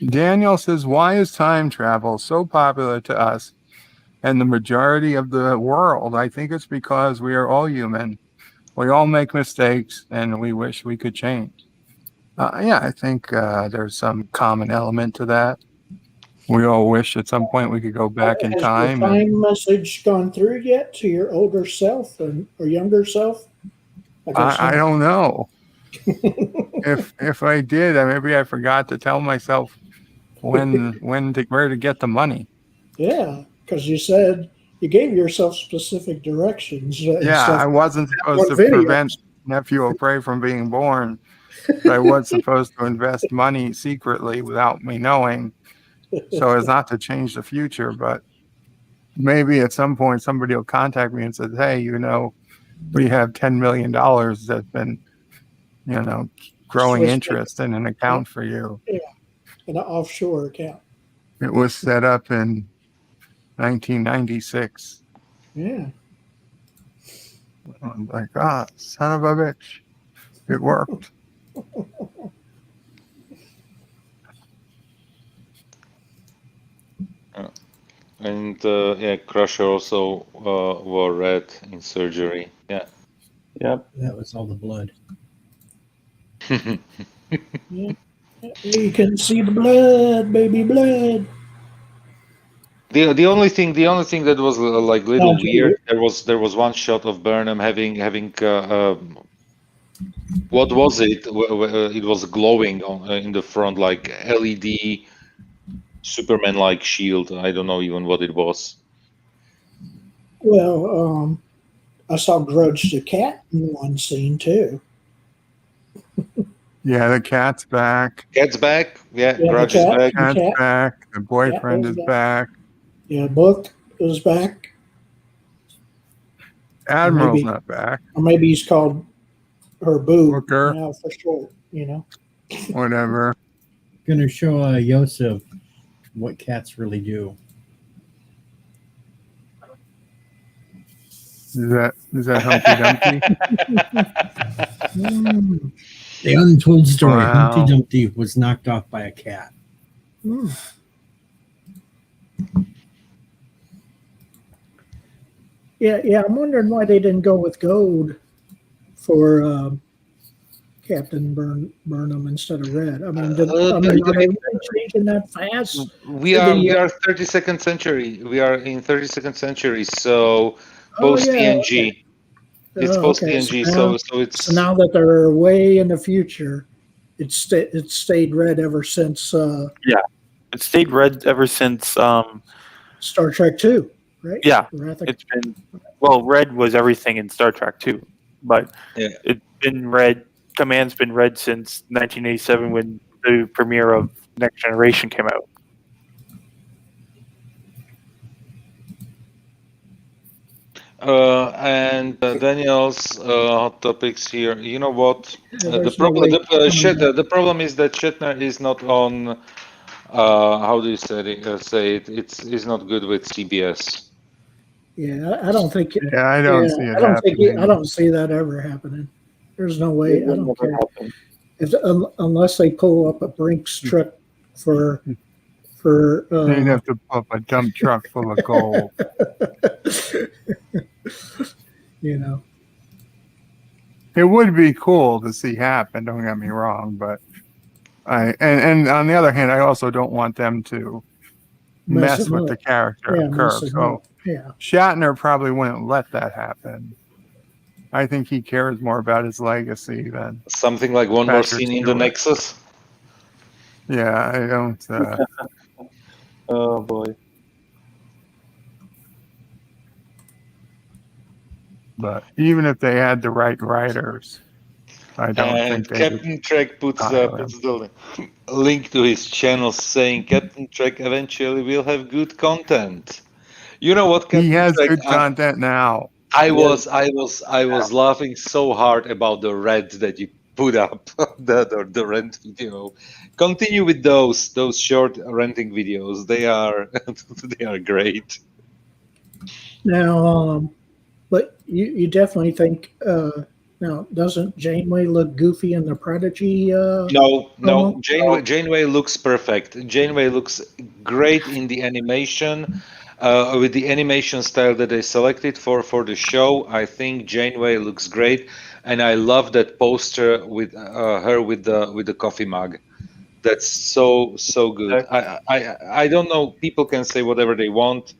Daniel says, why is time travel so popular to us and the majority of the world? I think it's because we are all human. We all make mistakes and we wish we could change. I think there's some common element to that. We all wish at some point we could go back in time. Has the time message gone through yet to your older self or younger self? I don't know. if I did, maybe I forgot to tell myself where to get the money. Yeah, because you said you gave yourself specific directions. I wasn't supposed to prevent Nephew O'Prey from being born, but I was supposed to invest money secretly without me knowing, so as not to change the future. But maybe at some point somebody will contact me and say, hey, we have $10 million that's been, growing interest in an account for you. Yeah, an offshore account. It was set up in 1996. Yeah. I'm like, son of a bitch. It worked. And Crusher also wore red in surgery. Yeah. Yep. That was all the blood. Yeah. You can see the blood, baby blood. The only thing that was like little weird. There was one shot of Burnham having what was it? It was glowing in the front like LED Superman-like shield. I don't know even what it was. Well, I saw Grudge the cat in one scene too. Yeah, the cat's back. Cat's back. Yeah, Grudge is back. Cat's back. The boyfriend is back. Yeah, Book is back. Admiral's not back. Or maybe he's called her Boo Booker. now for short, Whatever. Gonna show Yosef what cats really do. Is that Humpty Dumpty? The untold story. Wow. Humpty Dumpty was knocked off by a cat. Yeah. I'm wondering why they didn't go with gold for Captain Burnham instead of red. I mean, are they really changing that fast? We are 32nd century. We are in 32nd century, so post TNG. Okay. It's post TNG, so it's so now that they're way in the future, it's stayed red ever since. It stayed red ever since Star Trek 2, right? Yeah, it's been red was everything in Star Trek 2, but it's been red. Command's been red since 1987 when the premiere of Next Generation came out. And Daniel's hot topics here. You know what? The problem is that Shatner is not on. How do you say it? It's not good with CBS. Yeah, I don't think. I don't see it happening. I don't see that ever happening. There's no way. I don't care. Unless they pull up a Brinks truck for. They'd have to pull up a dump truck full of gold. It would be cool to see happen. Don't get me wrong, but and on the other hand, I also don't want them to mess with the character of Kirk. So Shatner probably wouldn't let that happen. I think he cares more about his legacy than something like one more scene in the Nexus. Yeah, I don't. Oh boy. But even if they had the right writers, I don't And think they would Captain Trek puts hire him. the link to his channel saying Captain Trek eventually will have good content. You know what, Captain He has Trek? good content now. I was laughing so hard about the red that you put up, the rent video. Continue with those short renting videos. They are they are great. Now, but you definitely think. Now, doesn't Janeway look goofy in the Prodigy? No, promo? Janeway looks perfect. Janeway looks great in the animation. With the animation style that they selected for the show, I think Janeway looks great, and I love that poster with her with the coffee mug. That's so good. I don't know. People can say whatever they want.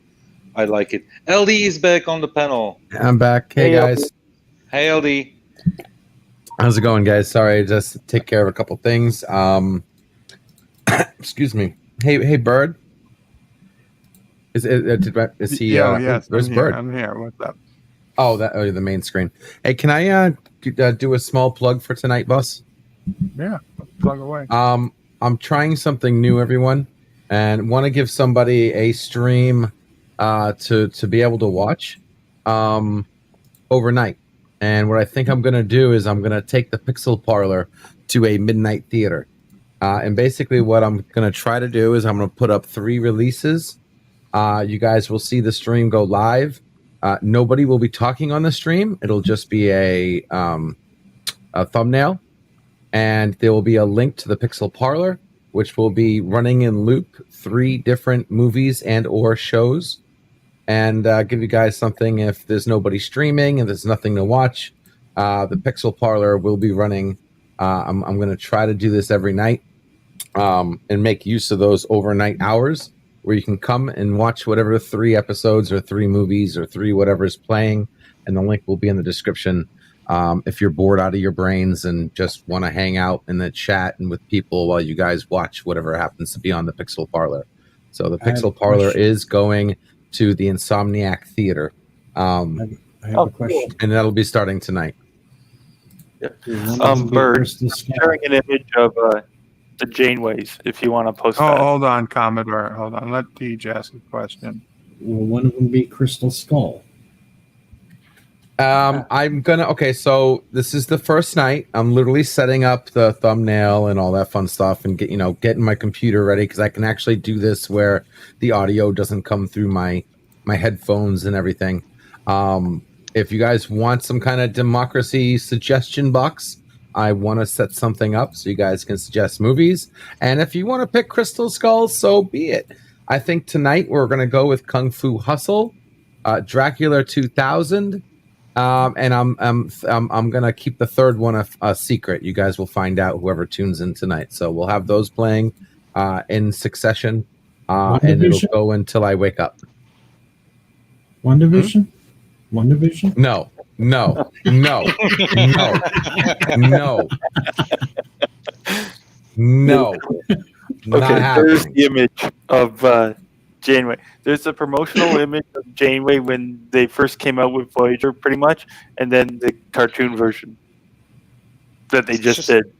I like it. LD is back on the panel. I'm back. Hey, guys. Hey, LD. How's it going, guys? Sorry, just take care of a couple things. Excuse me. Hey, Bird. Is he? Yes, Where's I'm Bird? Here. I'm here. What's up? Oh, the main screen. Hey, can I do a small plug for tonight, boss? Yeah, plug away. I'm trying something new, everyone, and want to give somebody a stream to be able to watch overnight. And what I think I'm going to do is I'm going to take the Pixel Parlor to a midnight theater. And basically what I'm going to try to do is I'm going to put up 3 releases. You guys will see the stream go live. Nobody will be talking on the stream. It'll just be a thumbnail. And there will be a link to the Pixel Parlor, which will be running in loop 3 different movies and or shows. And give you guys something if there's nobody streaming and there's nothing to watch. The Pixel Parlor will be running. I'm going to try to do this every night and make use of those overnight hours where you can come and watch whatever 3 episodes or 3 movies or 3 whatever is playing. And the link will be in the description. If you're bored out of your brains and just want to hang out in the chat and with people while you guys watch whatever happens to be on the Pixel Parlor. So the Pixel Parlor is going to the Insomniac Theater. I have a question. And that'll be starting tonight. Bird, sharing an image of the Janeways if you want to post that. Hold on, Commodore. Hold on. Let Deej ask a question. Will one of them be Crystal Skull? I'm gonna so this is the first night. I'm literally setting up the thumbnail and all that fun stuff and getting my computer ready because I can actually do this where the audio doesn't come through my headphones and everything. If you guys want some kind of democracy suggestion box, I want to set something up so you guys can suggest movies. And if you want to pick Crystal Skull, so be it. I think tonight we're gonna go with Kung Fu Hustle, Dracula 2000. And I'm gonna keep the third one a secret. You guys will find out whoever tunes in tonight. So we'll have those playing in succession, and it'll go until I wake up. WandaVision? WandaVision? No. Not There's happening. the image of Janeway. There's a promotional image of Janeway when they first came out with Voyager, pretty much, and then the cartoon version that they just did.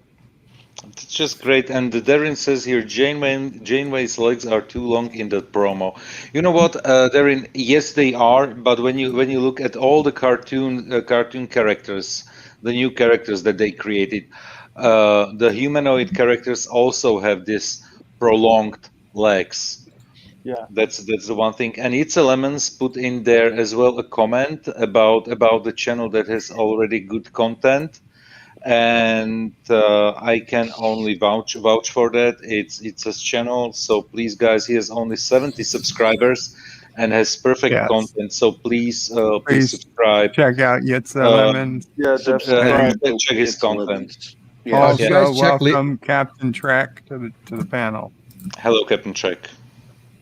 It's just great. And Darren says here, Janeway's legs are too long in that promo. You know what, Darren? Yes, they are. But when you look at all the cartoon characters, the new characters that they created, the humanoid characters also have this prolonged legs. Yeah, that's the one thing. And It's a Lemons put in there as well a comment about the channel that has already good content, and I can only vouch for that. It's his channel, so please, guys, he has only 70 subscribers and has perfect content. So please subscribe. Check out Yitza Lemons. Check his content. Also, welcome Captain Trek to the panel. Hello, Captain Trek.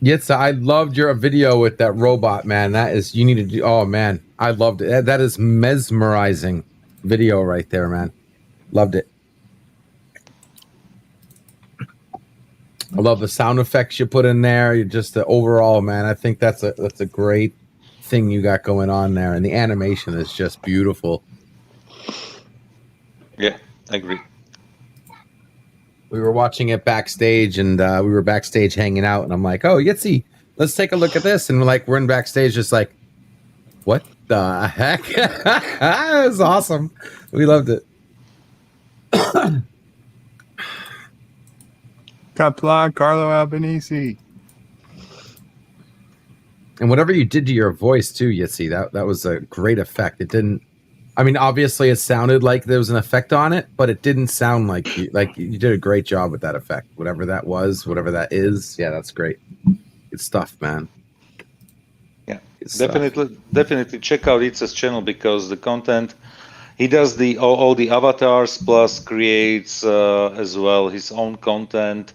Yes, I loved your video with that robot, man. That is, you need to do. Oh man, I loved it. That is mesmerizing video right there, man. Loved it. I love the sound effects you put in there. You just the overall, man. I think that's a great thing you got going on there, and the animation is just beautiful. Yeah, I agree. We were watching it backstage, and we were backstage hanging out, and I'm like, "Oh, Yitzy, let's take a look at this." And we're in backstage, just like, "What the heck?" It was awesome. We loved it. Kapla, Carlo Albanese. And whatever you did to your voice too, Yitzy, that was a great effect. It didn't. I mean, obviously, it sounded like there was an effect on it, but it didn't sound like you did a great job with that effect. Whatever that was, whatever that is, yeah, that's great. Good stuff, man. Yeah, definitely check out Itza's channel because the content he does all the avatars plus creates as well his own content.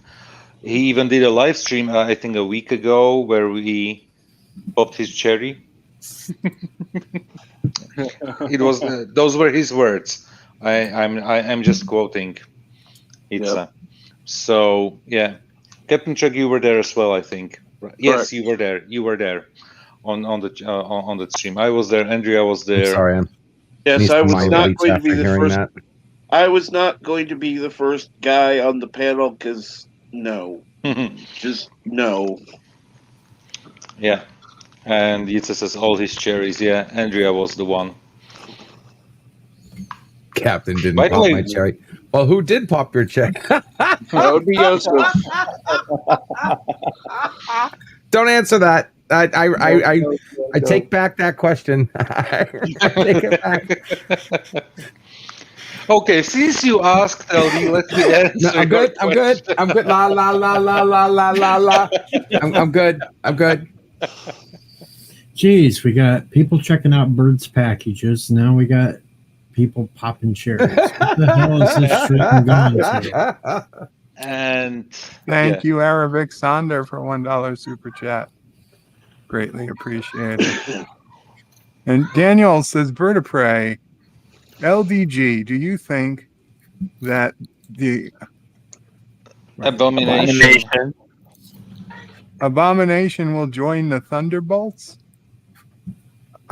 He even did a live stream I think a week ago where we popped his cherry. It was those were his words. I'm just quoting Itza. Yep. So yeah, Captain Chuck, you were there as well, I think. Yes, correct. You were there. You were there on the stream. I was there. Andrea was there. I'm sorry, yes, I was not going to be the first. I was not going to be the first guy on the panel because no, just no. Yeah. And Yitza says all his cherries. Yeah, Andrea was the one. Captain didn't pop my cherry. Well, who did pop your cherry? That would be Joseph. Don't answer that. I take back that question. I take it back. Okay, since you asked, LD, let me answer. No, I'm good. I'm good. I'm good. La la la la la la la la. I'm good. I'm good. Geez, we got people checking out Bird's packages. Now we got people popping cherries. What the hell is this freaking going to? And thank you, Arabic Sonder, for $1 super chat. Greatly appreciated. And Daniel says, Vertebrae, LDG, do you think that the Abomination will join the Thunderbolts?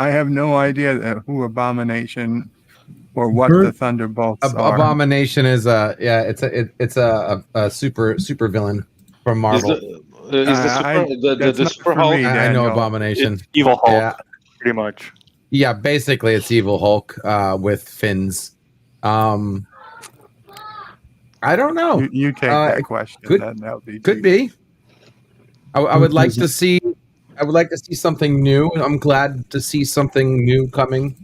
I have no idea who Abomination or what the Thunderbolts are. Abomination is it's a super villain from Marvel. Is the Super Hulk? I know Abomination. It's Evil Hulk, pretty much. Yeah, basically it's Evil Hulk with fins. I don't know. You take that question. Could be. I would like to see. I would like to see something new. I'm glad to see something new coming.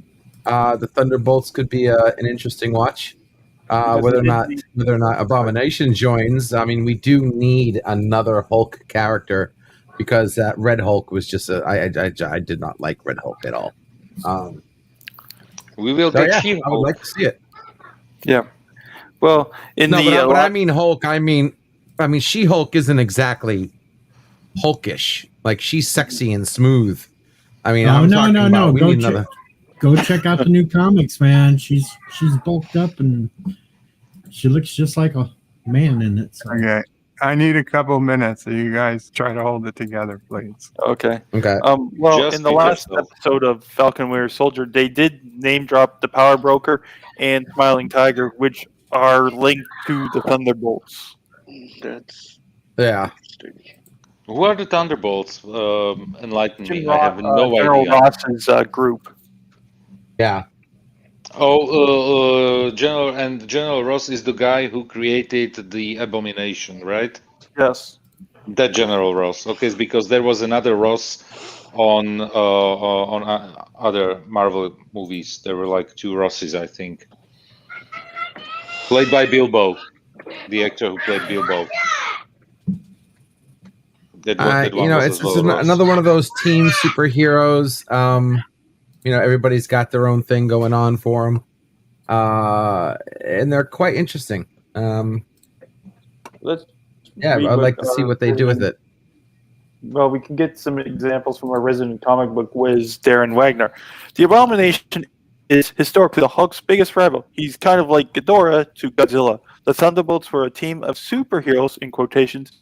The Thunderbolts could be an interesting watch. Whether or not Abomination joins, I mean, we do need another Hulk character because that Red Hulk was just I did not like Red Hulk at all. We will get She-Hulk. I would like to see it. Yeah. Well, when I mean Hulk, I mean She-Hulk isn't exactly Hulkish. Like she's sexy and smooth. I mean, no. Go check out the new comics, man. She's bulked up and she looks just like a man in it. So. Okay. I need a couple minutes so you guys try to hold it together, please. Okay. Okay. Well, just in the last episode of Falcon Winter Soldier, they did name drop the Power Broker and Smiling Tiger, which are linked to the Thunderbolts. That's Who are the Thunderbolts? Enlighten me. I have no General idea. Ross's group. Yeah. General Ross is the guy who created the Abomination, right? Yes. That General Ross. Okay, it's because there was another Ross on other Marvel movies. There were like two Rosses, I think. Played by Bilbo, the actor who played Bilbo. It's just another one of those team superheroes. Everybody's got their own thing going on for them, and they're quite interesting. I'd like to see what they do with it. Well, we can get some examples from our resident comic book whiz, Darren Wagner. The Abomination is historically the Hulk's biggest rival. He's kind of like Ghidorah to Godzilla. The Thunderbolts were a team of superheroes, in quotations,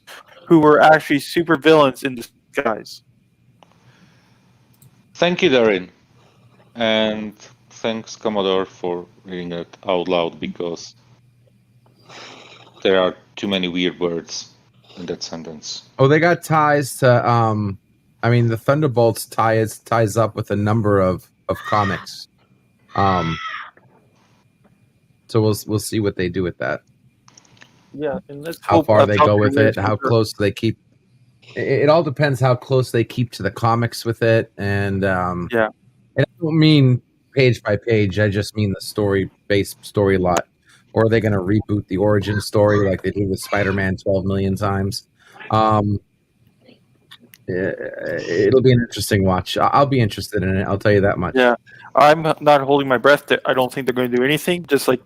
who were actually super villains in disguise. Thank you, Darren. And thanks, Commodore, for reading it out loud, because there are too many weird words in that sentence. Oh, they got ties to I mean, the Thunderbolts ties up with a number of comics. So we'll see what they do with that. Yeah, and let's How hope far they go with it, Valkyrie how is- close they keep. It all depends how close they keep to the comics with it, and yeah. And I don't mean page by page. I just mean the story-based story lot. Or are they going to reboot the origin story like they did with Spider-Man 12 million times? It'll be an interesting watch. I'll be interested in it. I'll tell you that much. Yeah, I'm not holding my breath. I don't think they're going to do anything. Just like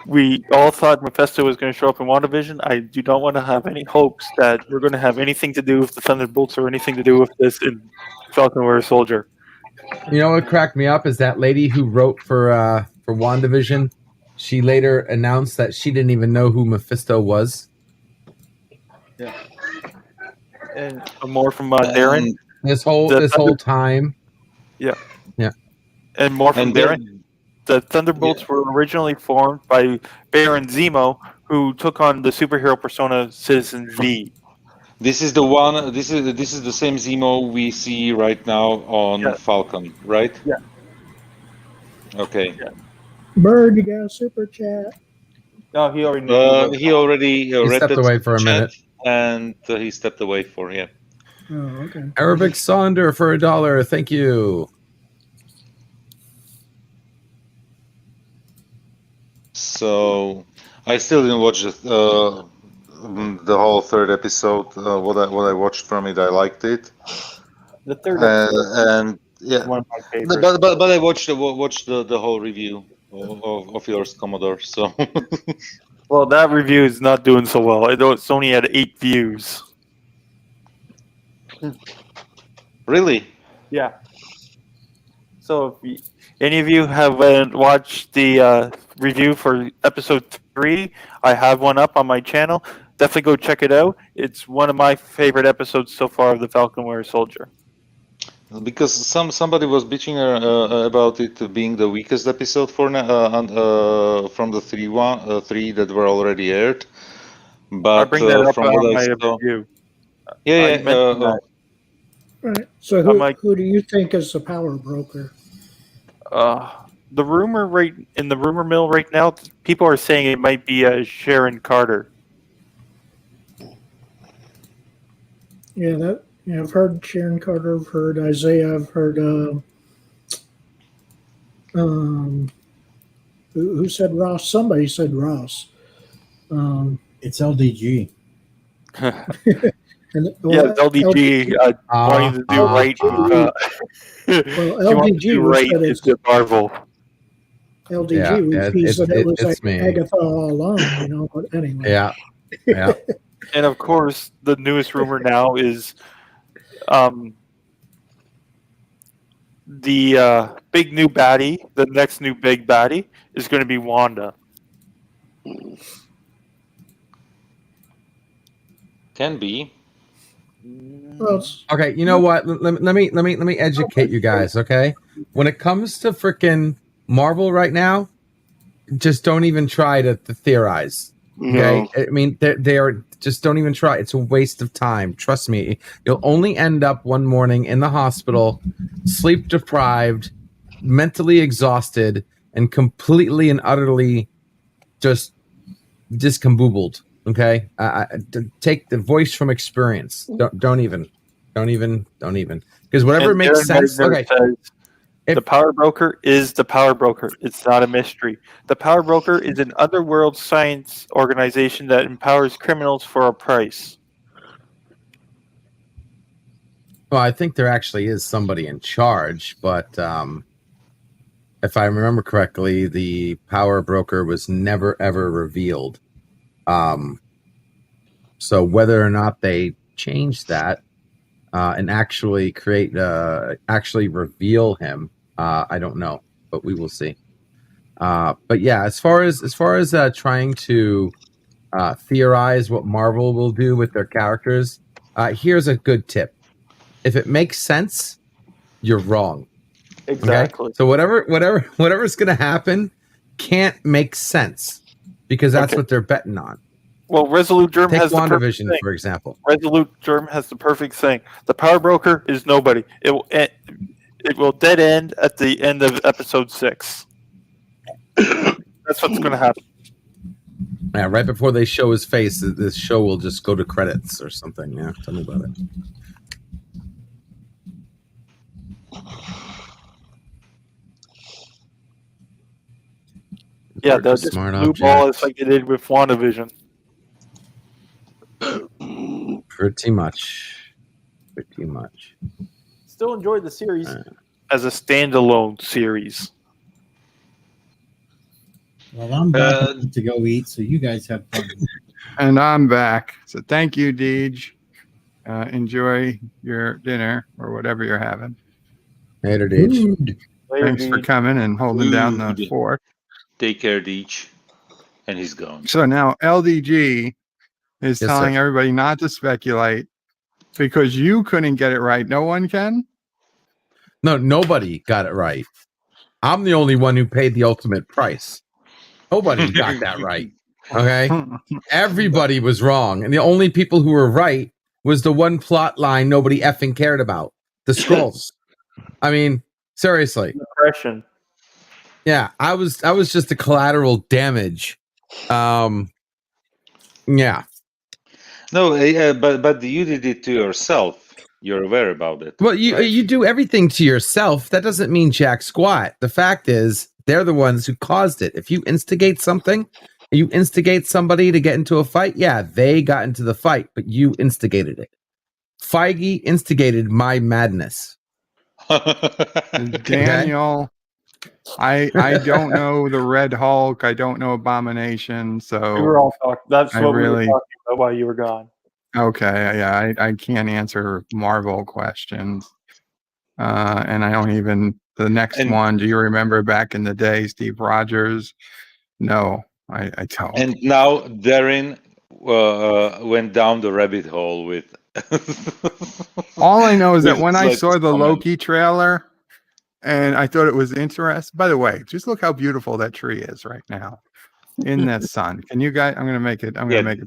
we all thought Mephisto was going to show up in WandaVision, I do not want to have any hopes that we're going to have anything to do with the Thunderbolts or anything to do with this in Falcon Winter Soldier. You know what cracked me up is that lady who wrote for WandaVision. She later announced that she didn't even know who Mephisto was. Yeah, and more from Darren. This whole time. Yeah, yeah, and more from And Darren. The Thunderbolts were originally formed by Baron Zemo, who took on the superhero persona Citizen V. This is the one. This is the same Zemo we see right now on Falcon, right? Yeah. Okay. Yeah. Bird, you got a super chat. No, he already knew. He already read stepped the away for a chat, minute. and he stepped away for him. Oh, okay. Arabic Sonder for $1. Thank you. So I still didn't watch the whole third episode. What I watched from it, I liked it. The third episode and yeah, one of my favorites. but I watched the whole review of yours, Commodore. So Well, that review is not doing so well. It's only had 8 views. Really? Yeah. So if any of you haven't watched the review for episode 3, I have one up on my channel. Definitely go check it out. It's one of my favorite episodes so far of the Falcon Winter Soldier. Because somebody was bitching about it being the weakest episode from the three that were already aired. But I bring that up from on what my I saw, review. yeah, mentioned that. Right. So who do you think is the power broker? The rumor in the rumor mill right now, people are saying it might be Sharon Carter. Yeah, I've heard Sharon Carter, I've heard Isaiah, I've heard who said Ross? Somebody said Ross. It's LDG. And, It's LDG wanting to do right. Well, LDG do right is the Marvel. LDG he said it was like me. Agatha all along, but anyway. Yeah. And of course, the newest rumor now is the big new baddie, the next new big baddie, is going to be Wanda. Can be. Well, Okay, you know what? Let me educate you guys. Okay, when it comes to freaking Marvel right now, just don't even try to theorize. Okay, I mean they are just don't even try. It's a waste of time. Trust me. You'll only end up one morning in the hospital, sleep deprived, mentally exhausted, and completely and utterly just discombobbled. Okay, take the voice from experience. Don't even, because whatever And makes Darren sense. Wagner Okay, says, the power broker is the power broker. It's not a mystery. The power broker is an underworld science organization that empowers criminals for a price. well, I think there actually is somebody in charge, but if I remember correctly, the power broker was never ever revealed. So whether or not they change that and actually actually reveal him, I don't know, but we will see. But yeah, as far as trying to theorize what Marvel will do with their characters, here's a good tip. If it makes sense, you're wrong. Exactly. Okay? So whatever's going to happen can't make sense because that's what they're betting on. Well, Resolute Germ Take has the perfect WandaVision, thing. for example. Resolute Germ has the perfect thing. The Power Broker is nobody. It will dead end at the end of episode 6. That's what's going to happen. Yeah, right before they show his face, this show will just go to credits or something. Yeah, tell me about it. Yeah, they'll just blue ball us like they did with WandaVision. Pretty much. Still enjoyed the series as a standalone series. Well, I'm back to go eat, so you guys have fun. And I'm back. So thank you, Deej. Enjoy your dinner or whatever you're having. Later, Deej. Thanks for coming and holding down the fort. Take care, Deej. And he's gone. So now LDG is telling everybody not to speculate because you couldn't get it right. No one can? No, nobody got it right. I'm the only one who paid the ultimate price. Nobody got that right. Okay? Everybody was wrong. And the only people who were right was the one plot line nobody effing cared about. The Skrulls. I mean, seriously. Depression. Yeah, I was just the collateral damage. Yeah. No, but you did it to yourself. You're aware about it. Well, you do everything to yourself. That doesn't mean jack squat. The fact is, they're the ones who caused it. If you instigate something, you instigate somebody to get into a fight, yeah, they got into the fight, but you instigated it. Feige instigated my madness. Daniel, I don't know the Red Hulk. I don't know Abomination. So we were all talking. That's I what we really- were talking about while you were gone. Okay, yeah, I can't answer Marvel questions. And I don't even, the next one, do you remember back in the day, Steve Rogers? No, I don't. And now Darren went down the rabbit hole with. All I know is that when I Let's saw the comment. Loki trailer and I thought it was interesting. By the way, just look how beautiful that tree is right now in that sun. Can you guys, I'm going to make it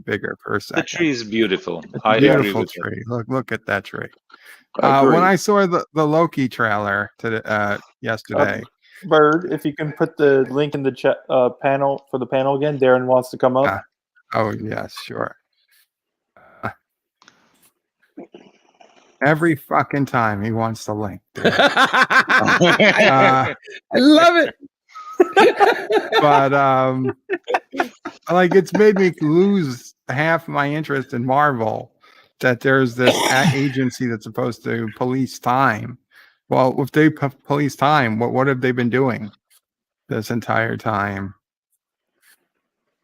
bigger for a second. The tree is beautiful. It's I a agree beautiful with you. tree. Look at that tree. I agree. When I saw the Loki trailer yesterday, Bird, if you can put the link in the chat panel for the panel again. Darren wants to come up. oh yes, sure. Every fucking time he wants the link. I love it. But like it's made me lose half my interest in Marvel that there's this agency that's supposed to police time. Well, if they police time, what have they been doing this entire time?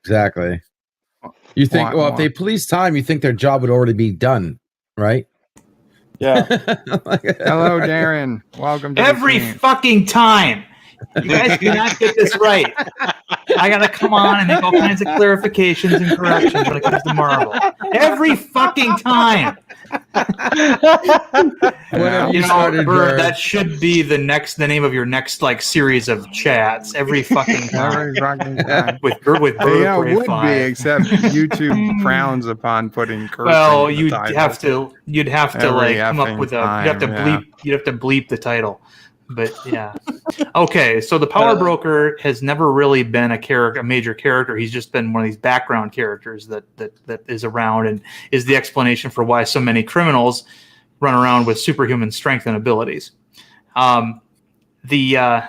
Exactly. You think, well, if they police time, you think their job would already be done, right? Yeah. Hello, Darren. Welcome to Every the team. fucking time. You guys do not get this right. I gotta come on and make all kinds of clarifications and corrections when it comes to Marvel. Every fucking time. You know, Bird, that should be the name of your next series of chats. Every fucking time. with Bird Yeah, Prey it would 5. be, except YouTube frowns upon putting cursing. Well, in the you'd title. have to Every come up with effing you'd have to time, bleep the title. But yeah. Okay, so the Power Broker has never really been a major character. He's just been one of these background characters that is around and is the explanation for why so many criminals run around with superhuman strength and abilities. The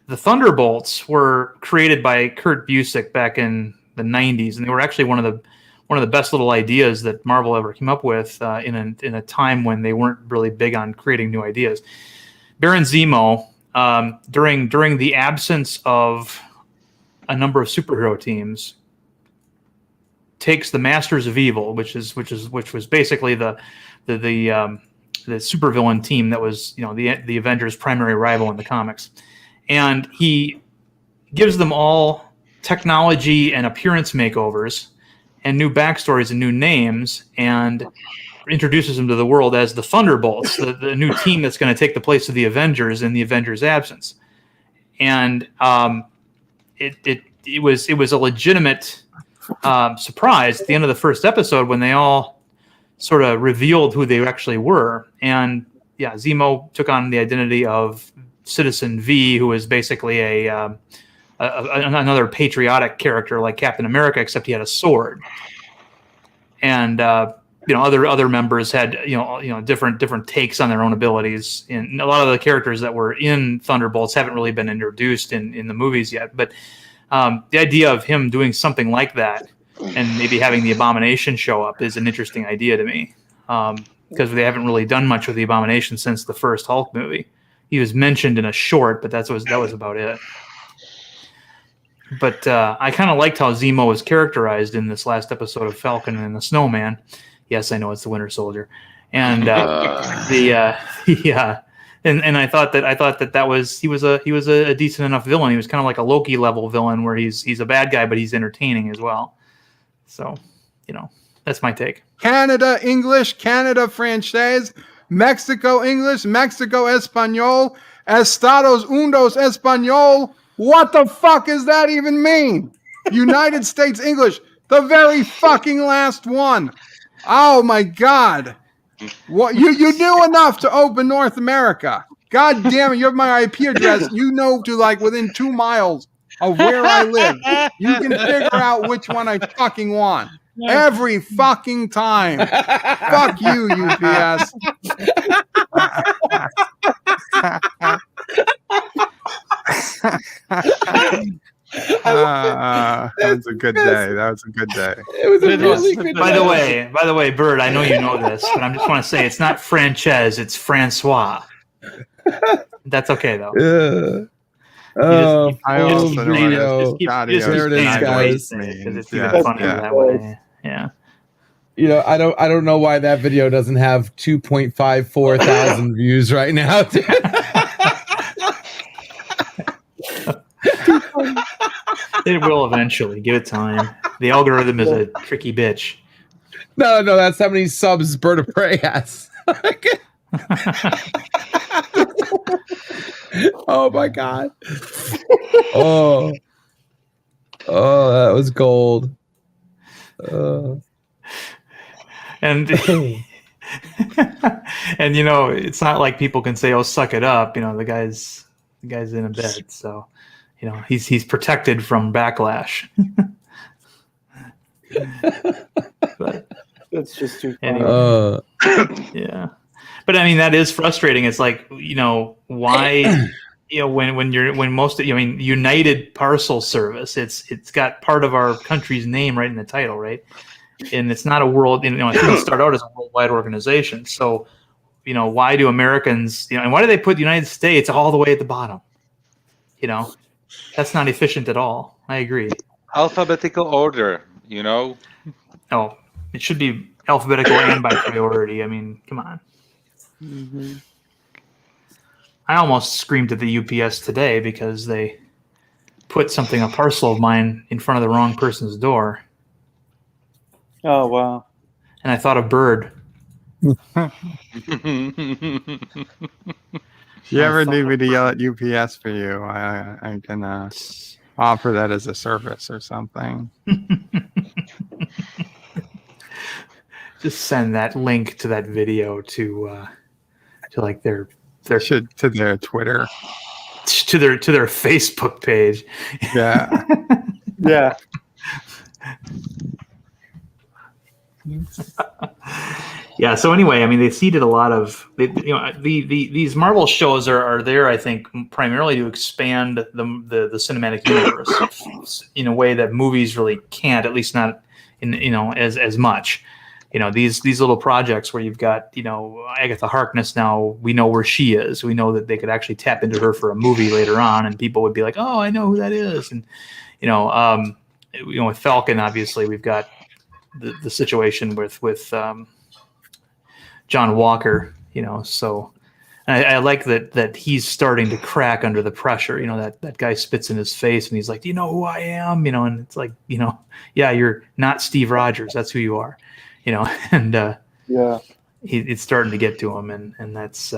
Thunderbolts were created by Kurt Busiek back in the 90s, and they were actually one of the best little ideas that Marvel ever came up with in a time when they weren't really big on creating new ideas. Baron Zemo, during the absence of a number of superhero teams, takes the Masters of Evil, which was basically the supervillain team that was the Avengers' primary rival in the comics, and he gives them all technology and appearance makeovers, and new backstories and new names, and introduces them to the world as the Thunderbolts, the new team that's going to take the place of the Avengers in the Avengers' absence. And it was a legitimate surprise at the end of the first episode when they all sort of revealed who they actually were. And yeah, Zemo took on the identity of Citizen V, who is basically another patriotic character like Captain America, except he had a sword. And other members had different takes on their own abilities. And a lot of the characters that were in Thunderbolts haven't really been introduced in the movies yet. But the idea of him doing something like that and maybe having the Abomination show up is an interesting idea to me, because they haven't really done much with the Abomination since the first Hulk movie. He was mentioned in a short, but that was about it. But I kind of liked how Zemo was characterized in this last episode of Falcon and the Snowman. Yes, I know it's the Winter Soldier, and and I thought that he was a decent enough villain. He was kind of like a Loki level villain, where he's a bad guy, but he's entertaining as well. So, that's my take. Canada English, Canada Francés, Mexico English, Mexico Espanol, Estados Unidos Espanol. What the fuck does that even mean? United States English, the very fucking last one. Oh my God. What you knew enough to open North America. God damn it, you have my IP address. You know to like within 2 miles of where I live. You can figure out which one I fucking want. Every fucking time. Fuck you, UPS. That was a good day. That was a good day. It was a really good By the way, Bird, I know you know this, but I just want to say it's not Frances, it's Francois. That's okay though. I also know there it is, guys. Because it's even funnier that way. Yeah. I don't know why that video doesn't have 2.54 thousand views right now. It will eventually. Give it time. The algorithm is a tricky bitch. No, that's how many subs Bird of Prey has. Oh my God. Oh, that was gold. And it's not like people can say, "Oh, suck it up." The guy's in a bed, so he's protected from backlash. But that's just too funny. Anyway. Yeah. But I mean, that is frustrating. It's like, why, when most of, United Parcel Service, it's got part of our country's name right in the title, right? And it's not a world, it didn't start out as a worldwide organization. So, why do Americans, and why do they put the United States all the way at the bottom? That's not efficient at all. I agree. Alphabetical order, Oh, it should be alphabetical and by priority. I mean, come on. Mm-hmm. I almost screamed at the UPS today because they put a parcel of mine in front of the wrong person's door. Oh, wow. And I thought of Bird. If you ever need me to yell at UPS for you, I can offer that as a service or something. Just send that link to that video to like their to their Twitter, to their Facebook page. Yeah. Yeah. Yeah. So anyway, I mean, they seeded a lot of these Marvel shows are there, I think, primarily to expand the cinematic universe in a way that movies really can't, at least not in as much. These little projects where you've got Agatha Harkness. Now we know where she is. We know that they could actually tap into her for a movie later on, and people would be like, "Oh, I know who that is." And with Falcon, obviously, we've got the situation with John Walker, so And I like that he's starting to crack under the pressure. You know, that guy spits in his face and he's like, "Do you know who I am?" You know, and it's like, you know, yeah, you're not Steve Rogers. That's who you are. You know, and yeah, it's starting to get to him, and that's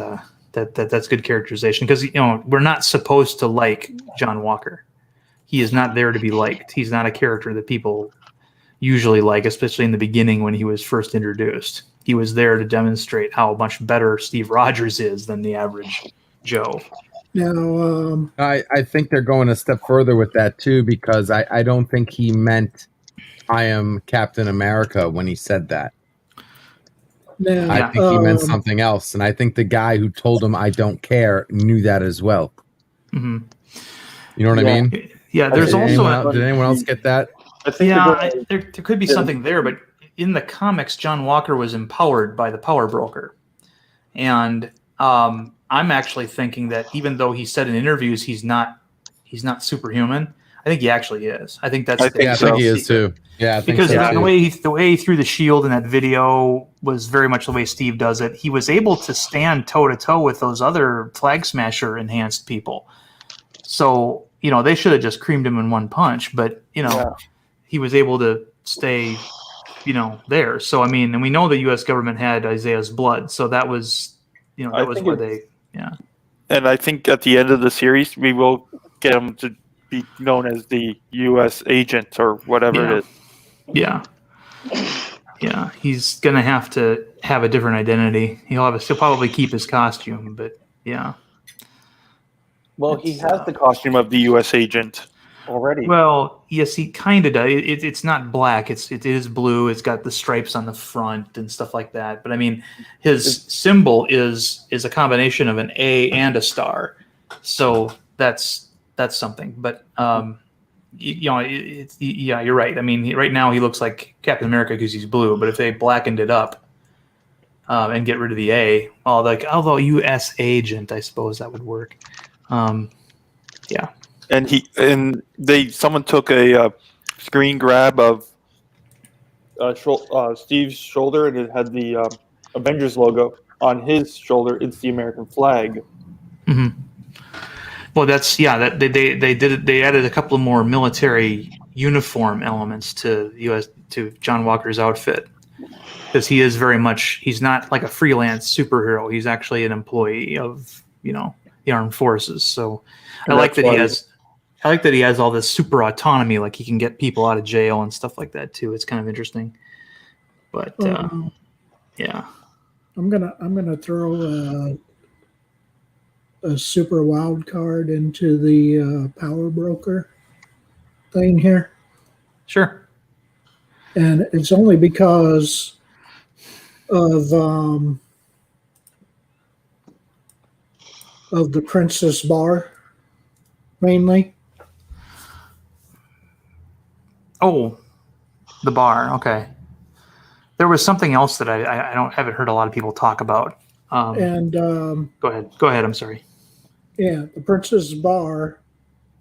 that's good characterization, because you know we're not supposed to like John Walker. He is not there to be liked. He's not a character that people usually like, especially in the beginning when he was first introduced. He was there to demonstrate how much better Steve Rogers is than the average Joe. Now, I think they're going a step further with that too, because I don't think he meant I am Captain America when he said that. now I think he meant something else, and I think the guy who told him I don't care knew that as well. Mm-hmm. You know what I mean? Yeah, there's did anyone else get that? I think there could be something there, but in the comics, John Walker was empowered by the Power Broker, and I'm actually thinking that even though he said in interviews he's not superhuman, I think he actually is. I think that's I think he is too. Yeah, I think because so the too. way he threw the shield in that video was very much the way Steve does it. He was able to stand toe to toe with those other Flag Smasher enhanced people. So you know they should have just creamed him in one punch, but you know he was able to stay, you know, there. So I mean, and we know the U.S. government had Isaiah's blood, so that was, you know, that was where they, And I think at the end of the series, we will get him to be known as the U.S. agent or whatever it is. Yeah. Yeah, he's gonna have to have a different identity. He'll probably keep his costume, but yeah. Well, he has the costume of the U.S. agent already. Well, yes, he kind of does. It's not black. It is blue. It's got the stripes on the front and stuff like that. But I mean, his symbol is a combination of an A and a star. So that's something. But you know, yeah, you're right. I mean, right now he looks like Captain America because he's blue. But if they blackened it up and get rid of the A, although U.S. agent, I suppose that would work. Yeah. And someone took a screen grab of Steve's shoulder, and it had the Avengers logo on his shoulder. It's the American flag. Mm-hmm. Well, that's that they did it. They added a couple of more military uniform elements to John Walker's outfit, because he is very much, he's not like a freelance superhero. He's actually an employee of, you know, the armed forces. So I like that he has all this super autonomy, like he can get people out of jail and stuff like that too. It's kind of interesting. But yeah, I'm gonna throw a super wild card into the Power Broker thing here. Sure. And it's only because of the Princess Bar, mainly. Oh, the bar. Okay. There was something else that I haven't heard a lot of people talk about. Go ahead. I'm sorry. Yeah, the Princess Bar,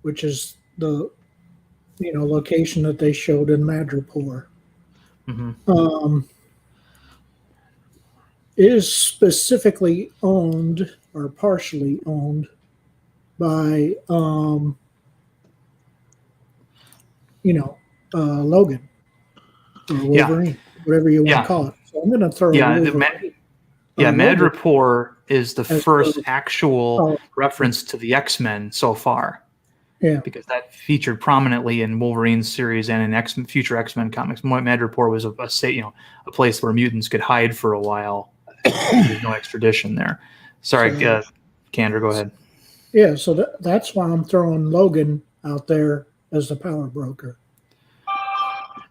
which is the location that they showed in Madripoor, is specifically owned or partially owned by Logan or Wolverine, whatever you want to call it. So I'm going to throw Madripoor is the first actual reference to the X-Men so far. Yeah, because that featured prominently in Wolverine's series and in future X-Men comics. Madripoor was a place where mutants could hide for a while. There's no extradition there. Sorry, Kander, go ahead. Yeah, so that's why I'm throwing Logan out there as the Power Broker.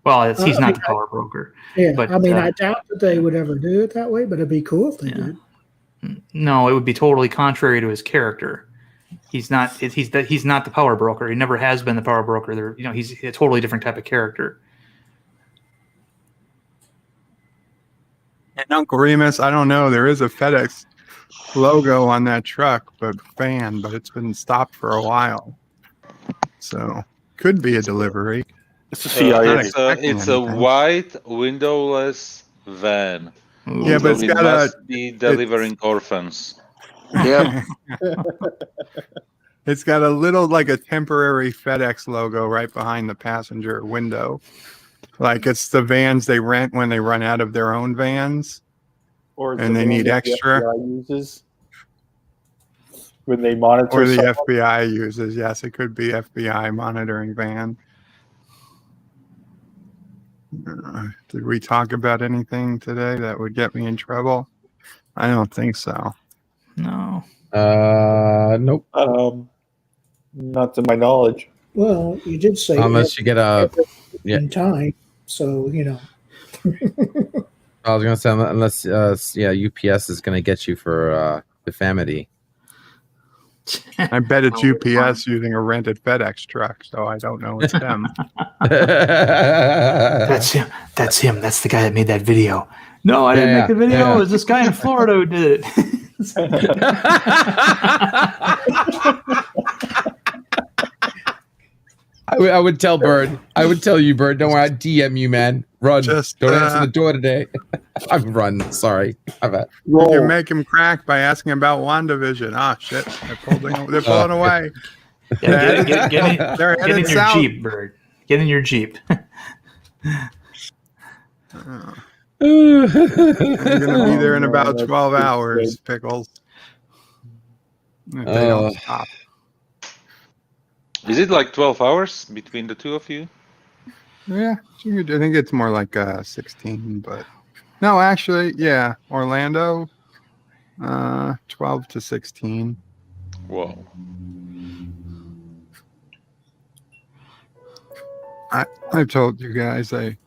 Well, he's not the Power Broker. Yeah, but, I mean, I doubt that they would ever do it that way, but it'd be cool if they did. No, it would be totally contrary to his character. He's not the Power Broker. He never has been the Power Broker. He's a totally different type of character. And Uncle Remus, I don't know. There is a FedEx logo on that truck, but it's been stopped for a while. So could be a delivery. It's a CIA. It's a white windowless van. Yeah, but it's got must be delivering orphans. Yep. It's got a little, like a temporary FedEx logo right behind the passenger window. Like it's the vans they rent when they run out of their own vans. Or and they need extra. The FBI uses when they monitor. Or the someone. FBI uses. Yes, it could be FBI monitoring van. Did we talk about anything today that would get me in trouble? I don't think so. No. Nope. Not to my knowledge. Well, you did say Unless you get a in time, so you know. I was gonna say unless UPS is gonna get you for defamity. I bet it's UPS using a rented FedEx truck, so I don't know it's them. That's him. That's him. That's the guy that made that video. No, I didn't make the video. It was this guy in Florida who did it. I would tell Bird. I would tell you, Bird. Don't worry. I'd DM you, man. Run. Don't answer the door today. I've run. Sorry. You can make him crack by asking about WandaVision. Ah, shit. They're pulling away. Yeah, get They're in your south. Jeep, Bird. Get in your Jeep. I'm going to be there in about 12 hours, Pickles. If they don't stop. Is it like 12 hours between the two of you? Yeah, I think it's more like 16, but no, actually, yeah, Orlando, 12 to 16. Whoa. I told you guys when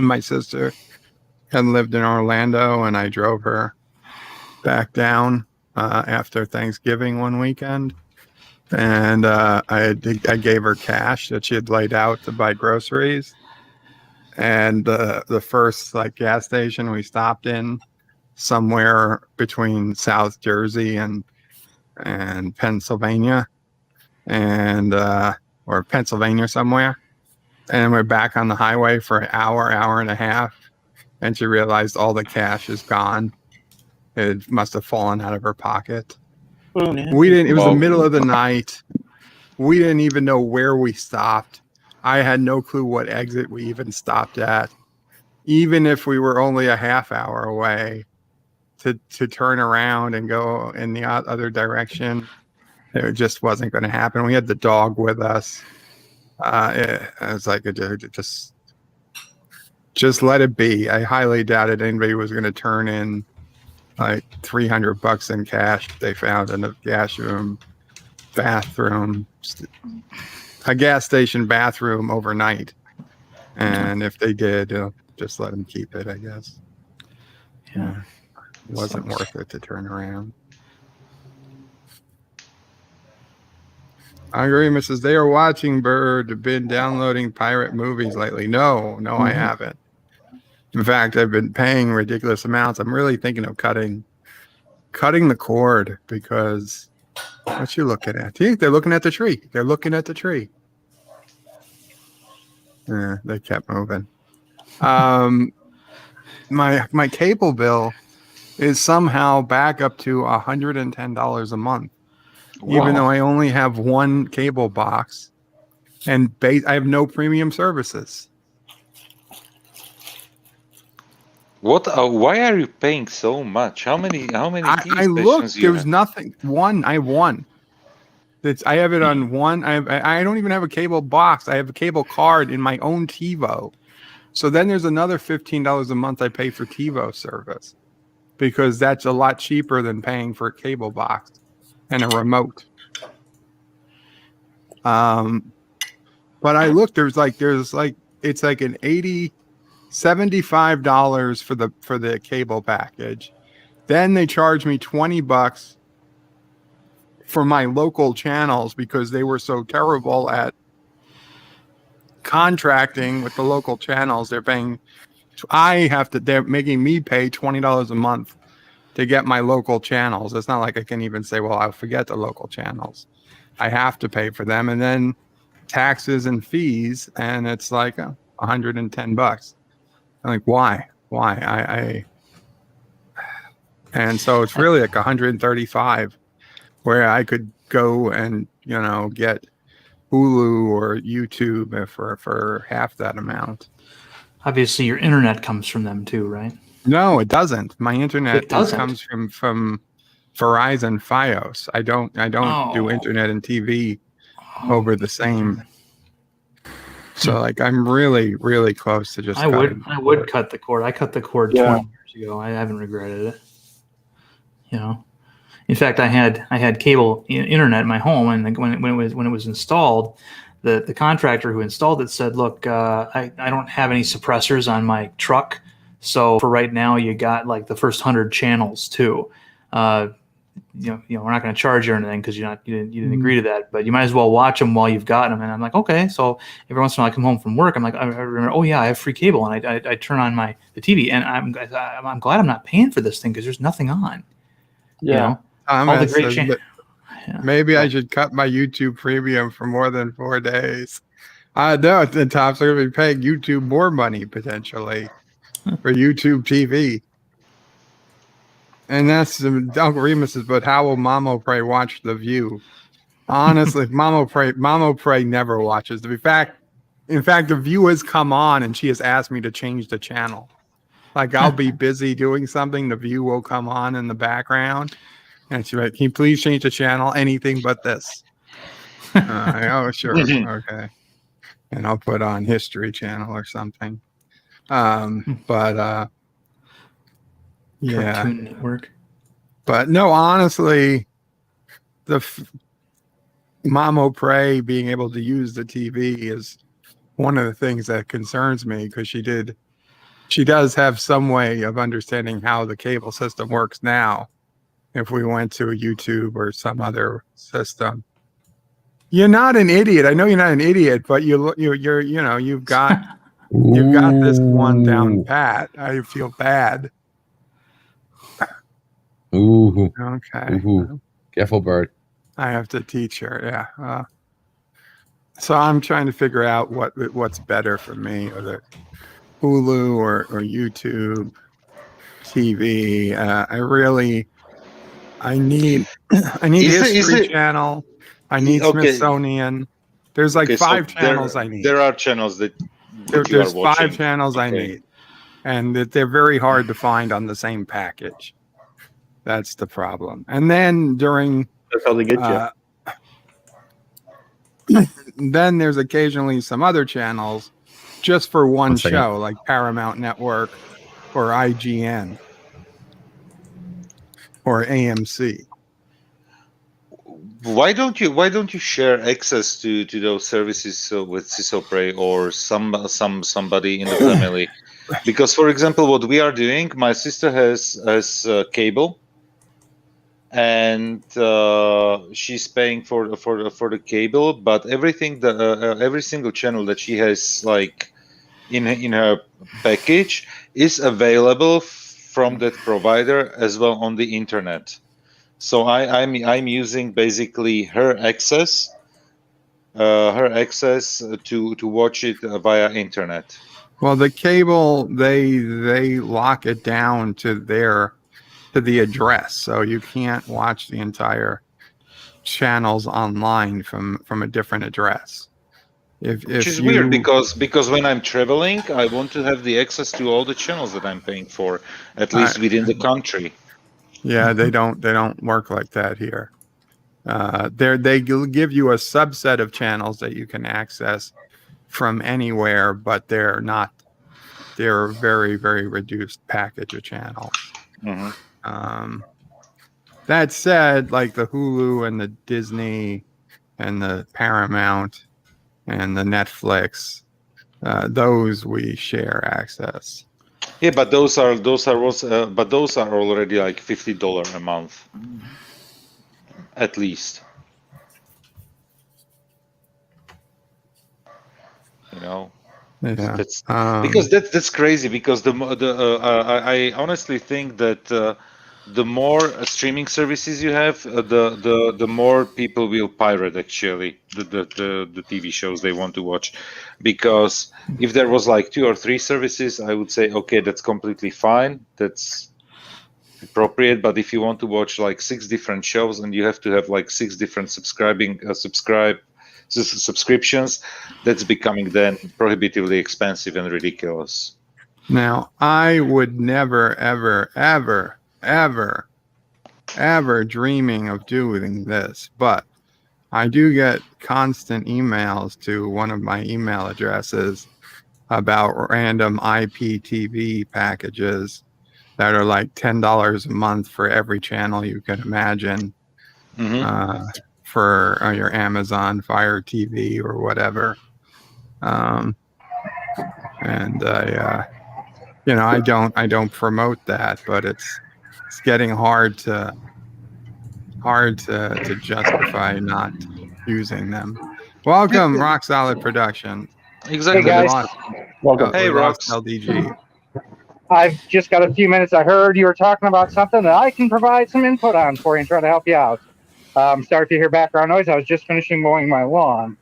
my sister had lived in Orlando and I drove her back down after Thanksgiving one weekend. And I gave her cash that she had laid out to buy groceries. And the first gas station we stopped in somewhere between South Jersey and Pennsylvania, or Pennsylvania somewhere. And we're back on the highway for an hour and a half. And she realized all the cash is gone. It must have fallen out of her pocket. We didn't. It was the middle of the night. We didn't even know where we stopped. I had no clue what exit we even stopped at. Even if we were only a half hour away, to turn around and go in the other direction, it just wasn't going to happen. We had the dog with us. I was like, just let it be. I highly doubted anybody was going to turn in like $300 in cash they found in a a gas station bathroom overnight. And if they did, just let them keep it, I guess. Yeah. It wasn't worth it to turn around. I agree, Mrs. They are watching Bird, been downloading pirate movies lately. No, I haven't. In fact, I've been paying ridiculous amounts. I'm really thinking of cutting the cord because what you looking at? See, they're looking at the tree. They're looking at the tree. Yeah, they kept moving. My cable bill is somehow back up to $110 a month, even though I only have one cable box and I have no premium services. What? Why are you paying so much? How many? I looked. There was nothing. I have one. I have it on one. I don't even have a cable box. I have a cable card in my own TiVo. So then there's another $15 a month I pay for TiVo service because that's a lot cheaper than paying for a cable box and a remote. But I looked. It's like an $75 for the cable package. Then they charged me $20 for my local channels because they were so terrible at contracting with the local channels. They're making me pay $20 a month to get my local channels. It's not like I can even say, well, I'll forget the local channels. I have to pay for them. And then taxes and fees. And it's like $110. I'm like, why? And so it's really like 135 where I could go and, get Hulu or YouTube for half that amount. Obviously, your internet comes from them too, right? No, it doesn't. My internet comes from Verizon Fios. I don't do internet and TV over the same. So like I'm really, really close to just I would cut the cord. I cut the cord 20 years ago. I haven't regretted it. In fact, I had cable internet in my home, and when it was installed, the contractor who installed it said, "Look, I don't have any suppressors on my truck, so for right now, you got like the first 100 channels too. We're not going to charge you or anything because you didn't agree to that, but you might as well watch them while you've got them." And I'm like, okay. So every once in a while I come home from work, I'm like, I remember, oh yeah, I have free cable, and I turn on the TV, and I'm glad I'm not paying for this thing because there's nothing on. Yeah. All the great channels. Maybe I should cut my YouTube premium for more than 4 days. No, the tops are going to be paying YouTube more money potentially for YouTube TV. And that's Uncle Remus is, but how will Mamo Pray watch The View? Honestly, Mamo Pray never watches. In fact, The View has come on and she has asked me to change the channel. Like I'll be busy doing something, The View will come on in the background, and she's like, "Can you please change the channel? Anything but this." Oh, sure, okay. And I'll put on History Channel or something. But yeah, Cartoon Network. But no, honestly, Mamo Pray being able to use the TV is one of the things that concerns me, because she does have some way of understanding how the cable system works now. If we went to a YouTube or some other system, you're not an idiot. I know you're not an idiot, but you've got this one down pat. I feel bad. Ooh. Okay. Ooh. Careful, bird. I have to teach her. Yeah. So I'm trying to figure out what's better for me, whether Hulu or YouTube TV. I need History Channel. I need Smithsonian. There's like 5 channels I need. There are channels that there's 5 channels I need, and that they're very hard to find on the same package. That's the problem. And then that's how they get you. Then there's occasionally some other channels just for one show, like Paramount Network or IGN or AMC. Why don't you share access to those services with Sisopray or somebody in the family? Because, for example, what we are doing, my sister has cable, and she's paying for the cable, but everything every single channel that she has like in her package is available from that provider as well on the internet. So I'm using basically her access to watch it via internet. Well, the cable they lock it down to the address, so you can't watch the entire channels online from a different address. Which is weird because when I'm traveling, I want to have the access to all the channels that I'm paying for, at least within the country. Yeah, they don't work like that here. They give you a subset of channels that you can access from anywhere, but they're a very, very reduced package of channels. Mm-hmm. That said, like the Hulu and the Disney and the Paramount and the Netflix, those we share access. Yeah, but those are already like $50 a month, at least. Yeah. Because that's crazy. Because I honestly think that the more streaming services you have, the more people will pirate actually the TV shows they want to watch. Because if there was like 2 or 3 services, I would say okay, that's completely fine. appropriate. But if you want to watch like 6 different shows and you have to have like 6 different subscriptions, that's becoming then prohibitively expensive and ridiculous. Now, I would never, ever dreaming of doing this, but I do get constant emails to one of my email addresses about random IPTV packages that are like $10 a month for every channel you can imagine, for your Amazon Fire TV or whatever. And I don't promote that, but it's getting hard to justify not using them. Welcome, Rock Solid Production. Exactly. Hey guys. Welcome. Hey, Rox. LDG. I've just got a few minutes. I heard you were talking about something that I can provide some input on for you and try to help you out. Sorry if you hear background noise. I was just finishing mowing my lawn.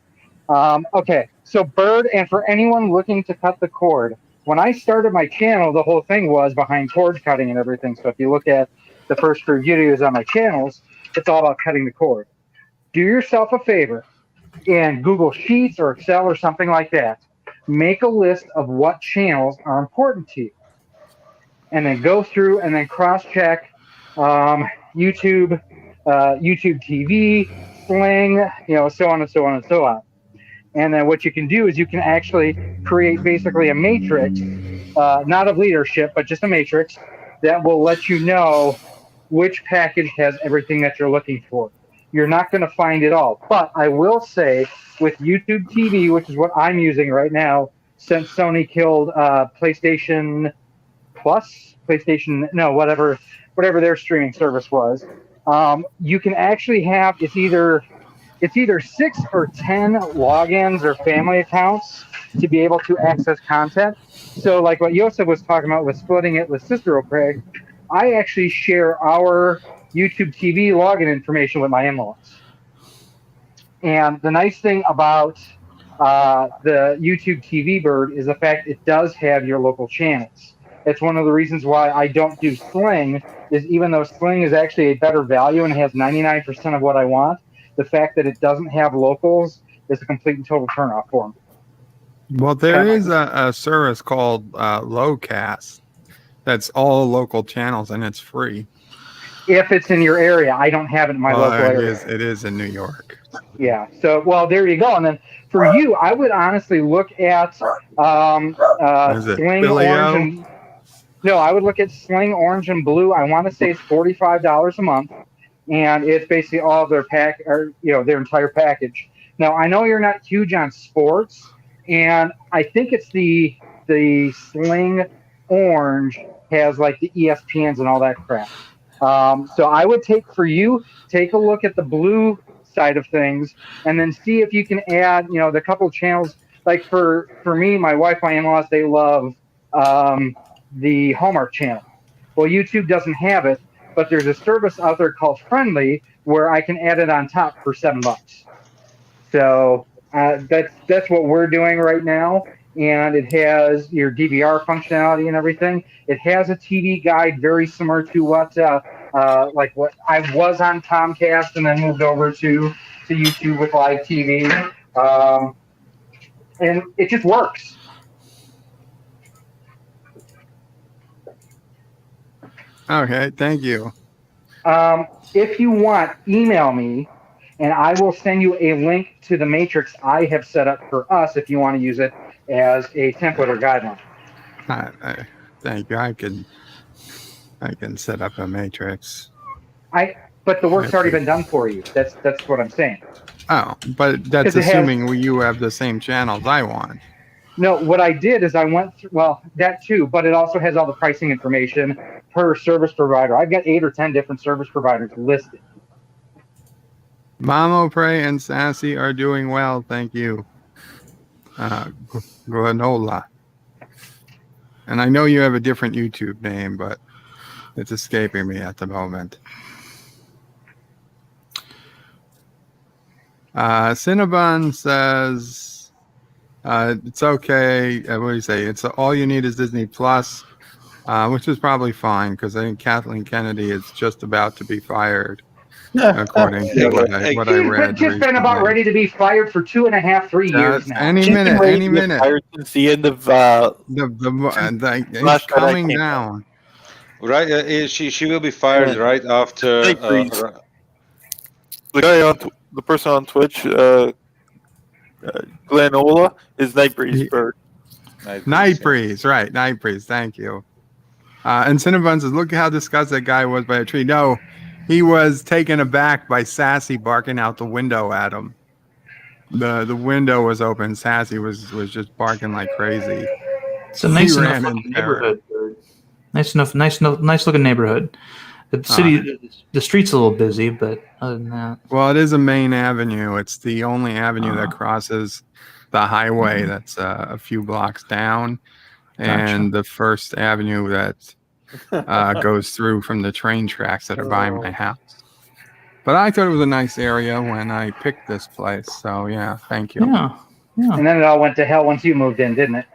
Okay, so Bird, and for anyone looking to cut the cord, when I started my channel, the whole thing was behind cord cutting and everything. So if you look at the first few videos on my channels, it's all about cutting the cord. Do yourself a favor and Google Sheets or Excel or something like that. Make a list of what channels are important to you. And then go through and then cross-check YouTube, YouTube TV, Sling, so on and so on and so on. And then what you can do is you can actually create basically a matrix, not of leadership, but just a matrix that will let you know which package has everything that you're looking for. You're not going to find it all. But I will say with YouTube TV, which is what I'm using right now, since Sony killed PlayStation Plus, whatever their streaming service was, you can actually have, it's either 6 or 10 logins or family accounts to be able to access content. So like what Joseph was talking about with splitting it with Sister O'Craig, I actually share our YouTube TV login information with my in-laws. And the nice thing about the YouTube TV Bird is the fact it does have your local channels. It's one of the reasons why I don't do Sling, is even though Sling is actually a better value and has 99% of what I want, the fact that it doesn't have locals is a complete and total turnoff for me. Well, there is a service called Lowcast that's all local channels, and it's free. If it's in your area, I don't have it in my local area. It is in New York. Yeah. So, well, there you go. And then for you, I would honestly look at Sling Orange. No, I would look at Sling Orange and Blue. I want to say it's $45 a month, and it's basically all of their their entire package. Now, I know you're not huge on sports, and I think it's the Sling Orange has like the ESPNs and all that crap. So I would take a look at the blue side of things, and then see if you can add, the couple of channels. Like for me, my wife, my in-laws, they love the Hallmark Channel. Well, YouTube doesn't have it, but there's a service out there called Friendly where I can add it on top for $7. So that's what we're doing right now. And it has your DVR functionality and everything. It has a TV guide very similar to what what I was on Comcast and then moved over to YouTube with live TV. And it just works. Okay, thank you. If you want, email me, and I will send you a link to the matrix I have set up for us if you want to use it as a template or guideline. Thank you. I can set up a matrix. But the work's already been done for you. That's what I'm saying. Oh, but that's assuming you have the same channels I want. No, what I did is I went through, that too, but it also has all the pricing information per service provider. I've got 8 or 10 different service providers listed. Mamo, Prey, and Sassy are doing well, thank you. Granola. And I know you have a different YouTube name, but it's escaping me at the moment. Cinnabon says it's okay. What do you say? It's all you need is Disney Plus. which is probably fine because I think Kathleen Kennedy is just about to be fired, according to what I read. She's been about ready to be fired for 2.5, 3 years now. Any She's been minute, ready any to get minute. fired since the end of It's last night I coming came down. Right, she will be fired right after. Night Breeze. The guy on the person on Twitch, Glenn Ola, is Night Breeze Bird. Night Breeze, right? Night Breeze. Thank you. And Cinnabon says, "Look how disgusted that guy was by a tree." No, he was taken aback by Sassy barking out the window at him. The window was open. Sassy was just barking like crazy. It's a nice He enough ran looking in terror. neighborhood. Nice looking neighborhood. The city, the street's a little busy, but other than that, Well, it is a main avenue. It's the only avenue that crosses the highway. That's a few blocks down, and the first avenue that goes through from the train tracks that are by my house. But I thought it was a nice area when I picked this place. So yeah, thank you. Yeah. And then it all went to hell once you moved in, didn't it?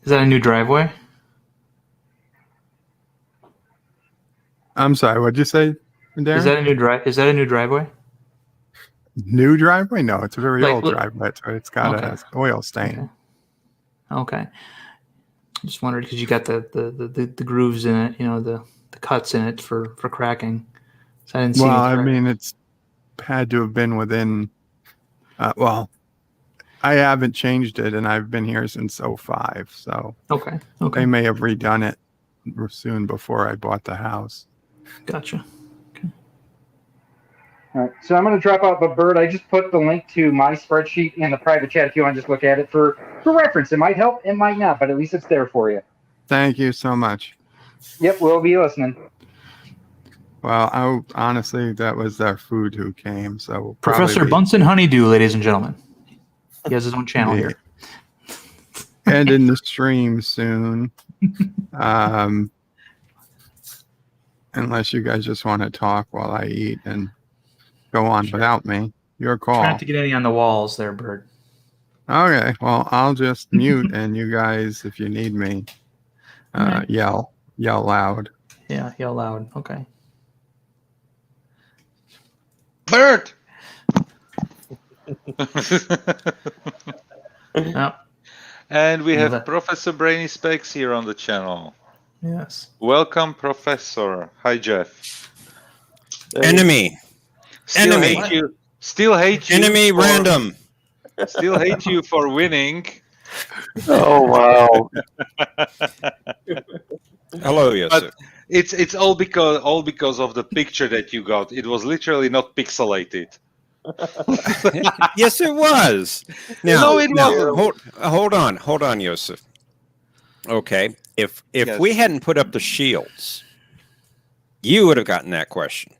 is that a new driveway? I'm sorry. What'd you say, Darren? Is that a new driveway? New driveway? No, it's a very Like, old look- driveway. It's got Okay. an oil stain. Okay. Just wondered because you got the grooves in it, the cuts in it for cracking. So I didn't see. Well, any I crack. mean, it's had to have been within. Well, I haven't changed it, and I've been here since 2005. So Okay. they may have redone it soon before I bought the house. Gotcha. All right, so I'm going to drop out, but Bird, I just put the link to my spreadsheet in the private chat if you want to just look at it for reference. It might help, it might not, but at least it's there for you. Thank you so much. Yep, we'll be listening. Well, honestly, that was our food who came. So Professor probably Bunsen Honeydew, ladies and gentlemen. He has his own channel here. end in the stream soon. Unless you guys just want to talk while I eat and go on without me. Your call. Try not to get any on the walls there, Bird. Okay, well, I'll just mute, and you guys, if you need me, yell loud. Yeah, yell loud. Okay. Bert. And we have Professor Brainy Specs here on the channel. Yes. Welcome, Professor. Hi, Jeff. Enemy. Still Enemy. hate you. Still hate you. Enemy for- random. Still hate you for winning. Oh wow. Hello, yes. But it's all because of the picture that you got. It was literally not pixelated. Yes, it was. Now, No, it wasn't. Hold on, Yosef. Okay, if Yes. we hadn't put up the shields, you would have gotten that question.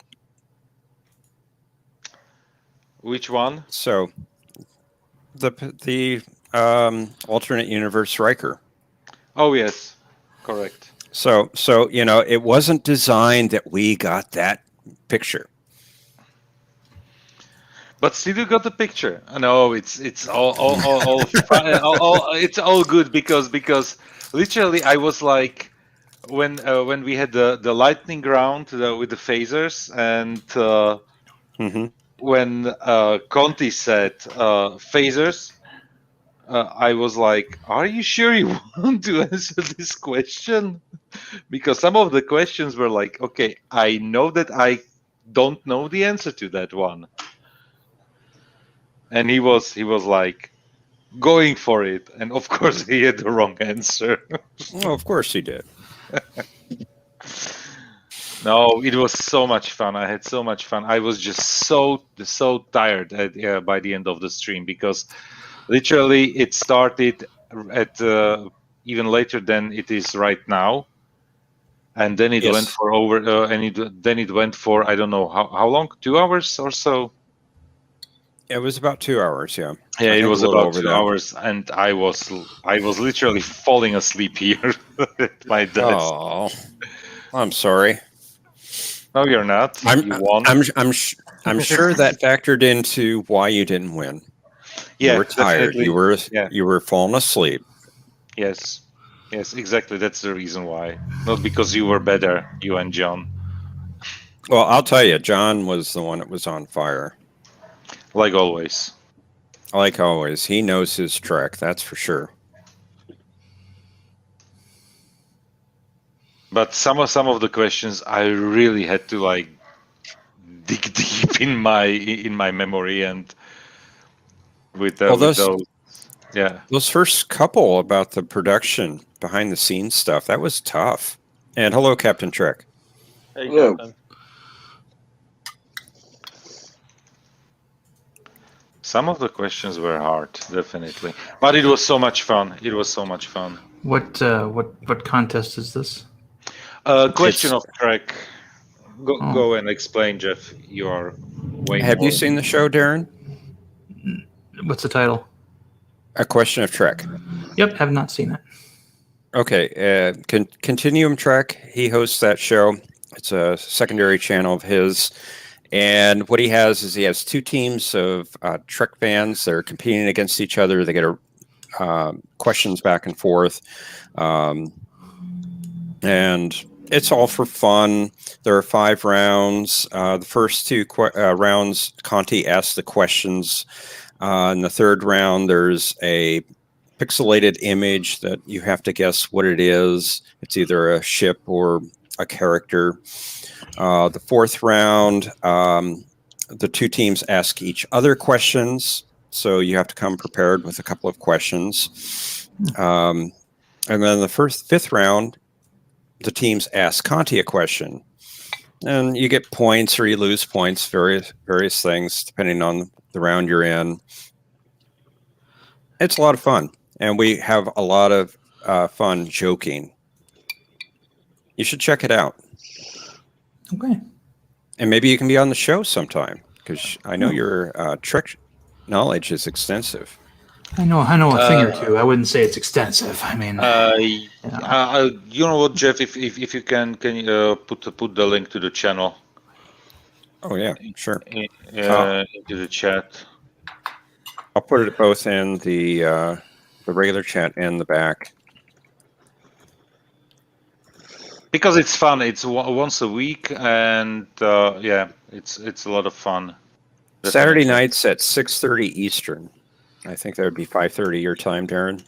Which one? So, the alternate universe Riker. Oh yes, correct. So it wasn't designed that we got that picture. But still, you got the picture. No, it's all it's all good because literally I was like when we had the lightning round with the phasers and when Conti said phasers, I was like, "Are you sure you want to answer this question?" Because some of the questions were like, "Okay, I know that I don't know the answer to that one." And he was like going for it, and of course he had the wrong answer. Oh, of course he did. No, it was so much fun. I had so much fun. I was just so tired by the end of the stream because literally it started at even later than it is right now, and then it Yes. went for over then it went for I don't know how long, 2 hours or so. It was about 2 hours. Yeah. Yeah, I it think was a little about over 2 that. hours, and I was literally falling asleep here at my desk. Oh, I'm sorry. No, you're not. You won. I'm sure that factored into why you didn't win. Yeah, you were tired. definitely. You were falling asleep. Yes, exactly. That's the reason why. Not because you were better, you and John. Well, I'll tell you, John was the one that was on fire. Like always. Like always, he knows his Trek. That's for sure. But some of the questions I really had to like dig deep in my memory and with those. Yeah, those first couple about the production behind the scenes stuff, that was tough. And hello, Captain Trek. Hey, Captain. Some of the questions were hard, definitely, but it was so much fun. What contest is this? Question of Trek. Go and explain, Jeff. You are way. Have you seen the show, Darren? What's the title? A Question of Trek. Yep, have not seen it. Okay, Continuum Trek. He hosts that show. It's a secondary channel of his. And what he has is he has two teams of Trek fans that are competing against each other. They get questions back and forth. And it's all for fun. There are 5 rounds. The first 2 rounds, Conti asks the questions. In the third round, there's a pixelated image that you have to guess what it is. It's either a ship or a character. The fourth round, the 2 teams ask each other questions. So you have to come prepared with a couple of questions. And then the fifth round, the teams ask Conti a question. And you get points or you lose points, various things, depending on the round you're in. It's a lot of fun. And we have a lot of fun joking. You should check it out. Okay. And maybe you can be on the show sometime, because I know your Trek knowledge is extensive. I know a thing or two. I wouldn't say it's extensive. I mean, you know what, Jeff? If you can you put the link to the channel? Oh yeah, sure. Into the chat. I'll put it both in the regular chat and the back. Because it's fun. It's once a week, and it's a lot of fun. Saturday nights at 6:30 Eastern. I think that would be 5:30 your time, Darren.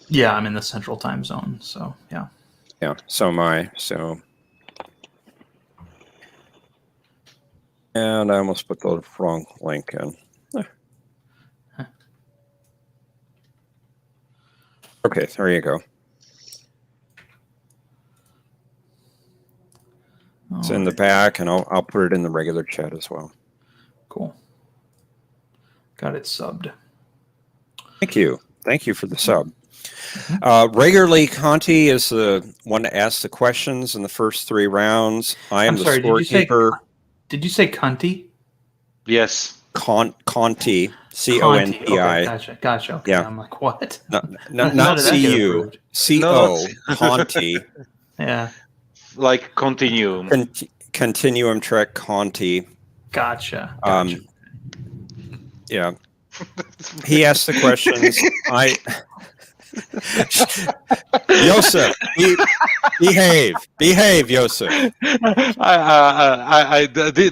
Yeah, I'm in the Central Time Zone, so yeah. Yeah, so am I. So, and I almost put the wrong link in. Okay, there you go. It's in the back, and I'll put it in the regular chat as well. Cool. Got it subbed. Thank you. Thank you for the sub. Regularly, Conti is the one to ask the questions in the first 3 rounds. I'm the scorekeeper. Did you say Conti? Yes. Conti. C-O-N-T-I. Okay, gotcha. Okay. Yeah. I'm like, what? Not C-U. C-O. Conti. Yeah. Like Continuum. Continuum Trek Conti. Gotcha. Yeah. He asked the questions. Yosef, behave, Yosef.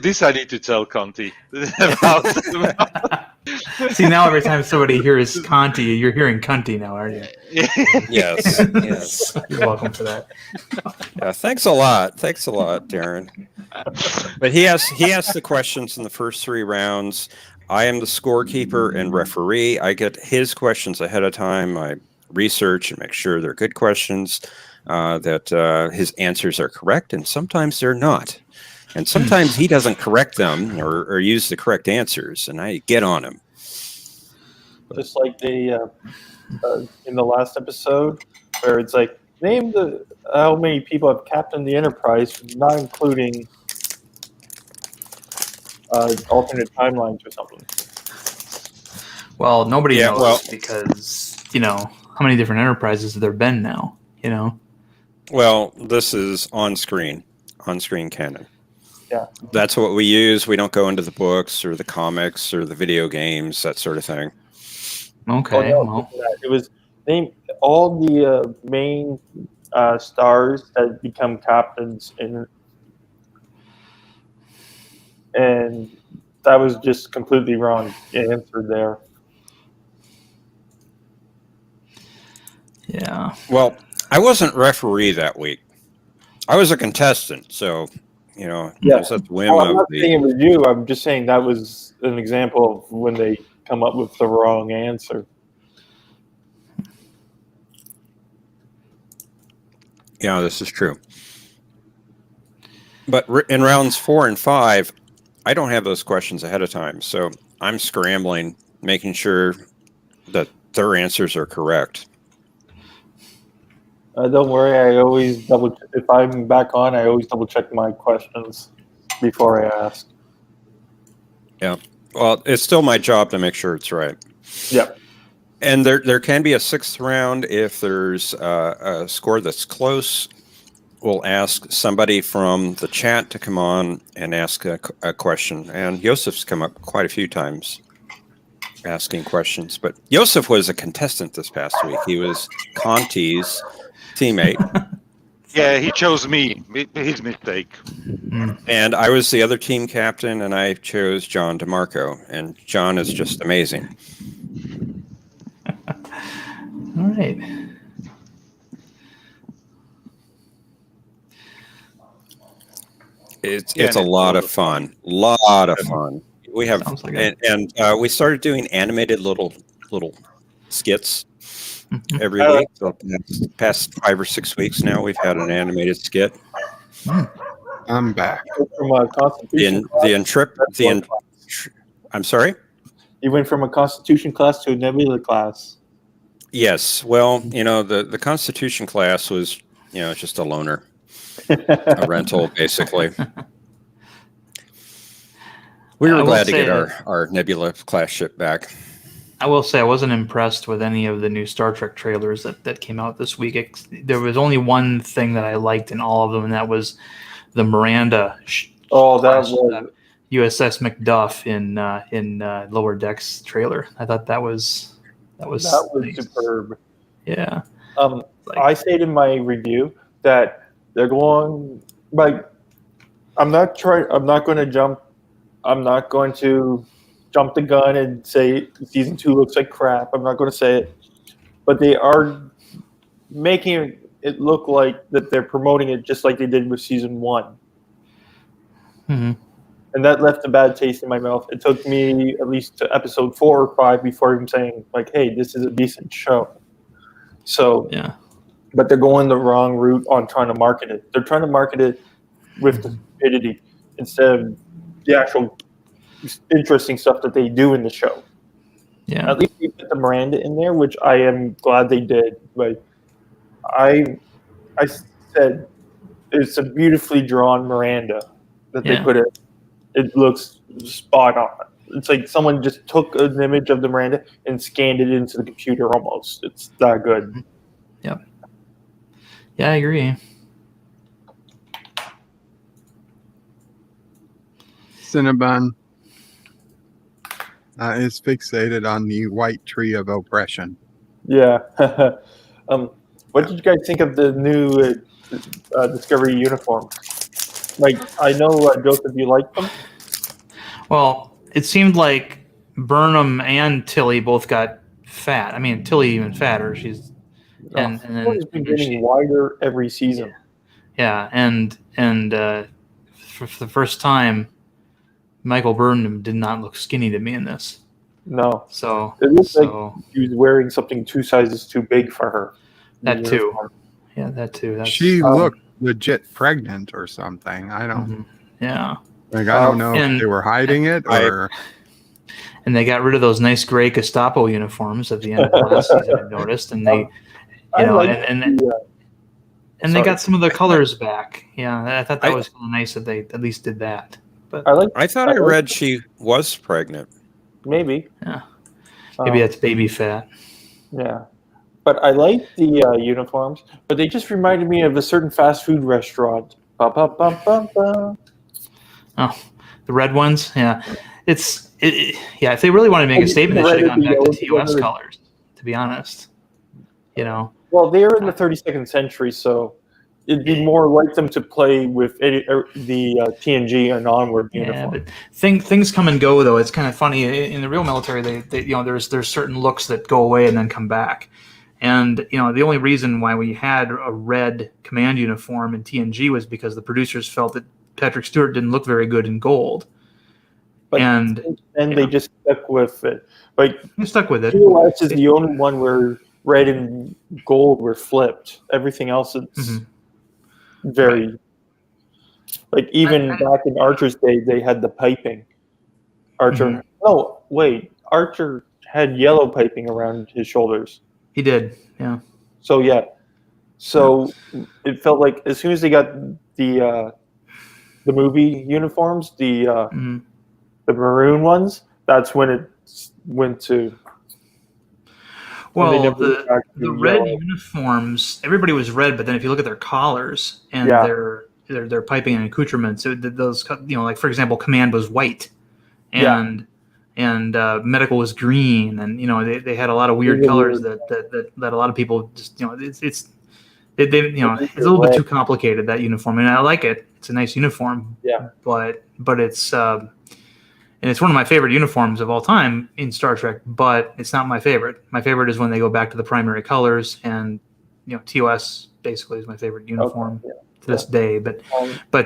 This I need to tell Conti about. See, now every time somebody hears Conti, you're hearing Cunty now, aren't you? Yes. You're welcome for that. Yeah, thanks a lot, Darren. But he asked the questions in the first 3 rounds. I am the scorekeeper and referee. I get his questions ahead of time. I research and make sure they're good questions, that his answers are correct, and sometimes they're not. And sometimes he doesn't correct them or use the correct answers, and I get on him. Just like they in the last episode, where it's like, name how many people have captained the Enterprise, not including alternate timelines or something. Well, nobody knows because, how many different Enterprises have there been now, Well, this is on-screen canon. Yeah. That's what we use. We don't go into the books or the comics or the video games, that sort of thing. Okay. Oh, no, it was named all the main stars that become captains and that was just completely wrong answer there. Yeah. Well, I wasn't referee that week. I was a contestant, so it was at the whim I'm of not the. saying it was you. I'm just saying that was an example of when they come up with the wrong answer. Yeah, this is true. But in rounds 4 and 5, I don't have those questions ahead of time, so I'm scrambling, making sure that their answers are correct. Don't worry, I always if I'm back on, I always double check my questions before I ask. Yeah. Well, it's still my job to make sure it's right. Yep. And there can be a 6th round if there's a score that's close. We'll ask somebody from the chat to come on and ask a question. And Yosef's come up quite a few times asking questions. But Yosef was a contestant this past week. He was Conti's teammate. Yeah, he chose me. His mistake. And I was the other team captain, and I chose John DeMarco. And John is just amazing. All right. It's a lot of fun. Lot of fun. We have and we started doing animated little skits every week. So past 5 or 6 weeks now, we've had an animated skit. I'm back. From a Constitution I'm sorry? You went from a Constitution class to a Nebula class. Yes. Well, the Constitution class was, just a loaner. A rental, basically. We were glad to get our Nebula class ship back. I will say I wasn't impressed with any of the new Star Trek trailers that came out this week. There was only one thing that I liked in all of them, and that was the Miranda. USS Macduff in Lower Decks trailer. I thought that was nice. Superb. Yeah. I said in my review that they're going I'm not going to jump the gun and say season 2 looks like crap. I'm not going to say it, but they are making it look like that they're promoting it just like they did with season 1. Mm-hmm. And that left a bad taste in my mouth. It took me at least to episode 4 or 5 before even saying hey, this is a decent show. So yeah. But they're going the wrong route on trying to market it. They're trying to market it with the stupidity instead of the actual interesting stuff that they do in the show. Yeah. At least they put the Miranda in there, which I am glad they did. But I said it's a beautifully drawn Miranda that they put in. It looks spot on. It's like someone just took an image of the Miranda and scanned it into the computer almost. It's that good. Yep. Yeah, I agree. Cinnabon is fixated on the white tree of oppression. Yeah. What did you guys think of the new Discovery uniform? I know, Joseph, you like them? Well, it seemed like Burnham and Tilly both got fat. I mean, Tilly even fatter. She's and then she's been getting wider every season. Yeah, and for the first time, Michael Burnham did not look skinny to me in this. No. So it looks like she was wearing something 2 sizes too big for her. That too. Yeah, that too. She looked legit pregnant or something. I don't. Yeah. I don't know if they were hiding it or. And they got rid of those nice gray Gestapo uniforms at the end of last season. I noticed, and they, and they got some of the colors back. Yeah, I thought that was kind of nice that they at least did that. But I thought I read she was pregnant. Maybe. Yeah. Maybe that's baby fat. Yeah. But I like the uniforms, but they just reminded me of a certain fast food restaurant. Oh, the red ones. Yeah, yeah. If they really wanted to make a statement, they should have gone back to TOS colors. To be honest, Well, they're in the 32nd century, so it'd be more like them to play with the TNG and onward uniform. But things come and go, though. It's kind of funny in the real military. They there's certain looks that go away and then come back. And the only reason why we had a red command uniform in TNG was because the producers felt that Patrick Stewart didn't look very good in gold. And they just stuck with it. Like you stuck with it. TOS is the only one where red and gold were flipped. Everything else is very like even back in Archer's day, they had the piping. Archer. Oh wait, Archer had yellow piping around his shoulders. He did, yeah. So it felt like as soon as they got the movie uniforms, the maroon ones, that's when it went to. Well, the red uniforms, everybody was red, but then if you look at their collars and their piping and accoutrements, those like for example, command was white, and medical was green, and they had a lot of weird colors that a lot of people just it's a little bit too complicated, that uniform, and I like it. It's a nice uniform, but it's and it's one of my favorite uniforms of all time in Star Trek, but it's not my favorite. My favorite is when they go back to the primary colors, and TOS basically is my favorite uniform to this day. But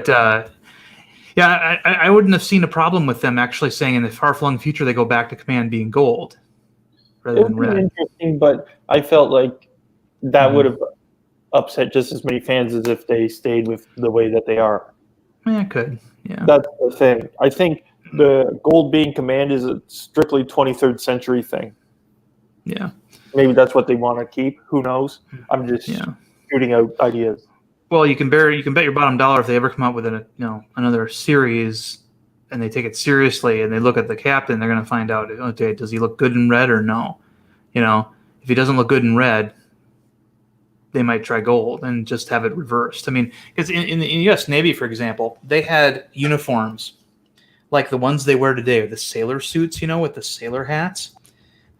I wouldn't have seen a problem with them actually saying in the far-flung future they go back to command being gold rather than red. Interesting, but I felt like that would have upset just as many fans as if they stayed with the way that they are. Yeah, it could. Yeah, that's the thing. I think the gold being command is a strictly 23rd century thing. Yeah, maybe that's what they want to keep. Who knows? I'm just shooting out ideas. Well, you can bet your bottom dollar if they ever come out with another series and they take it seriously and they look at the captain, they're going to find out, okay, does he look good in red or no? If he doesn't look good in red, they might try gold and just have it reversed. I mean, because in the U.S. Navy, for example, they had uniforms like the ones they wear today, the sailor suits, with the sailor hats.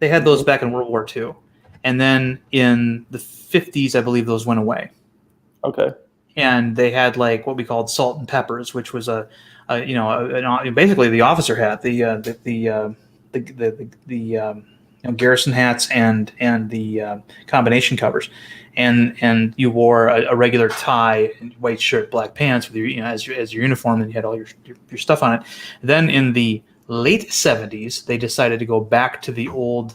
They had those back in World War II. And then in the 50s, I believe those went away. Okay. And they had like what we called salt and peppers, which was basically the officer hat, the garrison hats and the combination covers, and you wore a regular tie, white shirt, black pants with your as your uniform, and you had all your stuff on it. Then in the late 70s, they decided to go back to the old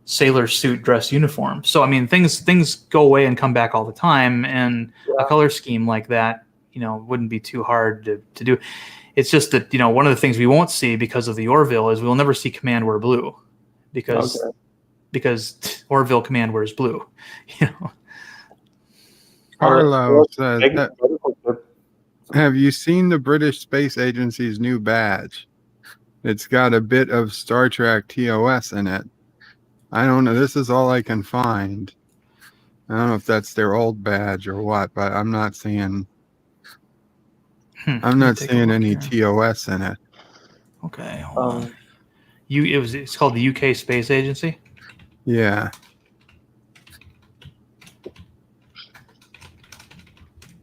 sailor suit dress uniform. So I mean, things go away and come back all the time, and a color scheme like that, wouldn't be too hard to do. It's just that one of the things we won't see because of the Orville is we'll never see command wear blue, because Orville command wears blue. Carlo says, have you seen the British Space Agency's new badge? It's got a bit of Star Trek TOS in it. I don't know. This is all I can find. I don't know if that's their old badge or what, but I'm not seeing. I'm not seeing any TOS in it. Okay, hold on. It's called the UK Space Agency. Yeah.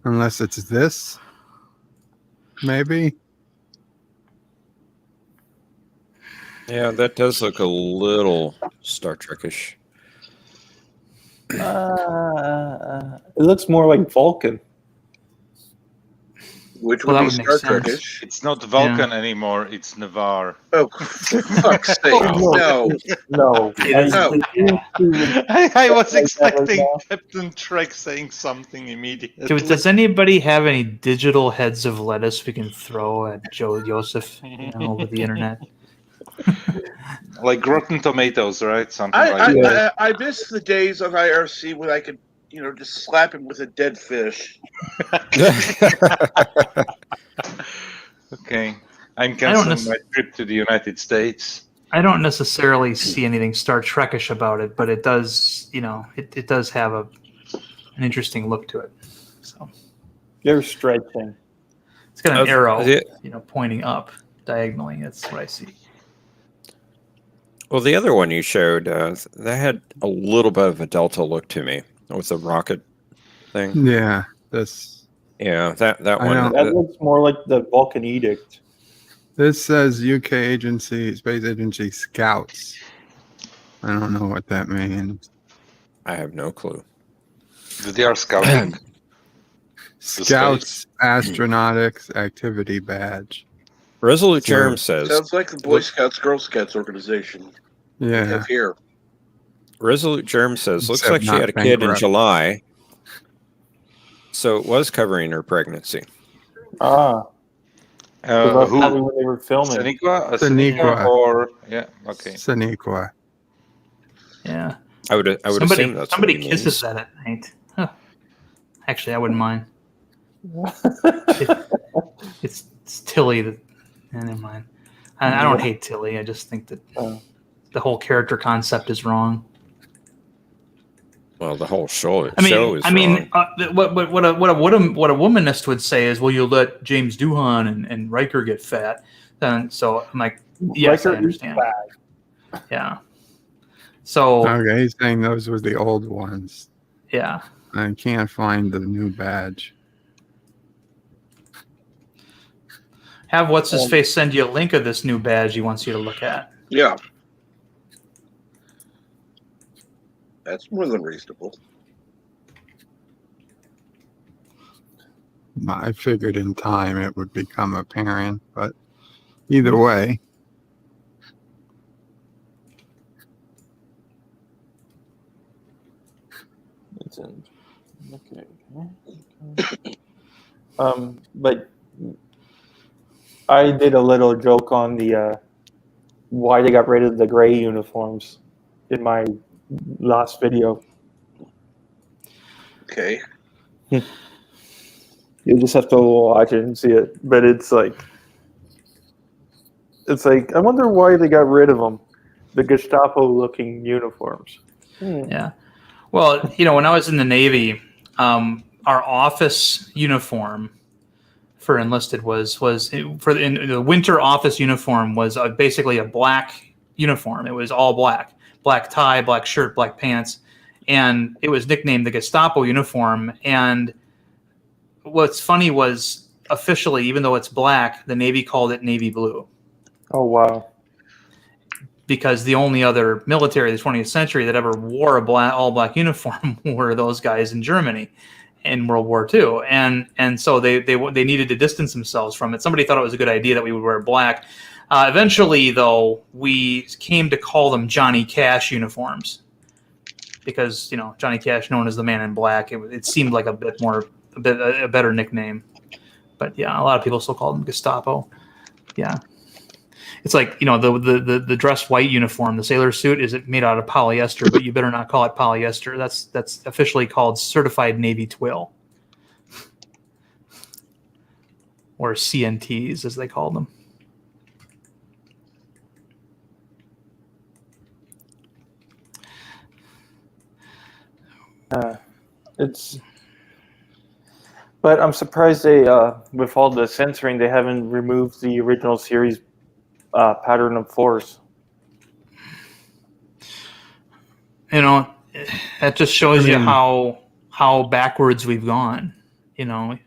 Unless it's this, maybe. Yeah, that does look a little Star Trek-ish. It looks more like Vulcan. Which would be Star Trek-ish. It's not Vulcan anymore, it's Navarre. Oh, for fuck's sake, no. I was expecting Captain Trek saying something immediately. Does anybody have any digital heads of lettuce we can throw at Joe Joseph over the internet? Like Rotten Tomatoes, right? Something like that. I miss the days of IRC when I could, just slap him with a dead fish. Okay. I'm canceling my trip to the United States. I don't necessarily see anything Star Trek-ish about it, but it does, it does have an interesting look to it. So they're stretching. It's got an arrow, the- pointing up diagonally. That's what I see. Well, the other one you showed, that had a little bit of a Delta look to me with the rocket thing. Yeah, this. Yeah, that I one. know. That looks more like the Vulcan Edict. This says UK Space Agency Scouts. I don't know what that means. I have no clue. They are scouting. Scouts Astronautics Activity Badge. Resolute Germ says. Sounds like the Boy Scouts, Girl Scouts organization. We Yeah. have here. Resolute Germ says, looks Except like she not had a kid in bankrupt. July. So it was covering her pregnancy. That's Who? probably when they were filming. Sonequa? Sonequa. Or yeah, okay. Sonequa. Yeah. I would assume that's somebody what he kisses means. that at night. Huh. Actually, I wouldn't mind. It's Tilly that. Never mind. I don't hate Tilly. I just think that the whole character concept is wrong. Well, the whole show is what wrong. a womanist would say is, well, you let James Doohan and Riker get fat. And so I'm like, yes, Riker I understand. Yeah. So Okay, he's saying those were the old ones. yeah. I can't find the new badge. Have what's his face send you a link of this new badge he wants you to look at. Yeah. That's more than reasonable. I figured in time it would become apparent, but either way. It's in. Okay. But I did a little joke on the why they got rid of the gray uniforms in my last video. Okay. You just have to watch it and see it. But it's like I wonder why they got rid of them. The Gestapo-looking uniforms. Yeah. Well, when I was in the Navy, our office uniform for enlisted was in the winter office uniform was basically a black uniform. It was all black tie, black shirt, black pants, and it was nicknamed the Gestapo uniform. And what's funny was officially, even though it's black, the Navy called it navy blue. Oh wow! Because the only other military of the 20th century that ever wore a all black uniform were those guys in Germany in World War II, and so they needed to distance themselves from it. Somebody thought it was a good idea that we would wear black. Eventually, though, we came to call them Johnny Cash uniforms because Johnny Cash, known as the Man in Black, it seemed like a better nickname. But yeah, a lot of people still call them Gestapo. Yeah. It's like, the dress white uniform, the sailor suit is made out of polyester, but you better not call it polyester. That's officially called certified Navy twill, or CNTs as they call them. But I'm surprised they, with all the censoring, they haven't removed the original series pattern of force. That just shows you how backwards we've gone, and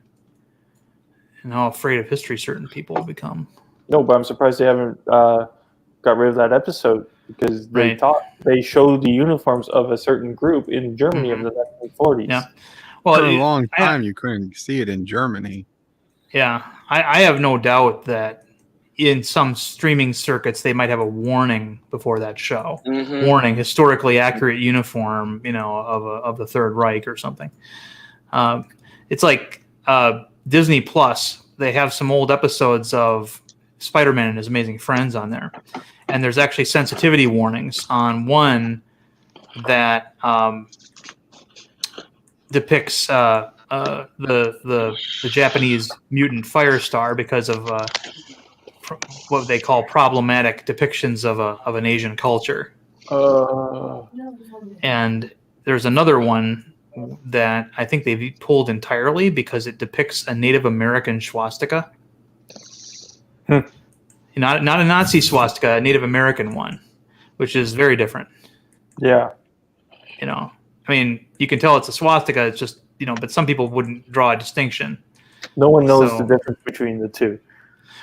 how afraid of history certain people have become. No, but I'm surprised they haven't got rid of that episode because they showed the uniforms of a certain group in Germany of the 1940s. Yeah. Well, for a long time, you couldn't see it in Germany. Yeah, I have no doubt that in some streaming circuits they might have a warning before that show. Mm-hmm. Warning: historically accurate uniform, of the Third Reich or something. It's like Disney Plus. They have some old episodes of Spider-Man and His Amazing Friends on there, and there's actually sensitivity warnings on one that depicts the Japanese mutant Firestar because of what they call problematic depictions of an Asian culture. And there's another one that I think they've pulled entirely because it depicts a Native American swastika. Not a Nazi swastika, a Native American one, which is very different. Yeah. I mean, you can tell it's a swastika. It's just, but some people wouldn't draw a distinction. No one knows the difference between the two.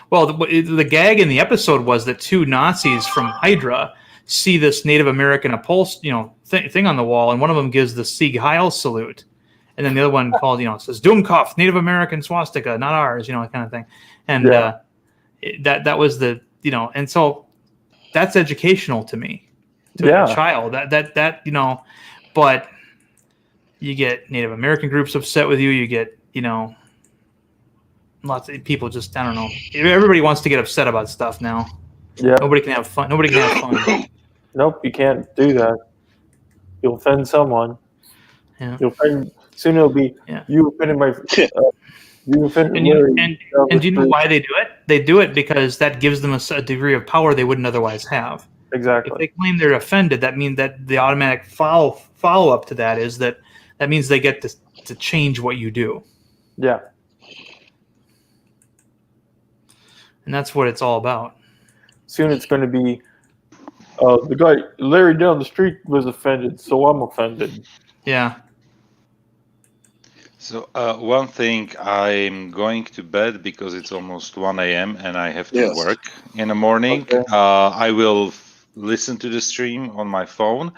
Well, the gag in the episode was that two Nazis from Hydra see this Native American thing on the wall, and one of them gives the Sieg Heil salute, and then the other one calls, says Doomkopf, Native American swastika, not ours, kind of thing. And that was the, and so that's educational to me, to a child. That but you get Native American groups upset with you. You get, lots of people just, I don't know. Everybody wants to get upset about stuff now. Yeah. Nobody can have fun. Nobody can have fun. Nope, you can't do that. You'll offend someone. Yeah. You'll offend. Soon it'll be you offended my. You offended and do you know why they do it? They do it because that gives them a degree of power they wouldn't otherwise have. Exactly. If they claim they're offended, that means that the automatic follow up to that is that means they get to change what you do. Yeah. And that's what it's all about. Soon it's going to be the guy Larry down the street was offended, so I'm offended. Yeah. So one thing, I'm going to bed because it's almost 1 a.m. and I have to work in the morning. Okay. I will listen to the stream on my phone.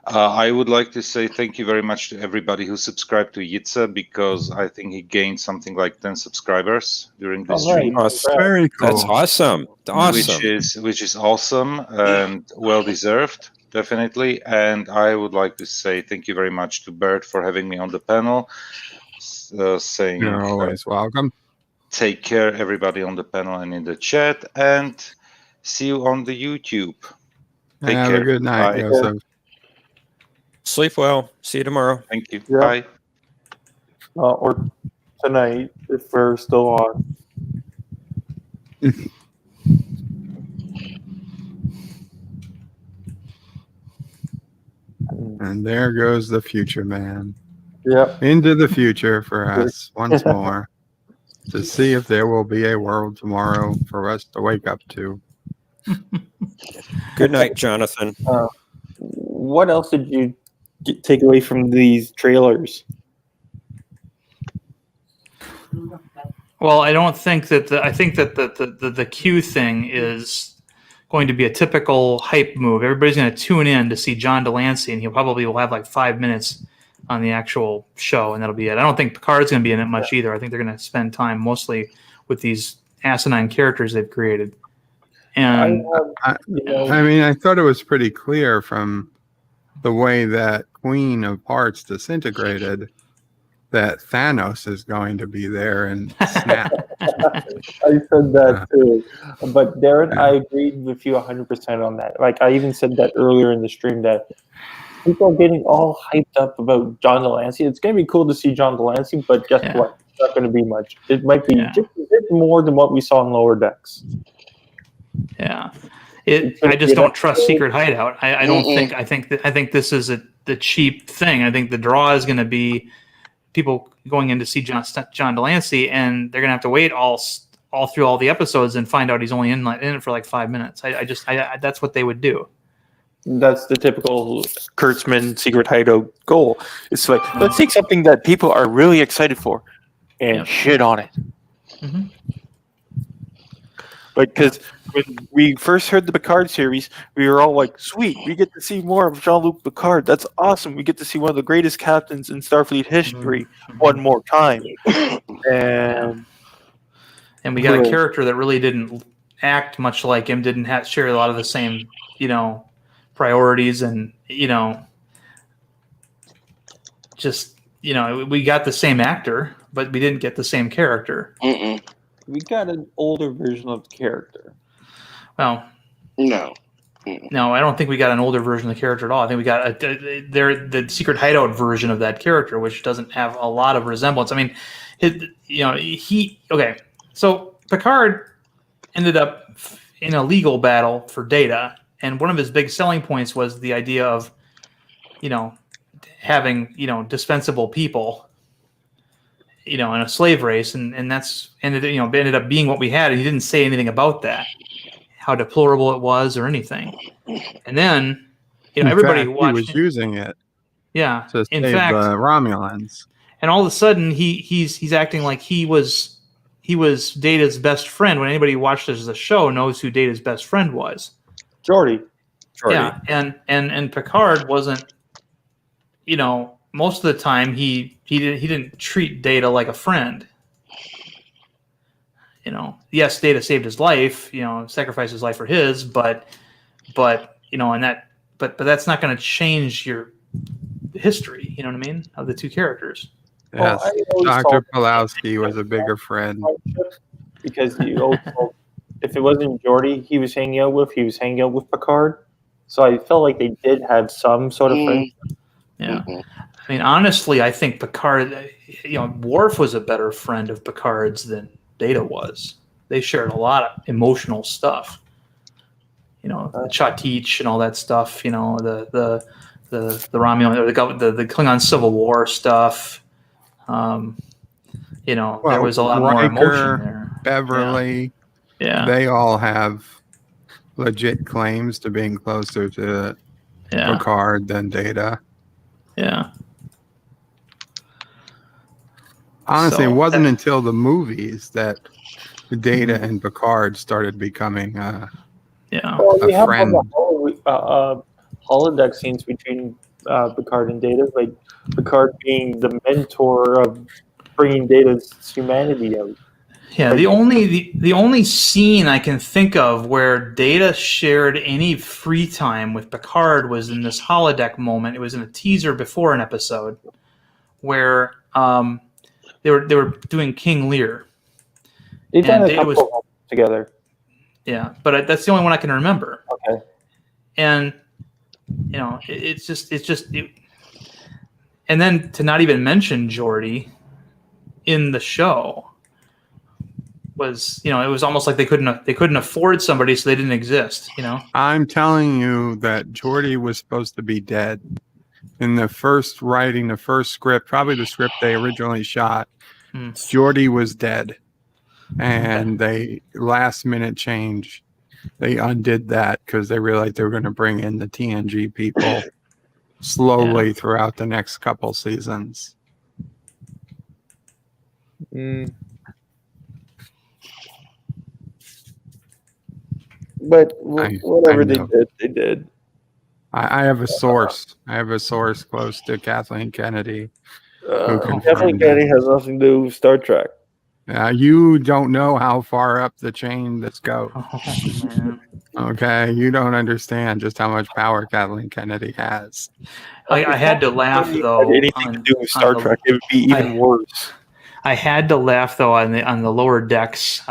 I would like to say thank you very much to everybody who subscribed to Yitza, because I think he gained something like 10 subscribers during the stream. Oh, that's very cool. That's awesome. Awesome. Which is awesome and well deserved, definitely. And I would like to say thank you very much to Bert for having me on the panel. Saying You're always welcome. Take care, everybody on the panel and in the chat, and see you on the YouTube. Take Have care. a good night, Bye. Joseph. Sleep well. See you tomorrow. Thank you. Yeah. Bye. Or tonight if we're still on. And there goes the future man. Yep. Into the future for us once more to see if there will be a world tomorrow for us to wake up to. Good night, Jonathan. What else did you take away from these trailers? Well, I don't think that I think that the Q thing is going to be a typical hype move. Everybody's going to tune in to see John Delancey, and will have like 5 minutes on the actual show, and that'll be it. I don't think Picard's going to be in it much either. I think they're going to spend time mostly with these asinine characters they've created. And I mean, I thought it was pretty clear from the way that Queen of Hearts disintegrated that Thanos is going to be there and snap. I said that too. But Darren, I agreed with you 100% on that. Like, I even said that earlier in the stream that people are getting all hyped up about John Delancey. It's going to be cool to see John Delancey, but guess what? It's not going to be much. It might be just a bit more than what we saw in Lower Decks. Yeah. I just don't trust Secret Hideout. I don't think. I think this is the cheap thing. I think the draw is going to be people going in to see John Delancey, and they're going to have to wait all through all the episodes and find out he's only in it for like 5 minutes. I that's what they would do. That's the typical Kurtzman Secret Hideout goal. It's like, let's take something that people are really excited for and shit on it. Mm-hmm. Like, because when we first heard the Picard series, we were all like, sweet, we get to see more of Jean-Luc Picard. That's awesome. We get to see one of the greatest captains in Starfleet history one more time. And we got a character that really didn't act much like him, didn't share a lot of the same, priorities, and, we got the same actor, but we didn't get the same character. We got an older version of the character. Well, no, I don't think we got an older version of the character at all. I think we got the Secret Hideout version of that character, which doesn't have a lot of resemblance. I mean, so Picard ended up in a legal battle for Data, and one of his big selling points was the idea of, having dispensable people. in a slave race, and that's ended up being what we had. And he didn't say anything about that, how deplorable it was or anything. And then, everybody fact, watched. He was using it. Yeah. To in save fact, the Romulans. And all of a sudden, he's acting like he was Data's best friend. When anybody who watched this as a show knows who Data's best friend was. Geordi. Yeah, and Picard wasn't. Most of the time he didn't treat Data like a friend. Yes, Data saved his life. Sacrificed his life for his, but that's not going to change your history. You know what I mean, of the two characters. Yes, Dr. Pulowski was a bigger friend. Because if it wasn't Geordi he was hanging out with Picard. So I felt like they did have some sort of friendship. Yeah. I mean, honestly, I think Picard, Worf was a better friend of Picard's than Data was. They shared a lot of emotional stuff. The Cha'tich and all that stuff. The Romulan, the Klingon Civil War stuff. There was a lot more emotion there. Beverly, yeah, they all have legit claims to being closer to Picard than Data. Yeah. Honestly, it wasn't until the movies that Data and Picard started becoming a friend. Holodeck scenes between Picard and Data, like Picard being the mentor of bringing Data's humanity out. Yeah, the only scene I can think of where Data shared any free time with Picard was in this holodeck moment. It was in a teaser before an episode where they were doing King Lear. They've done a couple of them together. Yeah, but that's the only one I can remember. Okay. And and then to not even mention Geordi in the show was, it was almost like they couldn't afford somebody, so they didn't exist. I'm telling you that Geordi was supposed to be dead in the first script, probably the script they originally shot. Geordi was dead, and they last minute change. They undid that because they realized they were going to bring in the TNG people slowly throughout the next couple seasons. But whatever they did, they did. I have a source. I have a source close to Kathleen Kennedy. Kathleen Kennedy has nothing to do with Star Trek. You don't know how far up the chain this goes. Okay, you don't understand just how much power Kathleen Kennedy has. I had to laugh though. Anything to do with Star Trek, it would be even worse. I had to laugh though on the Lower Decks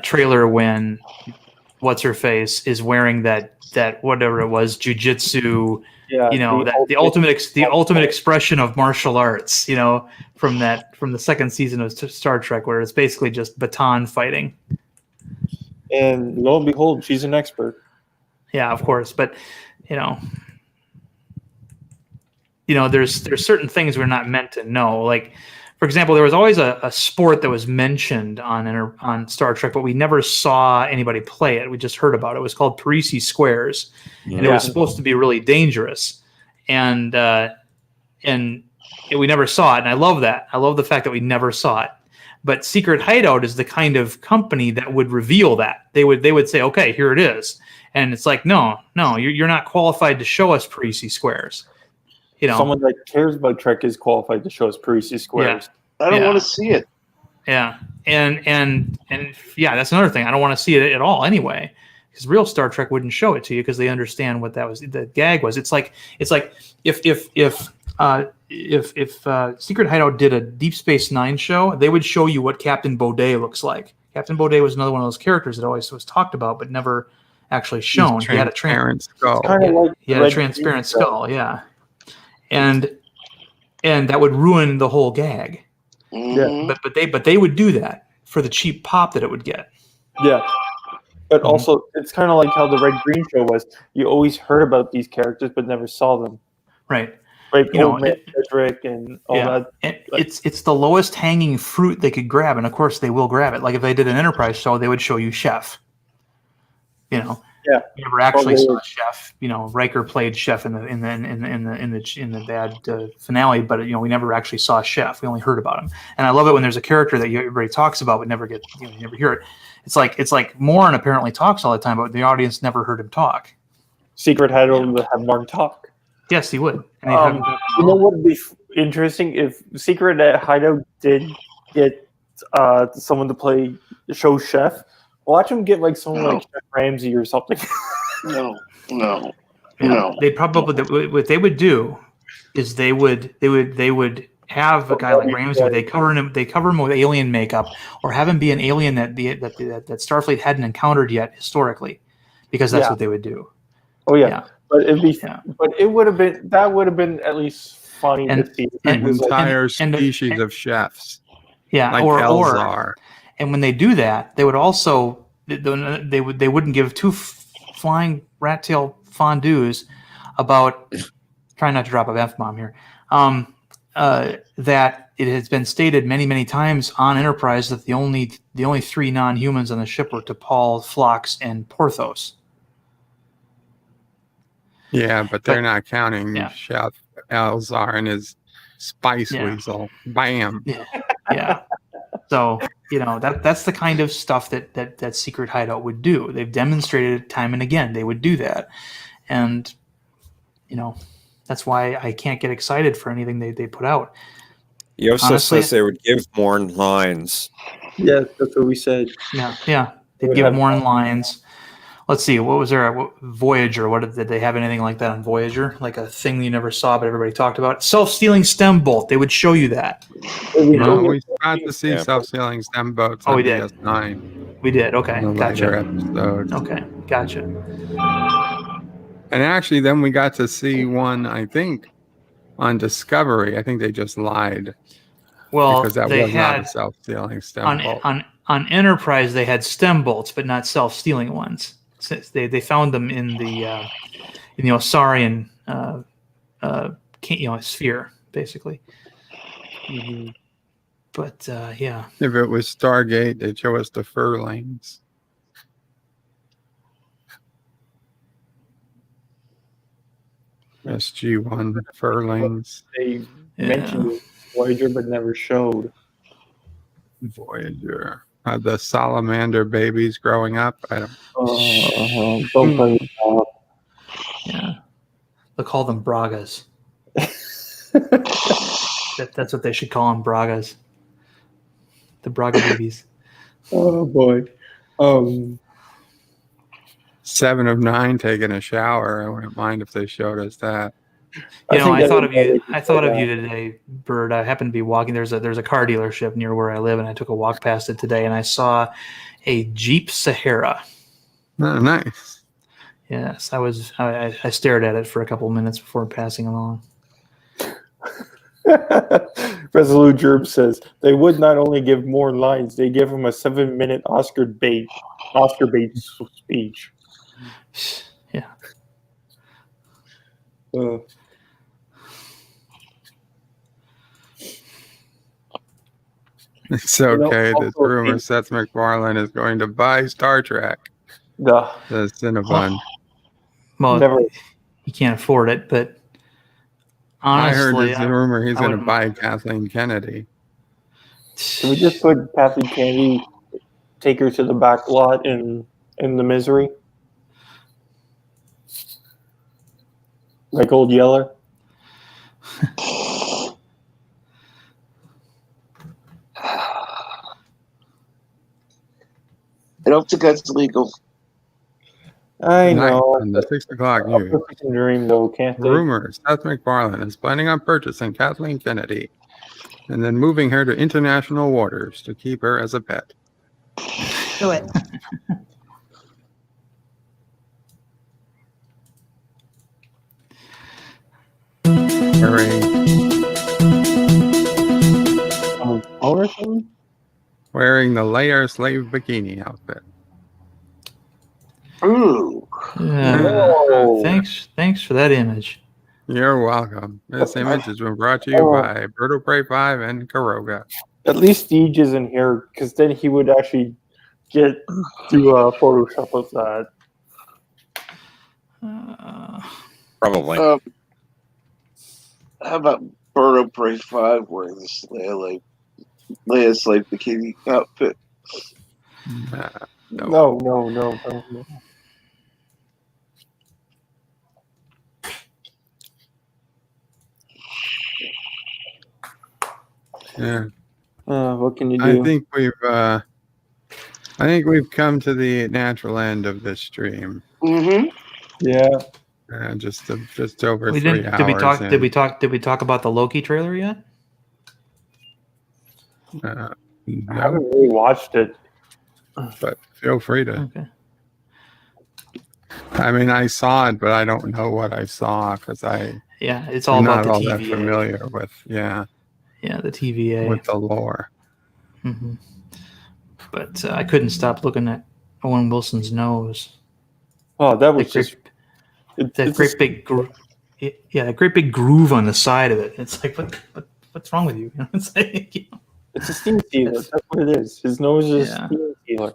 trailer when what's her face is wearing that whatever it was jujitsu. Yeah, the ultimate expression of martial arts. From the second season of Star Trek, where it's basically just baton fighting. And lo and behold, she's an expert. Yeah, of course, but there's certain things we're not meant to know. Like, for example, there was always a sport that was mentioned on Star Trek, but we never saw anybody play it. We just heard about it. It was called Parisi Squares, and it was supposed to be really dangerous. And we never saw it, and I love that. I love the fact that we never saw it. But Secret Hideout is the kind of company that would reveal that. They would say, okay, here it is. And it's like, no, you're not qualified to show us Parisi Squares. Someone that cares about Trek is qualified to show us Parisi Squares. I don't want to see it. Yeah. And that's another thing. I don't want to see it at all anyway. Because real Star Trek wouldn't show it to you because they understand what the gag was. It's like if Secret Hideout did a Deep Space Nine show, they would show you what Captain Baudet looks like. Captain Baudet was another one of those characters that always was talked about but never actually shown. He had a transparent skull. He had a transparent skull, yeah. And that would ruin the whole gag. Yeah. But they would do that for the cheap pop that it would get. Yeah. But also, it's kind of like how the Red Green show was. You always heard about these characters, but never saw them. Right. Like you know, Old Man Cedric and all that. And it's the lowest hanging fruit they could grab, and of course they will grab it. Like if they did an Enterprise show, they would show you Chef. You know, yeah, you never actually saw Chef. You know, Riker played Chef in the bad finale, but you know we never actually saw Chef. We only heard about him, and I love it when there's a character that everybody talks about but never get you never hear it. It's like Morn apparently talks all the time, but the audience never heard him talk. Secret Hideout would have Morn talk. Yes, he would. And you know what would be interesting if Secret Hideout did get someone to play the show Chef. Watch him get like someone like Chef Ramsay or something. No. They probably what they would do is they would have a guy like Ramsay. They cover him with alien makeup, or have him be an alien that Starfleet hadn't encountered yet historically, because that's what they would do. Oh yeah. But it would have been at least funny to see an entire species of chefs. Yeah, like or Elzar. And when they do that, they would also they wouldn't give two flying rat tail fondues about trying not to drop a F-bomb here. That it has been stated many times on Enterprise that the only three non-humans on the ship were T'Pol, Phlox, and Porthos. Yeah, but they're not counting Chef Elzar and his spice weasel. Bam. Yeah. So, you know, that's the kind of stuff that Secret Hideout would do. They've demonstrated it time and again. They would do that. And, you know, that's why I can't get excited for anything they put out. Yosa says they would give Morn lines. Yeah, that's what we said. Yeah. They'd give Morn lines. Let's see, what was there? Voyager. Did they have anything like that on Voyager? Like a thing you never saw, but everybody talked about? Self-stealing stem bolt. They would show you that. We got to see self-stealing stem boats on DS9. We did. Okay, gotcha. Episodes. Okay, gotcha. And actually, then we got to see one, I think, on Discovery. I think they just lied. Well, because that was not a self-stealing stem bolt. On Enterprise, they had stem bolts, but not self-stealing ones. They found them in the Osarian sphere, basically. Mm-hmm. But yeah, if it was Stargate, they'd show us the furlings. SG-1 furlings. They mentioned Voyager, but never showed Voyager. The salamander babies growing up. I don't. Yeah, they'll call them Bragas. That's what they should call them, Bragas. The Braga babies. Oh boy. 7 of 9 taking a shower. I wouldn't mind if they showed us that. You know, I thought of you today, Bird. I happened to be walking. There's a car dealership near where I live, and I took a walk past it today, and I saw a Jeep Sahara. Oh, nice. Yes, I stared at it for a couple of minutes before passing along. Resolute Gerb says they would not only give more lines, they give him a 7-minute Oscar bait speech. Yeah. It's okay. This rumor Seth MacFarlane is going to buy Star Trek. The Cinnabon. Well, he can't afford it, but honestly, I heard there's a rumor he's going to buy Kathleen Kennedy. Can we just put Kathleen Kennedy, take her to the back lot in The Misery? Like Old Yeller? I don't think that's legal. I know. On the 6 o'clock news. Dream, though, can't they? Rumors Seth MacFarlane is planning on purchasing Kathleen Kennedy and then moving her to international waters to keep her as a pet. Do it. Wearing the Layer Slave bikini outfit. Ooh. Thanks for that image. You're welcome. This image has been brought to you by Bird of Prey 5 and Karoga. At least Deej isn't here, because then he would actually do a Photoshop of that. Probably. How about Bird of Prey 5 wearing this Leia Slave bikini outfit? No. Yeah. What can you do? I think we've come to the natural end of this stream. Mm-hmm. Yeah. Just over We 3 didn't. hours. Did we talk about the Loki trailer yet? I haven't really watched it. But feel free to. Okay. I mean, I saw it, but I don't know what I saw because it's all I'm about not the all TVA. that familiar with the TVA with the lore. Mm-hmm. But I couldn't stop looking at Owen Wilson's nose. Oh, that was that great big groove on the side of it. It's like, what's wrong with you? It's like, it's a steam sealer. That's what it is. His nose is a steam sealer.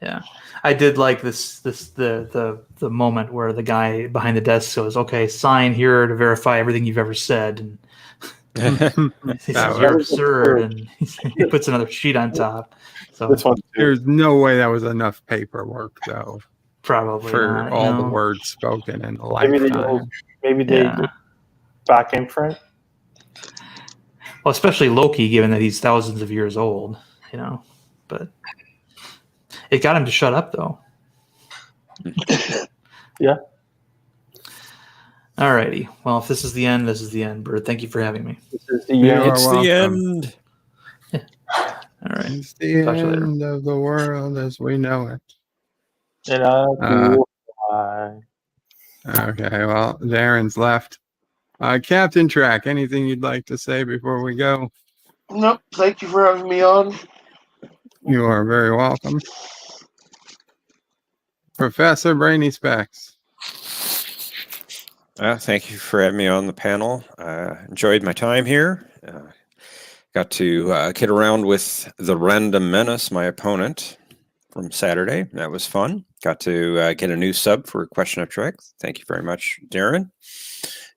Yeah, I did like the moment where the guy behind the desk goes, "Okay, sign here to verify everything you've ever said." And he says, "You're absurd," and he puts another sheet on top. So there's no way that was enough paperwork, though. Probably for not, all the no. words spoken in a Maybe lifetime. they back in front. Well, especially Loki, given that he's thousands of years old, But it got him to shut up, though. Yeah. Alrighty. Well, if this is the end, this is the end, Bird. Thank you for having me. This is the end. It's the end. All right. It's the end of the world as we know it. And okay, well, Darren's left. Captain Track, anything you'd like to say before we go? Nope. Thank you for having me on. You are very welcome. Professor Brainy Specs. Thank you for having me on the panel. Enjoyed my time here. Got to kid around with the Random Menace, my opponent, from Saturday. That was fun. Got to get a new sub for Question of Trek. Thank you very much, Darren.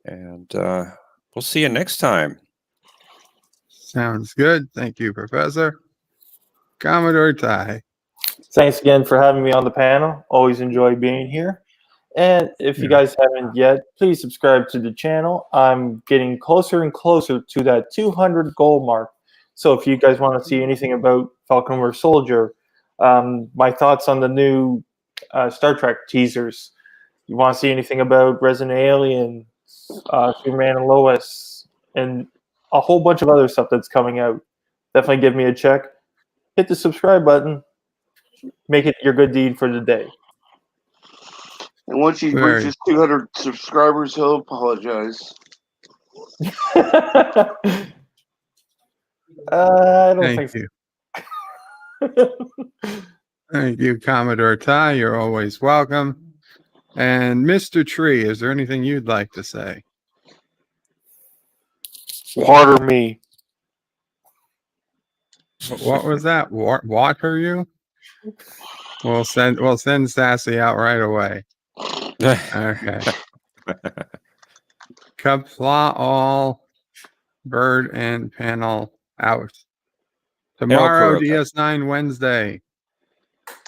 And we'll see you next time. Sounds good. Thank you, Professor. Commodore Ty. Thanks again for having me on the panel. Always enjoy being here. And if you guys haven't yet, please subscribe to the channel. I'm getting closer and closer to that 200 goal mark. So if you guys want to see anything about Falcon Winter Soldier, my thoughts on the new Star Trek teasers, you want to see anything about Resident Alien, Superman and Lois, and a whole bunch of other stuff that's coming out, definitely give me a check. Hit the subscribe button. Make it your good deed for the day. And once he reaches 200 subscribers, he'll apologize. I don't think so. Thank you, Commodore Ty. You're always welcome. And Mr. Tree, is there anything you'd like to say? Water me. What was that? Water you? We'll send Sassy out right away. Okay. Cupflaw all, Bird and panel out. Tomorrow, DS9 Wednesday.